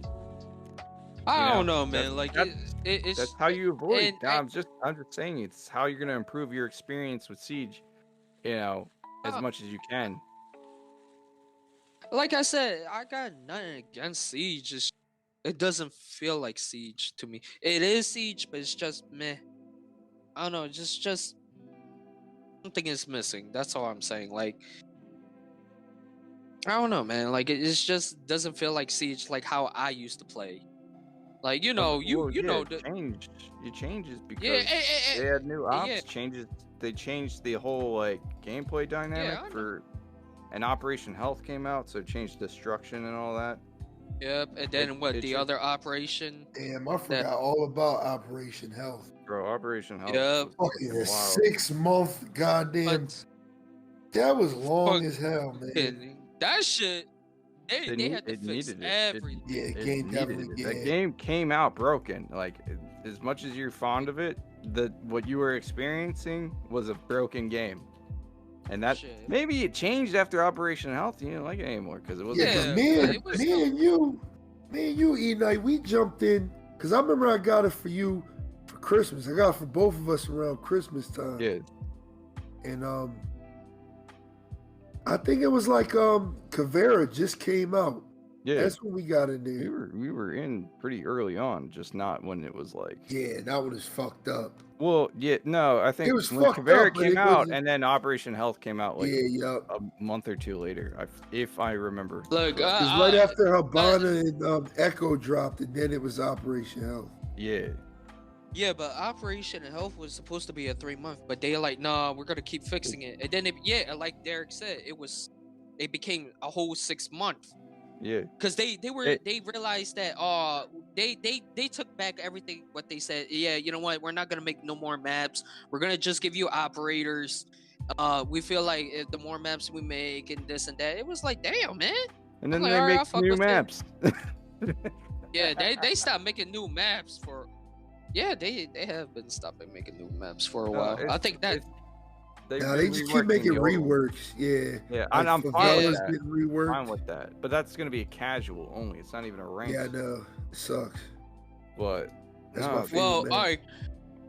I don't know, man. Like, that's how you avoid. I'm just saying, it's how you're gonna improve your experience with Siege, you know, as much as you can. like I said, I got nothing against Siege. It doesn't feel like Siege to me. It is Siege, but it's just meh. I don't know. Just something is missing. That's all I'm saying. Like, I don't know, man. Like, it's just doesn't feel like Siege, like how I used to play. Like, you know, you know, it changed. It changes because yeah, they had new ops yeah. changes. They changed the whole like gameplay dynamic I know. for, and Operation Health came out, so it changed destruction and all that. Yep, and then the other operation? Damn, I forgot all about Operation Health. Bro, Operation Health. Yep. Fucking a wild. 6 month goddamn. That was long as hell, man. That shit. They had to fix everything. Yeah, It game needed definitely. it. Yeah. That game came out broken. Like, as much as you're fond of it, what you were experiencing was a broken game. And that Shit. maybe it changed after Operation Health. You didn't like it anymore because it wasn't. Yeah, Yeah, cause me and you, E-Night, we jumped in. Cause I remember I got it for you for Christmas. I got it for both of us around Christmas time. Yeah. And I think it was like Caveira just came out. Yeah. That's when we got in there. We were in pretty early on, just not when it was like. Yeah, that one was fucked up. Well, yeah, no, I think It was when fucked Caveira up, but came it out, wasn't- and then Operation Health came out like Yeah. a month or two later, if I remember. Look, It was right after Habana and Echo dropped, and then it was Operation Health. Yeah. yeah, but Operation Health was supposed to be a 3 month, but they like, nah, we're gonna keep fixing it. And then like Derek said, it became a whole 6 month. Yeah. Because they realized that they took back everything what they said. Yeah, you know what? We're not gonna make no more maps. We're gonna just give you operators. We feel like if the more maps we make and this and that, it was like, damn, man. And then I'm like, they alright, I'll make fuck new with it. maps. Yeah, they stopped making new maps for. Yeah, they have been stopping making new maps for a while. I think that. They just keep making reworks. Yeah. Yeah, Like I'm fine with Favela's that. getting reworked. Fine with that. But that's gonna be a casual only. It's not even a ranked. Yeah, I know. It sucks. But That's no, my favorite. Well, man. all right,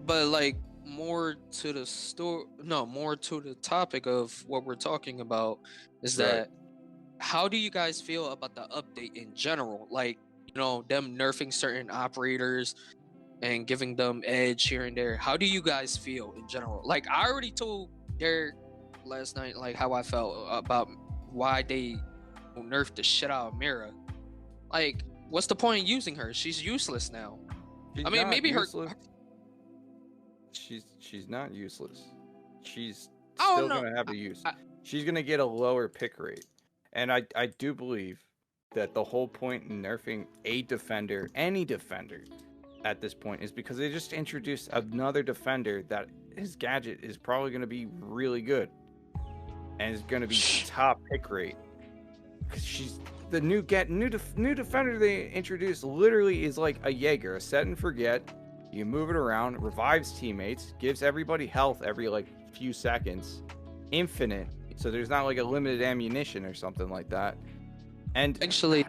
but like more to the topic of what we're talking about is Right. that how do you guys feel about the update in general? Like, you know, them nerfing certain operators and giving them edge here and there. How do you guys feel in general? Like, I already told Derek last night, like, how I felt about why they nerfed the shit out of Mira. Like, what's the point in using her? She's useless now. she's I mean, not maybe useless. She's not useless. She's Oh, still no, gonna have a use. I- She's gonna get a lower pick rate, and I do believe that the whole point in nerfing a defender, any defender, at this point is because they just introduced another defender that his gadget is probably gonna be really good, and is gonna be top pick rate. 'Cause she's the new defender they introduced. Literally is like a Jaeger, a set and forget. You move it around, revives teammates, gives everybody health every like few seconds, infinite, so there's not like a limited ammunition or something like that. And Actually,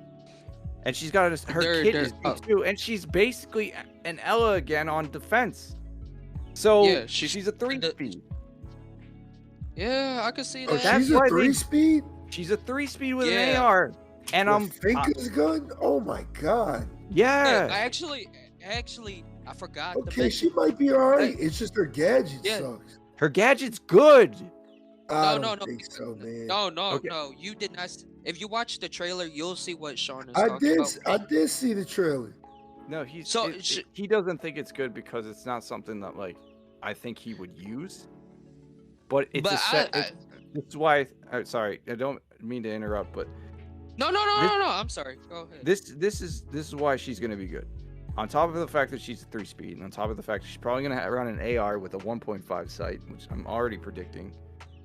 she's got her kit is good too, and she's basically an Ella again on defense. So Yeah, she's a 3-speed. yeah, I could see Oh, that. that's she's a why they- 3-speed? She's a 3-speed with Yeah. an AR, and I'm Finker's gun? Oh my god. yeah. Actually, I forgot. to Okay, mention- she might be alright. It's just her gadget Yeah. sucks. Her gadget's good. I No, don't no, think so, man. No, Okay. no, you did not. If you watch the trailer, you'll see what Sean is I talking did. about. I did see the trailer. No, So, he doesn't think it's good because it's not something that like I think he would use. But it's But a set. I- This is why. Sorry, I don't mean to interrupt, but No. This- I'm sorry. Go ahead. this is why she's gonna be good. On top of the fact that she's a 3-speed, and on top of the fact that she's probably gonna run an AR with a 1.5 sight, which I'm already predicting.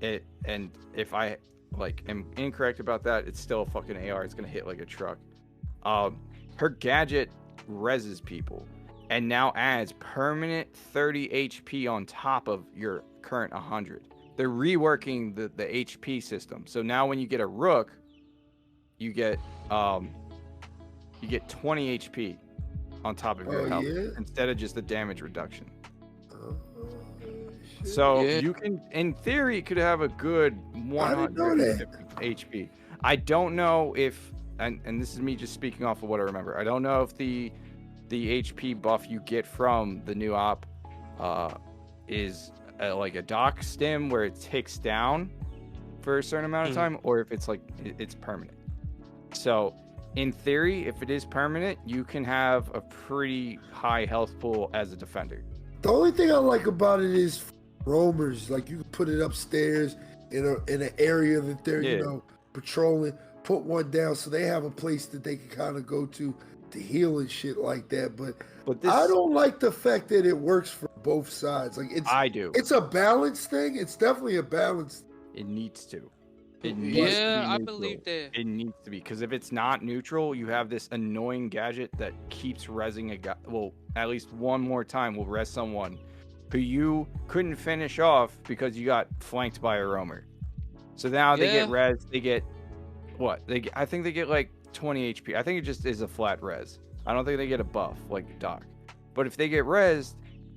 It, and if I like am incorrect about that, it's still a fucking AR. It's gonna hit like a truck. Her gadget reses people, and now adds permanent 30 HP on top of your current 100. They're reworking the HP system. So now when you get a rook, you get 20 HP on top of your health instead of just the damage reduction. So Yeah. you can, in theory, could have a good 150 HP. I don't know if, and this is me just speaking off of what I remember. I don't know if the HP buff you get from the new op is like a dock stim where it ticks down for a certain amount of time, or if it's like it's permanent. So in theory, if it is permanent, you can have a pretty high health pool as a defender. The only thing I like about it is roamers. Like, you can put it upstairs in an area that they're you know, patrolling. Put one down so they have a place that they can kind of go to heal and shit like that. But this, I don't like the fact that it works for both sides. Like, I do. It's a balance thing. It's definitely a balance. It needs to. I believe that. It needs to be, because if it's not neutral, you have this annoying gadget that keeps rezzing a guy. Well, at least one more time will res someone who you couldn't finish off because you got flanked by a roamer. So now they get res. They get what? I think they get like 20 HP. I think it just is a flat res. I don't think they get a buff like Doc. But if they get rezzed,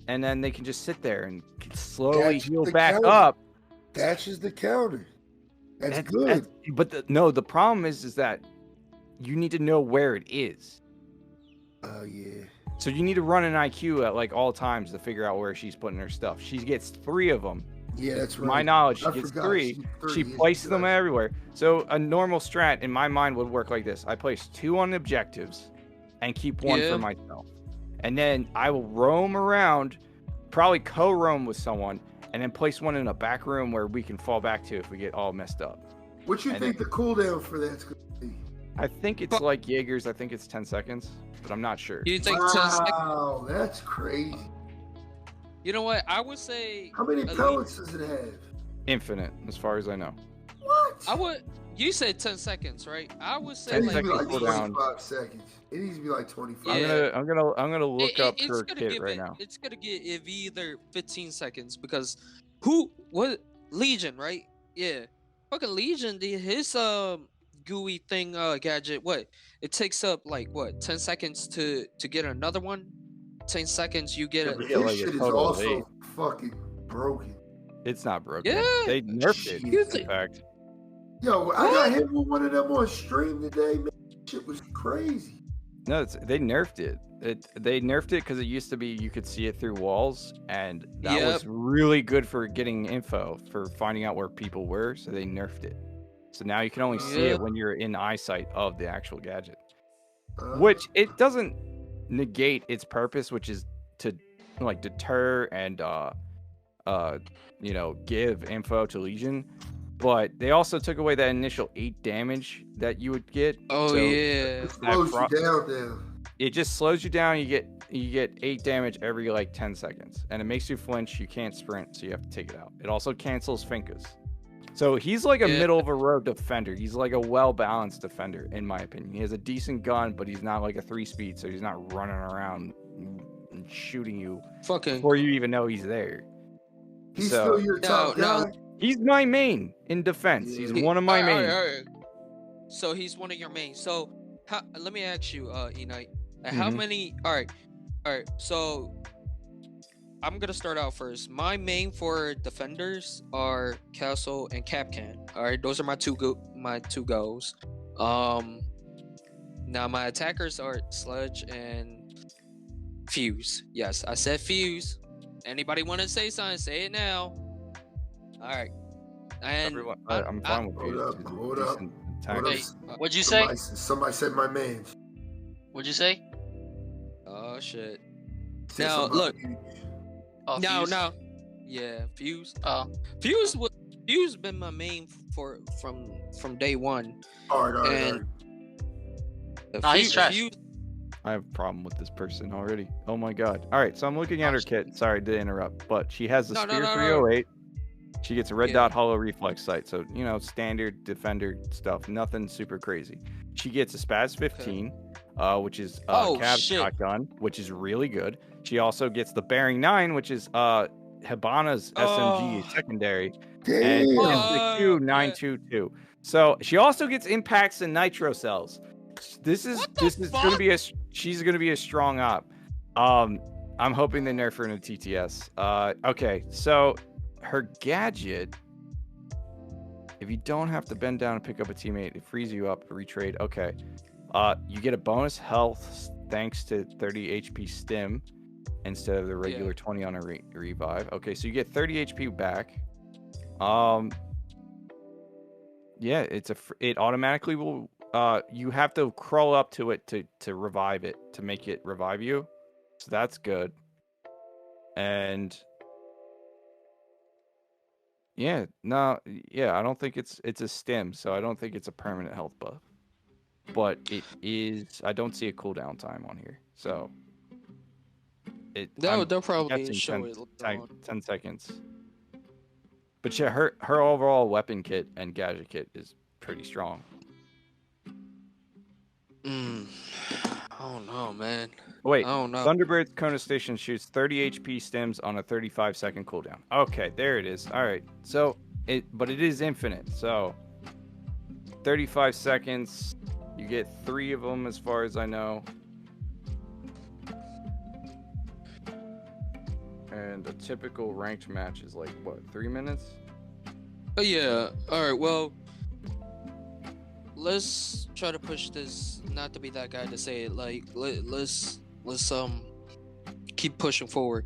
and then they can just sit there and slowly heal back up. Dashes the counter. That's good. But the problem is that you need to know where it is. Oh, yeah. So you need to run an IQ at like all times to figure out where she's putting her stuff. She gets 3 of them. Yeah, that's right. To my knowledge, she gets 3. She places them everywhere. So a normal strat in my mind would work like this. I place 2 on objectives and keep 1 for myself. And then I will roam around, probably co-roam with someone, and then place 1 in a back room where we can fall back to if we get all messed up. What you think the cooldown for that's going to be? I think it's like Jaeger's. I think it's 10 seconds, but I'm not sure. You think 10 seconds? Wow, that's crazy. You know what? I would say... How many pellets does it have? Infinite, as far as I know. What? You said 10 seconds, right? I would say 10 like... seconds like cooldown. 25 seconds. It needs to be like 25. Yeah. I'm gonna look up her kit right now. It's gonna get either 15 seconds because Legion, right? Yeah. Fucking Legion, his GUI thing gadget, what? It takes up like what, 10 seconds to get another one? 10 seconds you get His like shit is total of also 8. fucking broken. It's not broken. Yeah. They nerfed it, in fact. Yo, I got hit with one of them on stream today, man. Shit was crazy. No, they nerfed it. They nerfed it because it used to be you could see it through walls, and that was really good for getting info, for finding out where people were, so they nerfed it. So now you can only see it when you're in eyesight of the actual gadget. Which, it doesn't negate its purpose, which is to like deter and give info to Legion. But they also took away that initial 8 damage that you would get. Oh, so It slows you down now. It just slows you down. You get 8 damage every like 10 seconds, and it makes you flinch. You can't sprint, so you have to take it out. It also cancels Finkas. So he's like a middle of a road defender. He's like a well-balanced defender, in my opinion. He has a decent gun, but he's not like a 3-speed, so he's not running around and shooting you before you even know he's there. He's still your top guy? He's my main in defense. He's one of my main. Right. So he's one of your main. So let me ask you, E-Knight, how many? All right. So I'm gonna start out first. My main for defenders are Castle and Capcan. All right, those are my two goals. Now my attackers are Sludge and Fuse. Yes, I said Fuse. Anybody want to say something? Say it now. All right. And I'm fine with Fuse. Hold up. Wait, what'd you say? Somebody said my man. What'd you say? Oh shit. Now look. Oh, now, Fuse? yeah, Fuse. Oh, Fuse been my main from day one. All right. Nah, he's trash. I have a problem with this person already. Oh my god. All right, so I'm looking at her kit. Sorry to interrupt, but she has the Spear 308. She gets a red dot hollow reflex sight, so standard defender stuff, nothing super crazy. She gets a Spaz 15, which is Cav shotgun, which is really good. She also gets the Bearing 9, which is Hibana's SMG secondary, and the Q922. So she also gets impacts and nitro cells. This is gonna be she's gonna be a strong op. I'm hoping they nerf her in a TTS. Okay, so her gadget if you don't have to bend down and pick up a teammate, it frees you up to retrade. Okay. You get a bonus health thanks to 30 HP stim instead of the regular 20 on a revive. Okay, so you get 30 HP back. Yeah, it automatically will. You have to crawl up to it to revive it, to make it revive you. So that's good. And I don't think it's a stim, so I don't think it's a permanent health buff. But it is. I don't see a cooldown time on here, so they'll probably show it 10 seconds. But yeah, her overall weapon kit and gadget kit is pretty strong. I don't know, man. Wait, I don't know. Thunderbird's Kona Station shoots 30 HP stims on a 35-second cooldown. Okay, there it is. All right, so but it is infinite. So 35 seconds, you get 3 of them, as far as I know. And a typical ranked match is like, what, 3 minutes? Yeah. All right. Well, let's try to push this. Not to be that guy to say it. Like, let's keep pushing forward.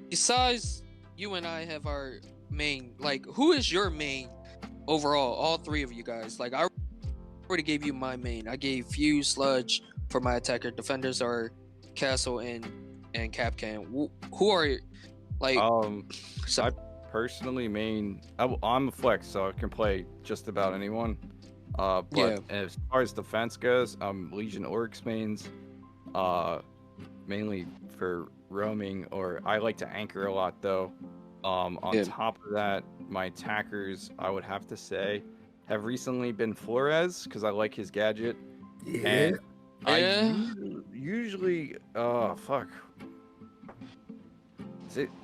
Besides, you and I have our main. Like, who is your main overall? All 3 of you guys. Like, I already gave you my main. I gave Fuse, Sludge for my attacker. Defenders are Castle and Capcan. Who are like? I personally main. I'm a flex, so I can play just about anyone. But as far as defense goes, Legion Orcs mains, mainly for roaming, or I like to anchor a lot though. On top of that, my attackers, I would have to say, have recently been Flores, because I like his gadget. Yeah. And I usually, I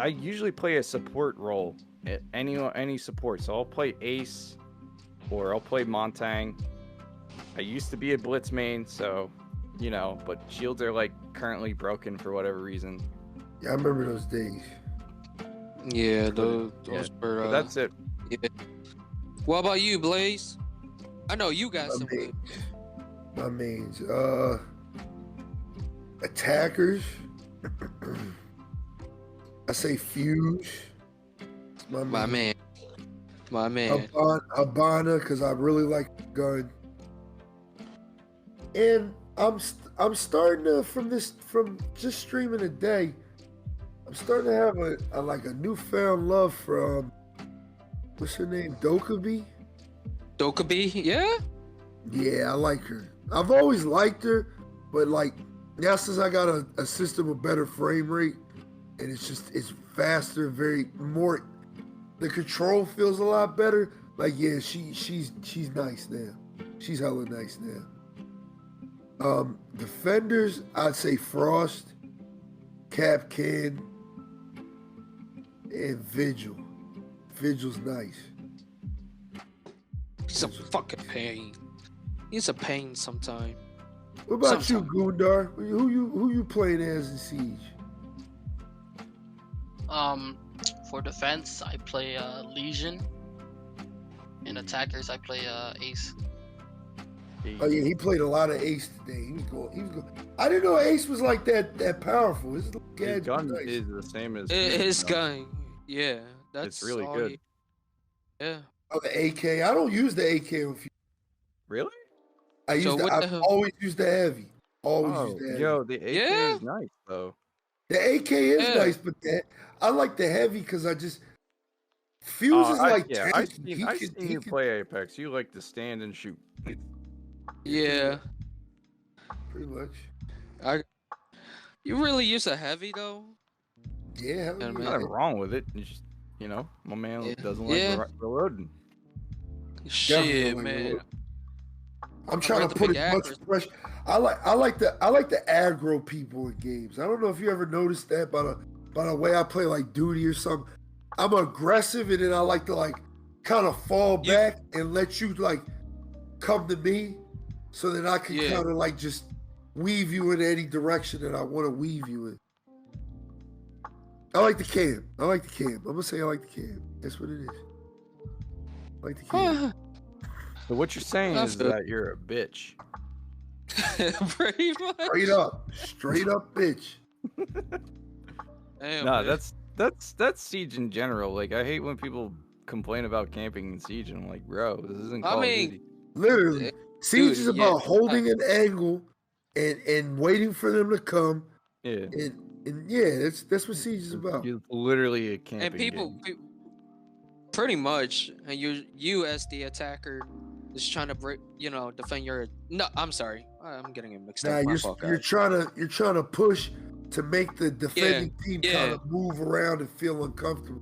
usually play a support role at any support. So I'll play Ace, or I'll play Montang. I used to be a Blitz main, so but shields are like currently broken for whatever reason. Yeah, I remember those days. Yeah, those were. But that's it. Yeah. What about you, Blaze? I know you got some. My mains, attackers. I say Fuse. My man. Habana, because I really like the gun. And I'm starting to from just streaming a day. I'm starting to have a newfound love from what's her name, Dokkaebi. Yeah. Yeah, I like her. I've always liked her, but like now since I got a system with better frame rate, and it's faster, the control feels a lot better. Like yeah, she's nice now. She's hella nice now. Defenders, I'd say Frost, Capcan, and Vigil. Vigil's nice. He's a fucking pain. He's a pain sometimes. What about you, Guundar? Who you playing as in Siege? For defense, I play Legion. In attackers, I play Ace. Oh yeah, he played a lot of Ace today. He was going. I didn't know Ace was like that powerful. His gun is the same as his gun. Yeah, it's really good. Yeah. Oh, the AK. I don't use the AK on Fuse. Really? I've always used the heavy. Always used the heavy. Yo, the AK is nice though. The AK is nice, but I like the heavy because Fuse is like. Yeah, I've seen you play Apex. You like to stand and shoot. Yeah. Pretty much. You really use a heavy though? Yeah. There's nothing wrong with it. It's just, my man doesn't like reloading. Shit, man. I'm trying to put as much pressure. I like the aggro people in games. I don't know if you ever noticed that by the way I play like Duty or something. I'm aggressive and then I like to kind of fall back and let you come to me so that I can kind of just weave you in any direction that I want to weave you in. I like the cam. I'm gonna say I like the cam. That's what it is. Like the kid. So what you're saying is that you're a bitch. Pretty much. Straight up bitch. Damn, Nah, man. that's Siege in general. Like, I hate when people complain about camping in Siege, and I'm like, bro, this isn't Call of Duty. Literally, Siege is about holding an angle and waiting for them to come. Yeah. And yeah, that's what Siege is about. It's literally a camping And people, game. pretty much, and you as the attacker is trying to break, defend your. No, I'm sorry, I'm getting it mixed up. You're trying to push to make the defending team kind of move around and feel uncomfortable.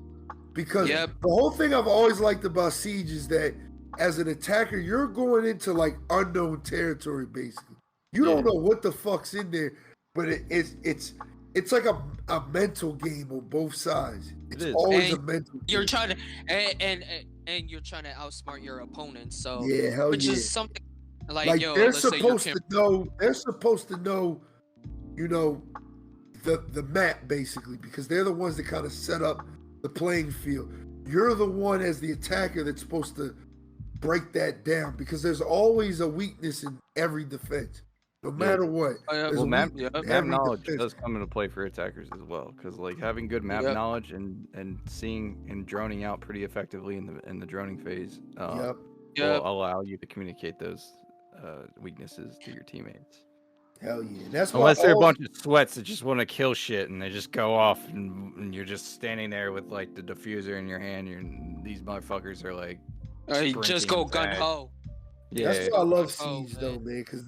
Because the whole thing I've always liked about Siege is that as an attacker, you're going into like unknown territory. Basically, you don't know what the fuck's in there, but it's like a mental game on both sides. It's always a mental. You're trying to and you're trying to outsmart your opponent. So which is something like they're supposed to know. They're supposed to know, the map basically, because they're the ones that kind of set up the playing field. You're the one as the attacker that's supposed to break that down, because there's always a weakness in every defense, no matter what. Well, map knowledge does come into play for attackers as well, because like having good map knowledge and seeing and droning out pretty effectively in the droning phase will allow you to communicate those weaknesses to your teammates. Hell yeah. That's unless they're a bunch of sweats that just want to kill shit and they just go off and you're just standing there with like the diffuser in your hand, and these motherfuckers are like just go gun ho. Yeah, that's why I love Siege though, man, because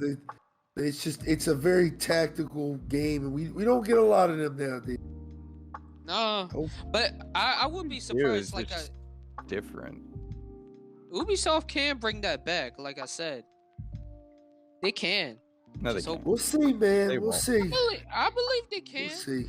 it's a very tactical game, and we don't get a lot of them nowadays. No, but I wouldn't be surprised. Like different. Ubisoft can bring that back. Like I said, they can. No, they can't. We'll see, man. We'll see. I believe they can. We'll see.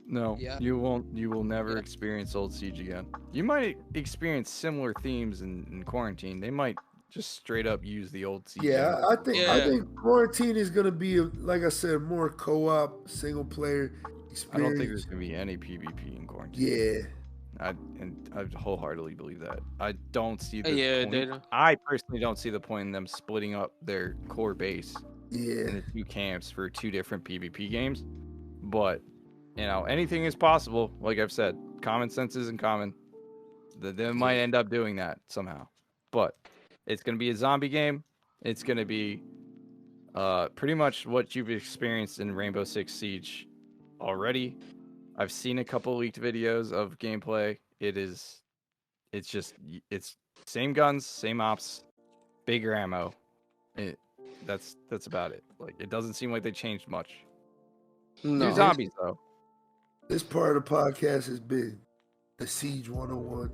No. Yeah. You won't. You will never experience old Siege again. You might experience similar themes in Quarantine. They might just straight up use the old Siege. Yeah, I think Quarantine is gonna be, like I said, more co-op, single player experience. I don't think there's gonna be any PvP in Quarantine. Yeah. I wholesheartedly believe that. I don't see the point. Dude. I personally don't see the point in them splitting up their core base in the two camps for two different PvP games. But anything is possible. Like I've said, common sense isn't common. They might end up doing that somehow. But it's gonna be a zombie game. It's gonna be pretty much what you've experienced in Rainbow Six Siege already. I've seen a couple leaked videos of gameplay. It's same guns, same ops, bigger ammo. That's about it. Like, it doesn't seem like they changed much. No. New zombies though. This part of the podcast has been the Siege 101.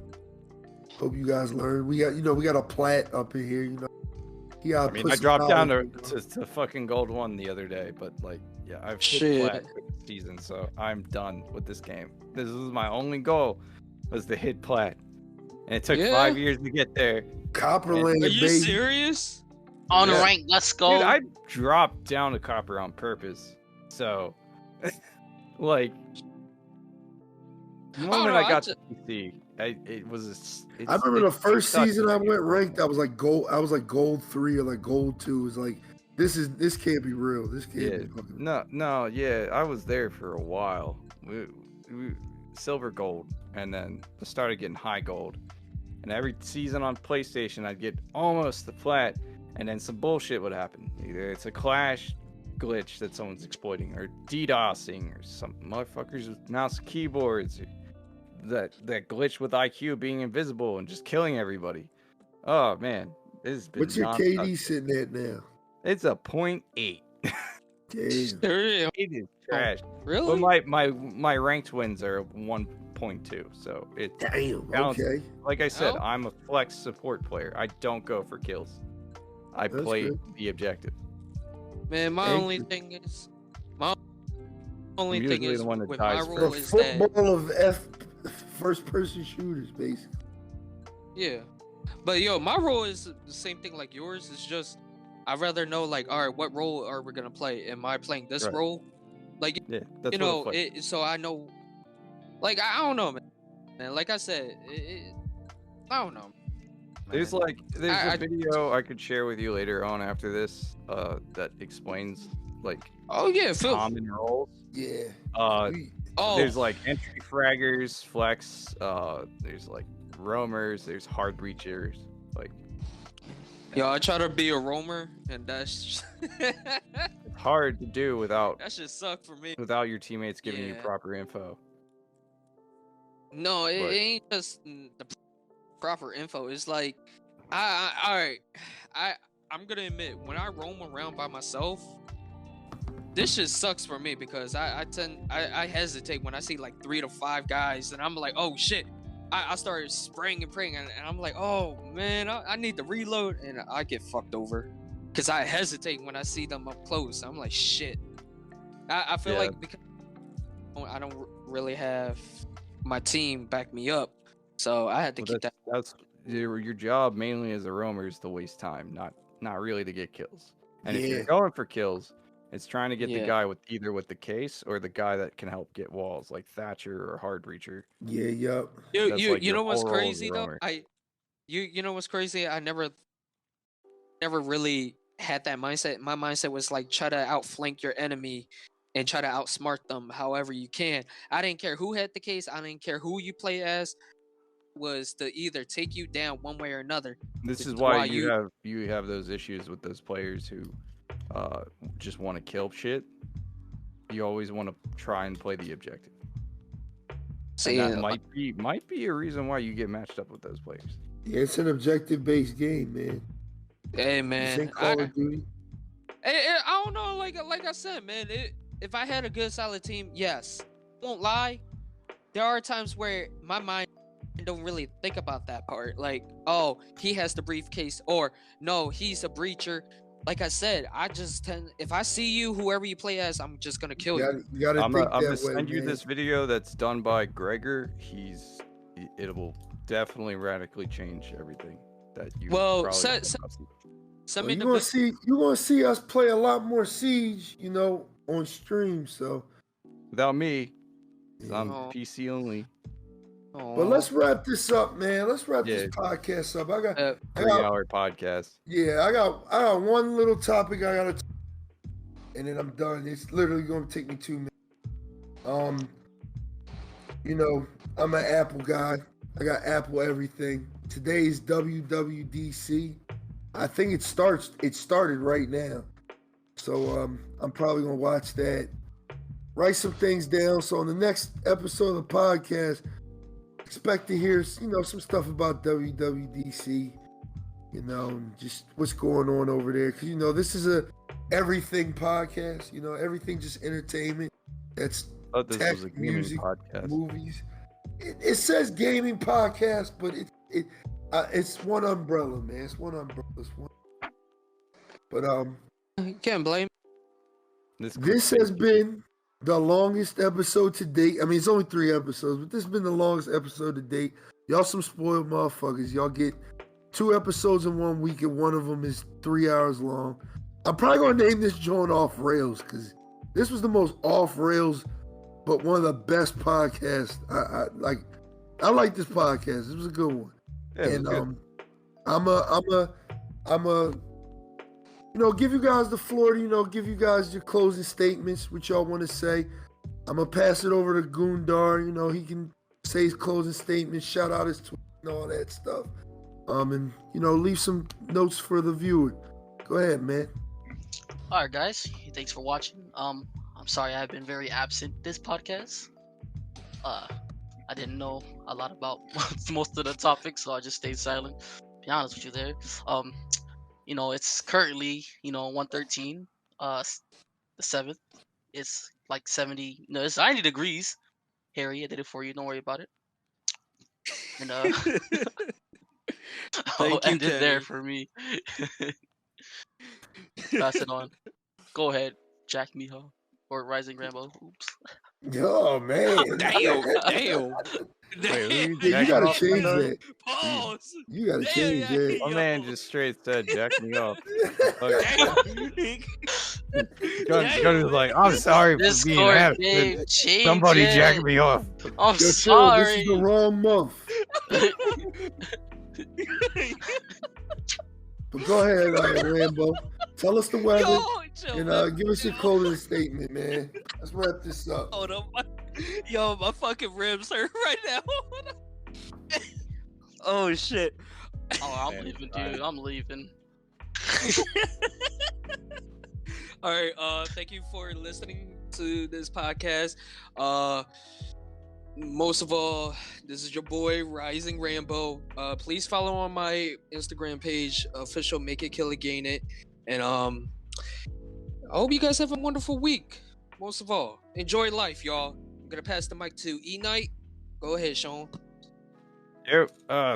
Hope you guys learned. We got a plat up in here. I dropped down to fucking gold 1 the other day, but like, yeah, I've hit plat for the season, so I'm done with this game. This is my only goal, was to hit plat, and it took 5 years to get there. Copperland, are you serious? On rank, let's go. Dude, I dropped down to copper on purpose, so like, the moment I got to PC, I remember the first season I went ranked. I was like gold 3 or like gold 2. It's like, this can't be real. This can't be fucking real. No, I was there for a while. We silver, gold, and then I started getting high gold. And every season on PlayStation, I'd get almost the plat, and then some bullshit would happen. Either it's a clash glitch that someone's exploiting, or DDoSing, or some motherfuckers with mouse and keyboards. That glitch with IQ being invisible and just killing everybody. Oh man, this has been. What's your KD sitting at now? It's a 0.8. Damn. It is trash. Really? But my ranked wins are 1.2, so it's okay. Like I said, I'm a flex support player. I don't go for kills. I play the objective. Man, my only thing is with my rule is that football of first person shooters, basically. Yeah, but my role is the same thing like yours. It's just I'd rather know, like, all right, what role are we gonna play? Am I playing this role? Like, that's so I know. Like, I don't know, man. Like I said, I don't know. There's man. like a video I could share with you later on after this that explains like Oh yeah, Phil. common roles. Yeah. There's like entry fraggers, flex, there's like roamers, there's hard breachers, like Yo, I try to be a roamer, and that's it's hard to do without that should suck for me. your teammates giving you Yeah. proper info. No, it But- ain't just the proper info. It's like, I'm gonna admit, when I roam around by myself, this shit sucks for me because I hesitate when I see like 3 to 5 guys, and I'm like, oh shit. I started spraying and praying, and I'm like, oh man, I need to reload, and I get fucked over because I hesitate when I see them up close. I'm like, shit. I feel Yeah. like because I don't really have my team back me up, so I had to keep that. That's your job mainly as a roamer is to waste time, not really to get kills. And if Yeah. you're going for kills, it's trying to get the Yeah. guy with either with the case or the guy that can help get walls, like Thatcher or Hard Breacher. Yeah, yup. You That's you like you your know what's whole role as a crazy though? roamer. You know what's crazy? I never really had that mindset. My mindset was like try to outflank your enemy and try to outsmart them however you can. I didn't care who had the case. I didn't care who you play as. Was to either take you down one way or another. This is It's why why you have those issues with those players who just want to kill shit. You always want to try and play the objective. See, And that might be a reason why you get matched up with those players. Yeah, it's an objective-based game, man. hey This man, ain't Call of Duty. I don't know. Like I said, man, if I had a good solid team, yes. Won't lie. There are times where my mind don't really think about that part. Like, oh, he has the briefcase, or no, he's a breacher. Like I said, I just tend, if I see you, whoever you play as, I'm just gonna kill you. You gotta I'm think gonna that way, send you man. this video that's done by Gregor. It will definitely radically change everything that you. Well, probably send don't know. Send Well, me you the gonna vi- see us play a lot more Siege, on stream. So, Without me, 'cause yeah. I'm Oh. PC only. But let's wrap this up, man. Let's wrap this Yeah. podcast up. I got 3-hour podcast. I got one little topic I gotta, and then I'm done. It's literally gonna take me 2 minutes. I'm an Apple guy. I got Apple everything. Today's WWDC. I think it started right now. So I'm probably gonna watch that. Write some things down. So on the next episode of the podcast, expect to hear some stuff about WWDC. And just what's going on over there. Because this is a everything podcast. Everything just entertainment. That's I thought this tech, was a gaming music, podcast. movies. It says gaming podcast, but it's one umbrella, man. It's one umbrella. But You can't blame. this has been the longest episode to date. I mean, it's only 3 episodes, but this has been the longest episode to date. Y'all some spoiled motherfuckers. Y'all get 2 episodes in 1 week, and one of them is 3 hours long. I'm probably gonna name this joint Off Rails because this was the most off rails, but one of the best podcasts. I like this podcast. It was a good one. Yeah, it And was good. I'm a give you guys the floor to give you guys your closing statements, what y'all want to say. I'm gonna pass it over to Guundar. He can say his closing statements, shout out his tweet and all that stuff. And leave some notes for the viewer. Go ahead, man. All right, guys. Thanks for watching. I'm sorry I've been very absent this podcast. I didn't know a lot about most of the topics, so I just stayed silent. Be honest with you there. It's currently 113. The 7th. It's like 70. No, it's 90 degrees. Harry, I did it for you. Don't worry about it. And I'll Thank you, end it there Kenny. for me. Pass it on. Go ahead, Jack Miho or Rising Rambo. Oops. Oh man. Damn. Wait, who Yeah, you gotta Jack change Miho? that. Pause. You gotta Damn, change yeah. that. My man just straight said, "Jack me off." Gunner's like, "I'm sorry for being Discord absent. game change. Somebody it. jack me off." I'm Yo, chill, sorry. this is the wrong month. But go ahead, Rambo. Tell us the weather Yo, chill, and man. give us your closing statement, man. Let's wrap this up. Hold on, my fucking ribs hurt right now. Oh shit. Oh, I'm Man, leaving, alright. dude. I'm leaving. All right. Thank you for listening to this podcast. Most of all, this is your boy Rising Rambo. Please follow on my Instagram page, official Make It Kill It Gain It, and I hope you guys have a wonderful week. Most of all, enjoy life, y'all. I'm gonna pass the mic to E Night. Go ahead, Sean. Yep.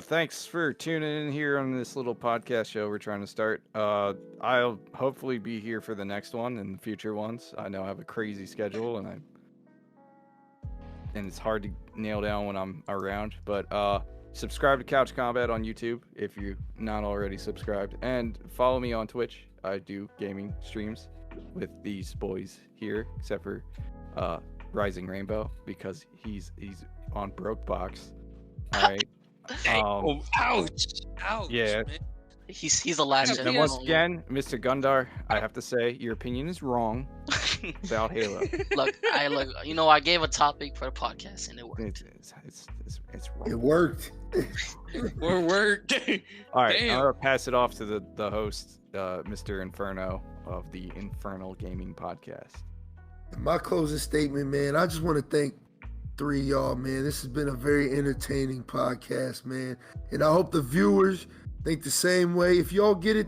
Thanks for tuning in here on this little podcast show we're trying to start. I'll hopefully be here for the next one and the future ones. I know I have a crazy schedule and it's hard to nail down when I'm around. But subscribe to Couch Combat on YouTube if you're not already subscribed, and follow me on Twitch. I do gaming streams with these boys here, except for Rising Rainbow because he's on Broke Box. All right. Ouch! Yeah. Man. He's a last And gen. once again, Mr. Guundar, I have to say your opinion is wrong about Halo. Look, I gave a topic for the podcast and it worked. It's wrong. It worked. Word. All right, Damn. I'm gonna pass it off to the host, Mr. Inferno of the Infernal Gaming Podcast. My closing statement, man. I just want to thank three of y'all, man. This has been a very entertaining podcast, man. And I hope the viewers think the same way. If y'all get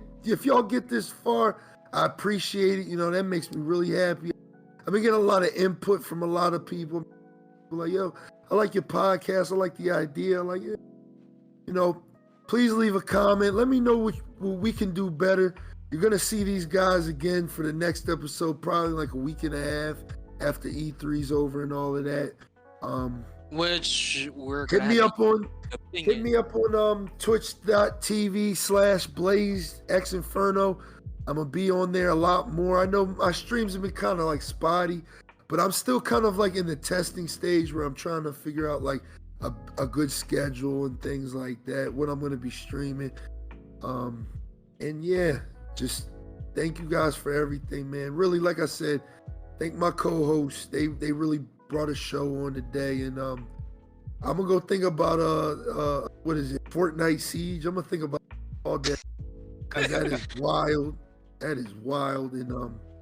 this far, I appreciate it. You know, that makes me really happy. I've been getting a lot of input from a lot of people. Like, yo, I like your podcast. I like the idea. Like, you know, please leave a comment. Let me know what we can do better. You're going to see these guys again for the next episode, probably like a week and a half after E3's over and all of that. Which we're Hit gonna me have up on opinion. twitch.tv/BlazeXinferno. I'm gonna be on there a lot more. I know my streams have been kind of like spotty, but I'm still kind of like in the testing stage where I'm trying to figure out like a good schedule and things like that, what I'm gonna be streaming. And yeah, just thank you guys for everything, man. Really, like I said, thank my co-hosts. They really brought a show on today, and I'm gonna go think about what is it, Fortnite Siege. I'm gonna think about all that, cause that is wild. That is wild, and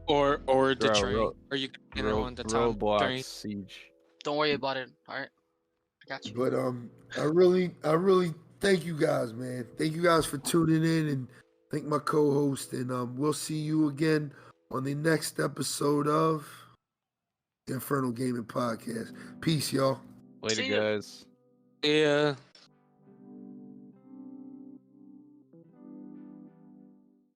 or the Bro, train. Are you gonna on the top Roblox train? Siege. Don't worry about it. All right, I got you. but I really thank you guys, man. Thank you guys for tuning in, and thank my co-host, and we'll see you again on the next episode of the Infernal Gaming Podcast. Peace, y'all. Later, See ya. guys. Yeah.